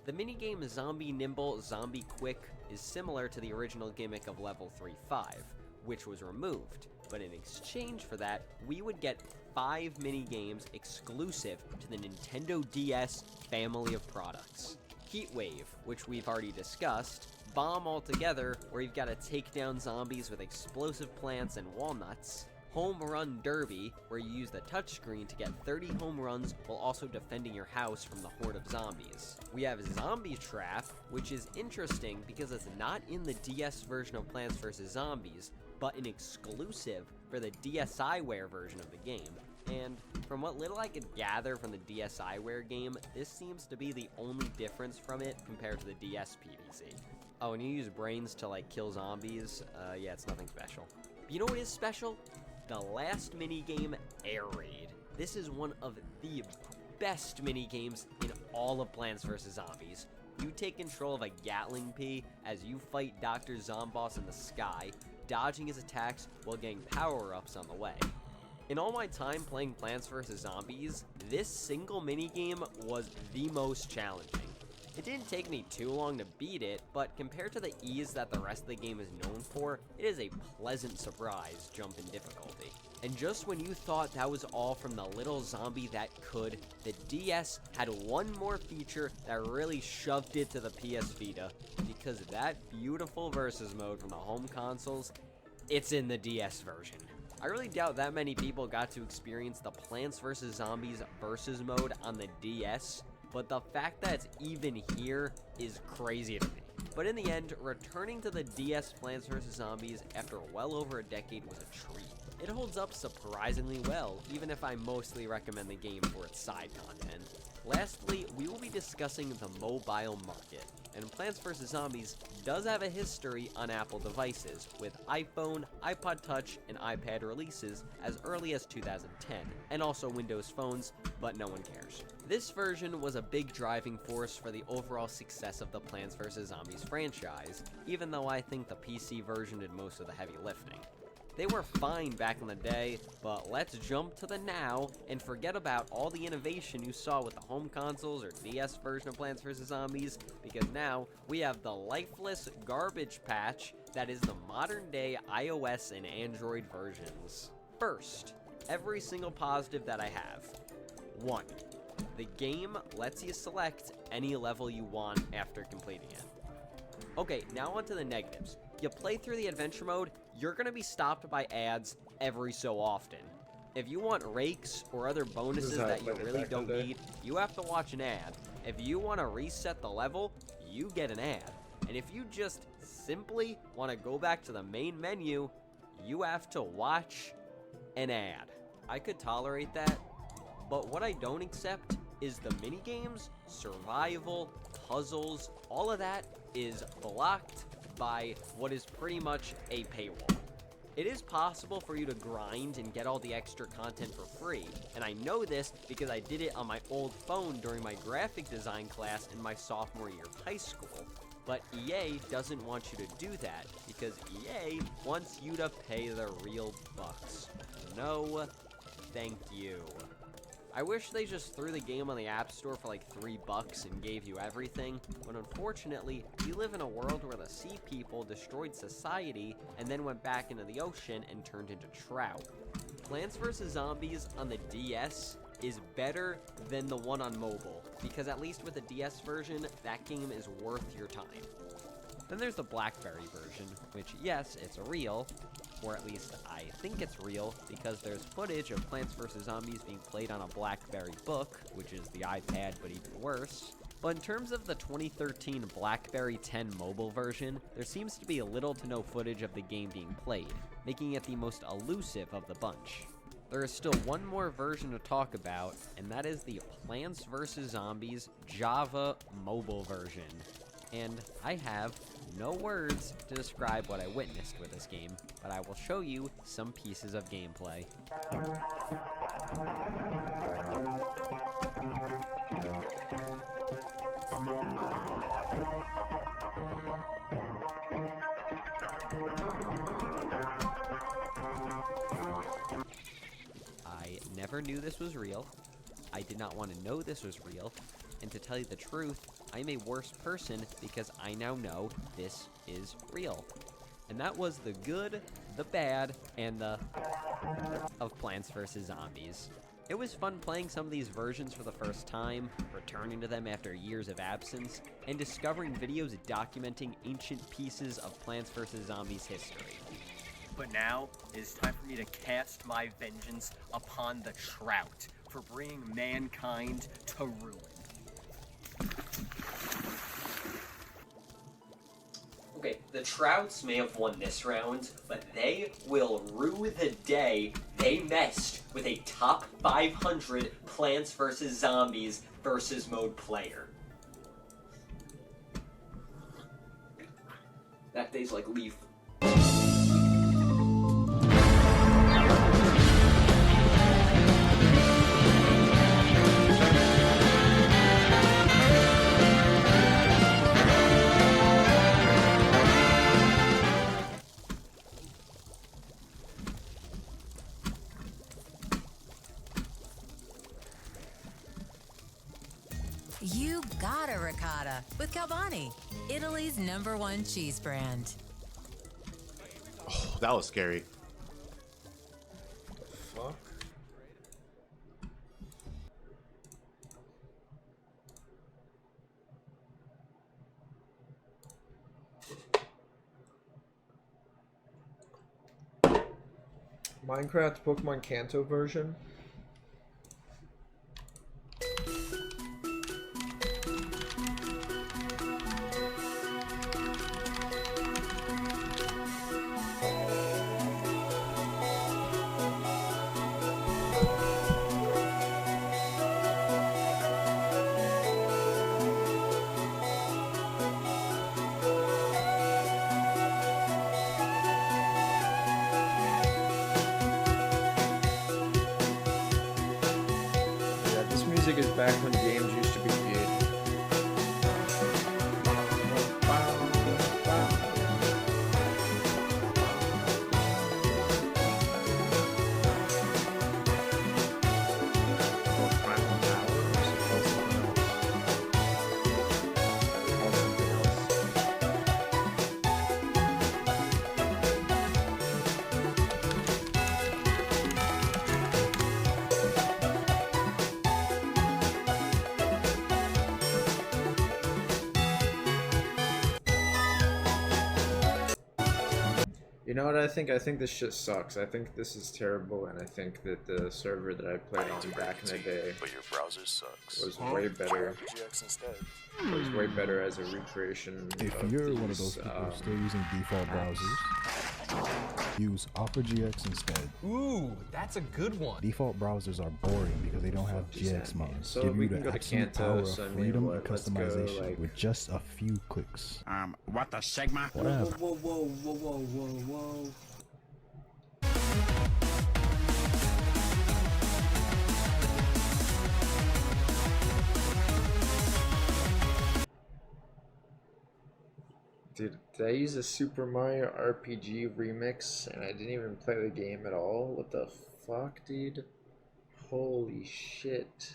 The minigame Zombie Nimble, Zombie Quick is similar to the original gimmick of level 3-5, which was removed, but in exchange for that, we would get 5 minigames exclusive to the Nintendo DS family of products. Heatwave, which we've already discussed, Bomb Altogether, where you've got to take down zombies with explosive plants and walnuts, Home Run Derby, where you use the touchscreen to get 30 home runs while also defending your house from the horde of zombies. We have Zombie Trap, which is interesting because it's not in the DS version of Plants vs. Zombies, but an exclusive for the DSiWare version of the game. And from what little I could gather from the DSiWare game, this seems to be the only difference from it compared to the DS PVC. Oh, and you use brains to like kill zombies? Yeah, it's nothing special. But you know what is special? The last minigame, Air Raid. This is one of the best minigames in all of Plants vs. Zombies. You take control of a Gatling Pea as you fight Dr. Zomboss in the sky, dodging his attacks while getting power-ups on the way. In all my time playing Plants vs. Zombies, this single minigame was the most challenging. It didn't take me too long to beat it, but compared to the ease that the rest of the game is known for, it is a pleasant surprise jump in difficulty. And just when you thought that was all from the little zombie that could, the DS had one more feature that really shoved it to the PS Vita, because that beautiful versus mode from the home consoles, it's in the DS version. I really doubt that many people got to experience the Plants vs. Zombies versus mode on the DS, but the fact that it's even here is crazy to me. But in the end, returning to the DS Plants vs. Zombies after well over a decade was a treat. It holds up surprisingly well, even if I mostly recommend the game for its side content. Lastly, we will be discussing the mobile market, and Plants vs. Zombies does have a history on Apple devices, with iPhone, iPod Touch, and iPad releases as early as 2010, and also Windows phones, but no one cares. This version was a big driving force for the overall success of the Plants vs. Zombies franchise, even though I think the PC version did most of the heavy lifting. They were fine back in the day, but let's jump to the now and forget about all the innovation you saw with the home consoles or DS version of Plants vs. Zombies, because now we have the lifeless garbage patch that is the modern day iOS and Android versions. First, every single positive that I have. 1. The game lets you select any level you want after completing it. Okay, now on to the negatives. You play through the adventure mode, you're going to be stopped by ads every so often. If you want rakes or other bonuses that you really don't need, you have to watch an ad. If you want to reset the level, you get an ad. And if you just simply want to go back to the main menu, you have to watch an ad. I could tolerate that, but what I don't accept is the minigames, survival, puzzles, all of that is blocked by what is pretty much a paywall. It is possible for you to grind and get all the extra content for free, and I know this because I did it on my old phone during my graphic design class in my sophomore year of high school. But EA doesn't want you to do that because EA wants you to pay the real bucks. No, thank you. I wish they just threw the game on the App Store for like $3 and gave you everything, but unfortunately, we live in a world where the sea people destroyed society and then went back into the ocean and turned into trout. Plants vs. Zombies on the DS is better than the one on mobile, because at least with the DS version, that game is worth your time. Then there's the BlackBerry version, which yes, it's real, or at least I think it's real, because there's footage of Plants vs. Zombies being played on a BlackBerry book, which is the iPad but even worse. But in terms of the 2013 BlackBerry 10 mobile version, there seems to be little to no footage of the game being played, making it the most elusive of the bunch. There is still one more version to talk about, and that is the Plants vs. Zombies Java mobile version. And I have no words to describe what I witnessed with this game, but I will show you some pieces of gameplay. I never knew this was real. I did not want to know this was real. And to tell you the truth, I'm a worse person because I now know this is real. And that was the good, the bad, and the of Plants vs. Zombies. It was fun playing some of these versions for the first time, returning to them after years of absence, and discovering videos documenting ancient pieces of Plants vs. Zombies history. But now, it is time for me to cast my vengeance upon the Trout for bringing mankind to ruin. Okay, the Trouts may have won this round, but they will rue the day they messed with a top 500 Plants vs. Zombies versus mode player. That day's like leaf. You got a ricotta with Calvani, Italy's #1 cheese brand. Oh, that was scary. Fuck. Minecraft Pokemon Kanto version. Music is back when games used to be good. You know what I think? I think this shit sucks. I think this is terrible, and I think that the server that I played on back in the day but your browser sucks. was way better. Was way better as a recreation. If you're one of those people still using default browsers, use Opera GX instead. Ooh, that's a good one. Default browsers are boring because they don't have GX mods. So Give we you can the go to absolute Kanto, power of so I mean, freedom what, and let's go, customization like- with just a few clicks. What the Sigma? Whatever. Whoa, whoa, whoa, whoa, whoa, whoa. Dude, did I use a Super Mario RPG remix and I didn't even play the game at all? What the fuck, dude? Holy shit.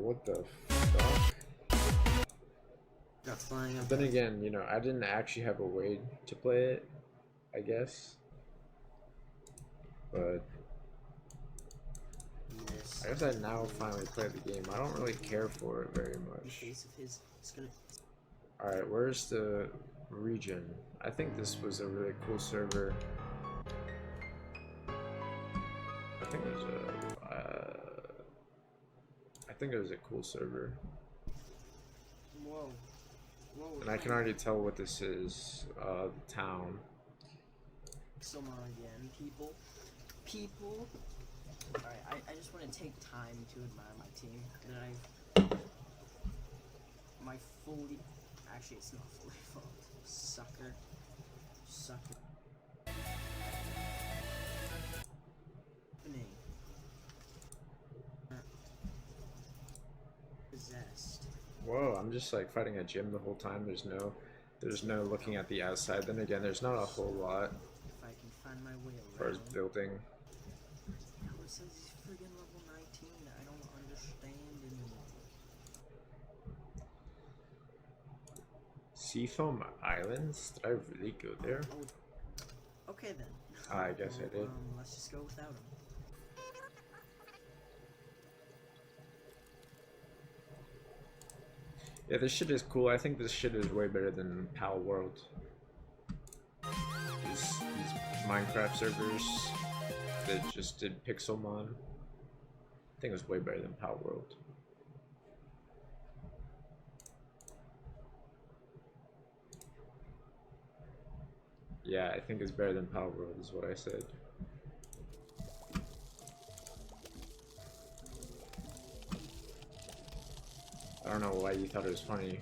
What the fuck? Start flying up. Then again, you know, I didn't actually have a way to play it, I guess. But I guess I now finally play the game. I don't really care for it very much. Alright, where's the region? I think this was a really cool server. I think it was a cool server. Whoa. Whoa. And I can already tell what this is, the town. Someone again, people. People. Alright, I just want to take time to admire my team. That my fully... Actually, it's not fully fault. Sucker. Sucker. Opening. Possessed. Whoa, I'm just like fighting a gym the whole time. There's no looking at the outside. Then again, there's not a whole lot If I can find my way as far as around. building. How it says he's friggin' level 19. I don't understand anymore. Seafoam Islands? Did I really go there? Okay then. I guess I did. Let's just go without him. Yeah, this shit is cool. I think this shit is way better than Pal World. These Minecraft servers that just did Pixelmon. I think it was way better than Pal World. Yeah, I think it's better than Pal World is what I said. I don't know why you thought it was funny.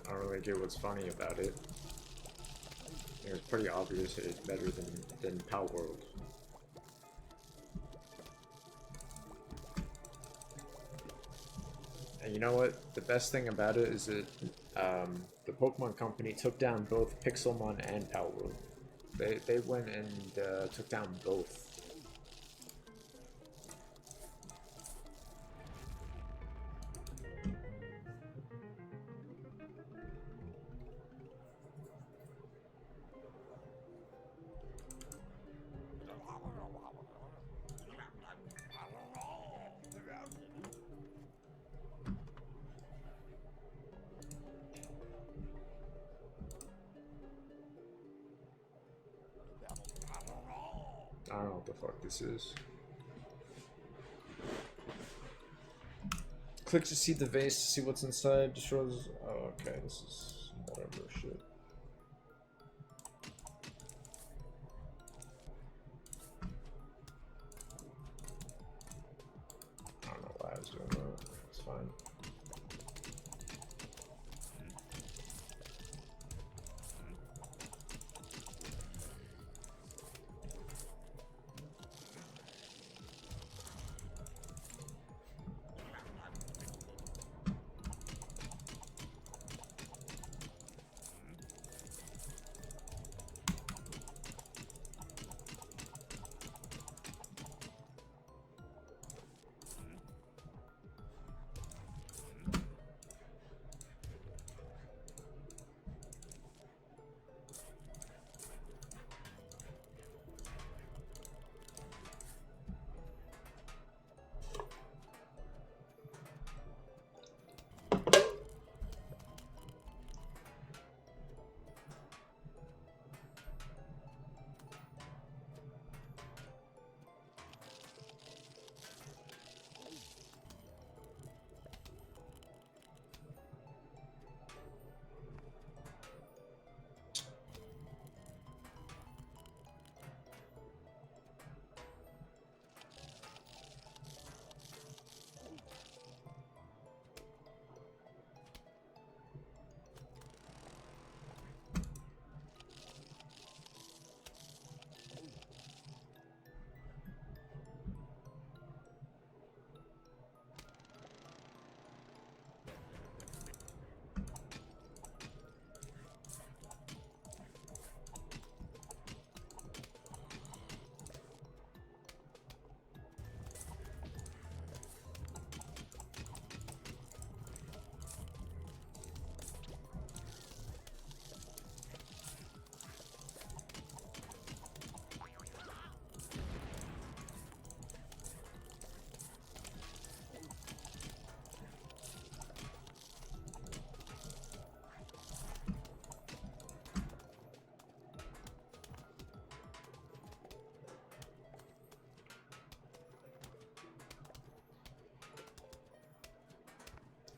I don't really get what's funny about it. I think it's pretty obvious that it's better than Pal World. And you know what? The best thing about it is that the Pokemon Company took down both Pixelmon and Pal World. They went and took down both. I don't know what the fuck this is. Click to see the vase to see what's inside. Destroys. Oh, okay. This is whatever shit. I don't know why I was doing that. It's fine.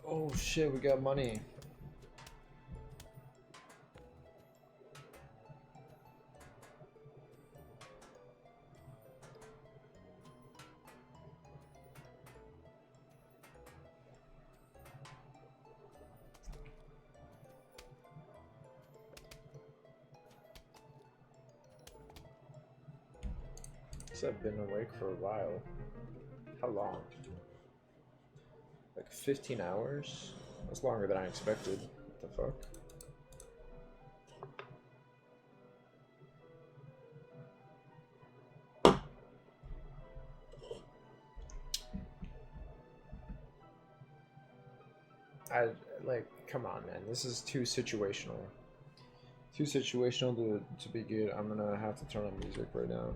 Oh shit, we got money. I've been awake for a while. How long? Like 15 hours? That's longer than I expected. What the fuck? Like, come on, man. This is too situational. Too situational to be good. I'm gonna have to turn on music right now.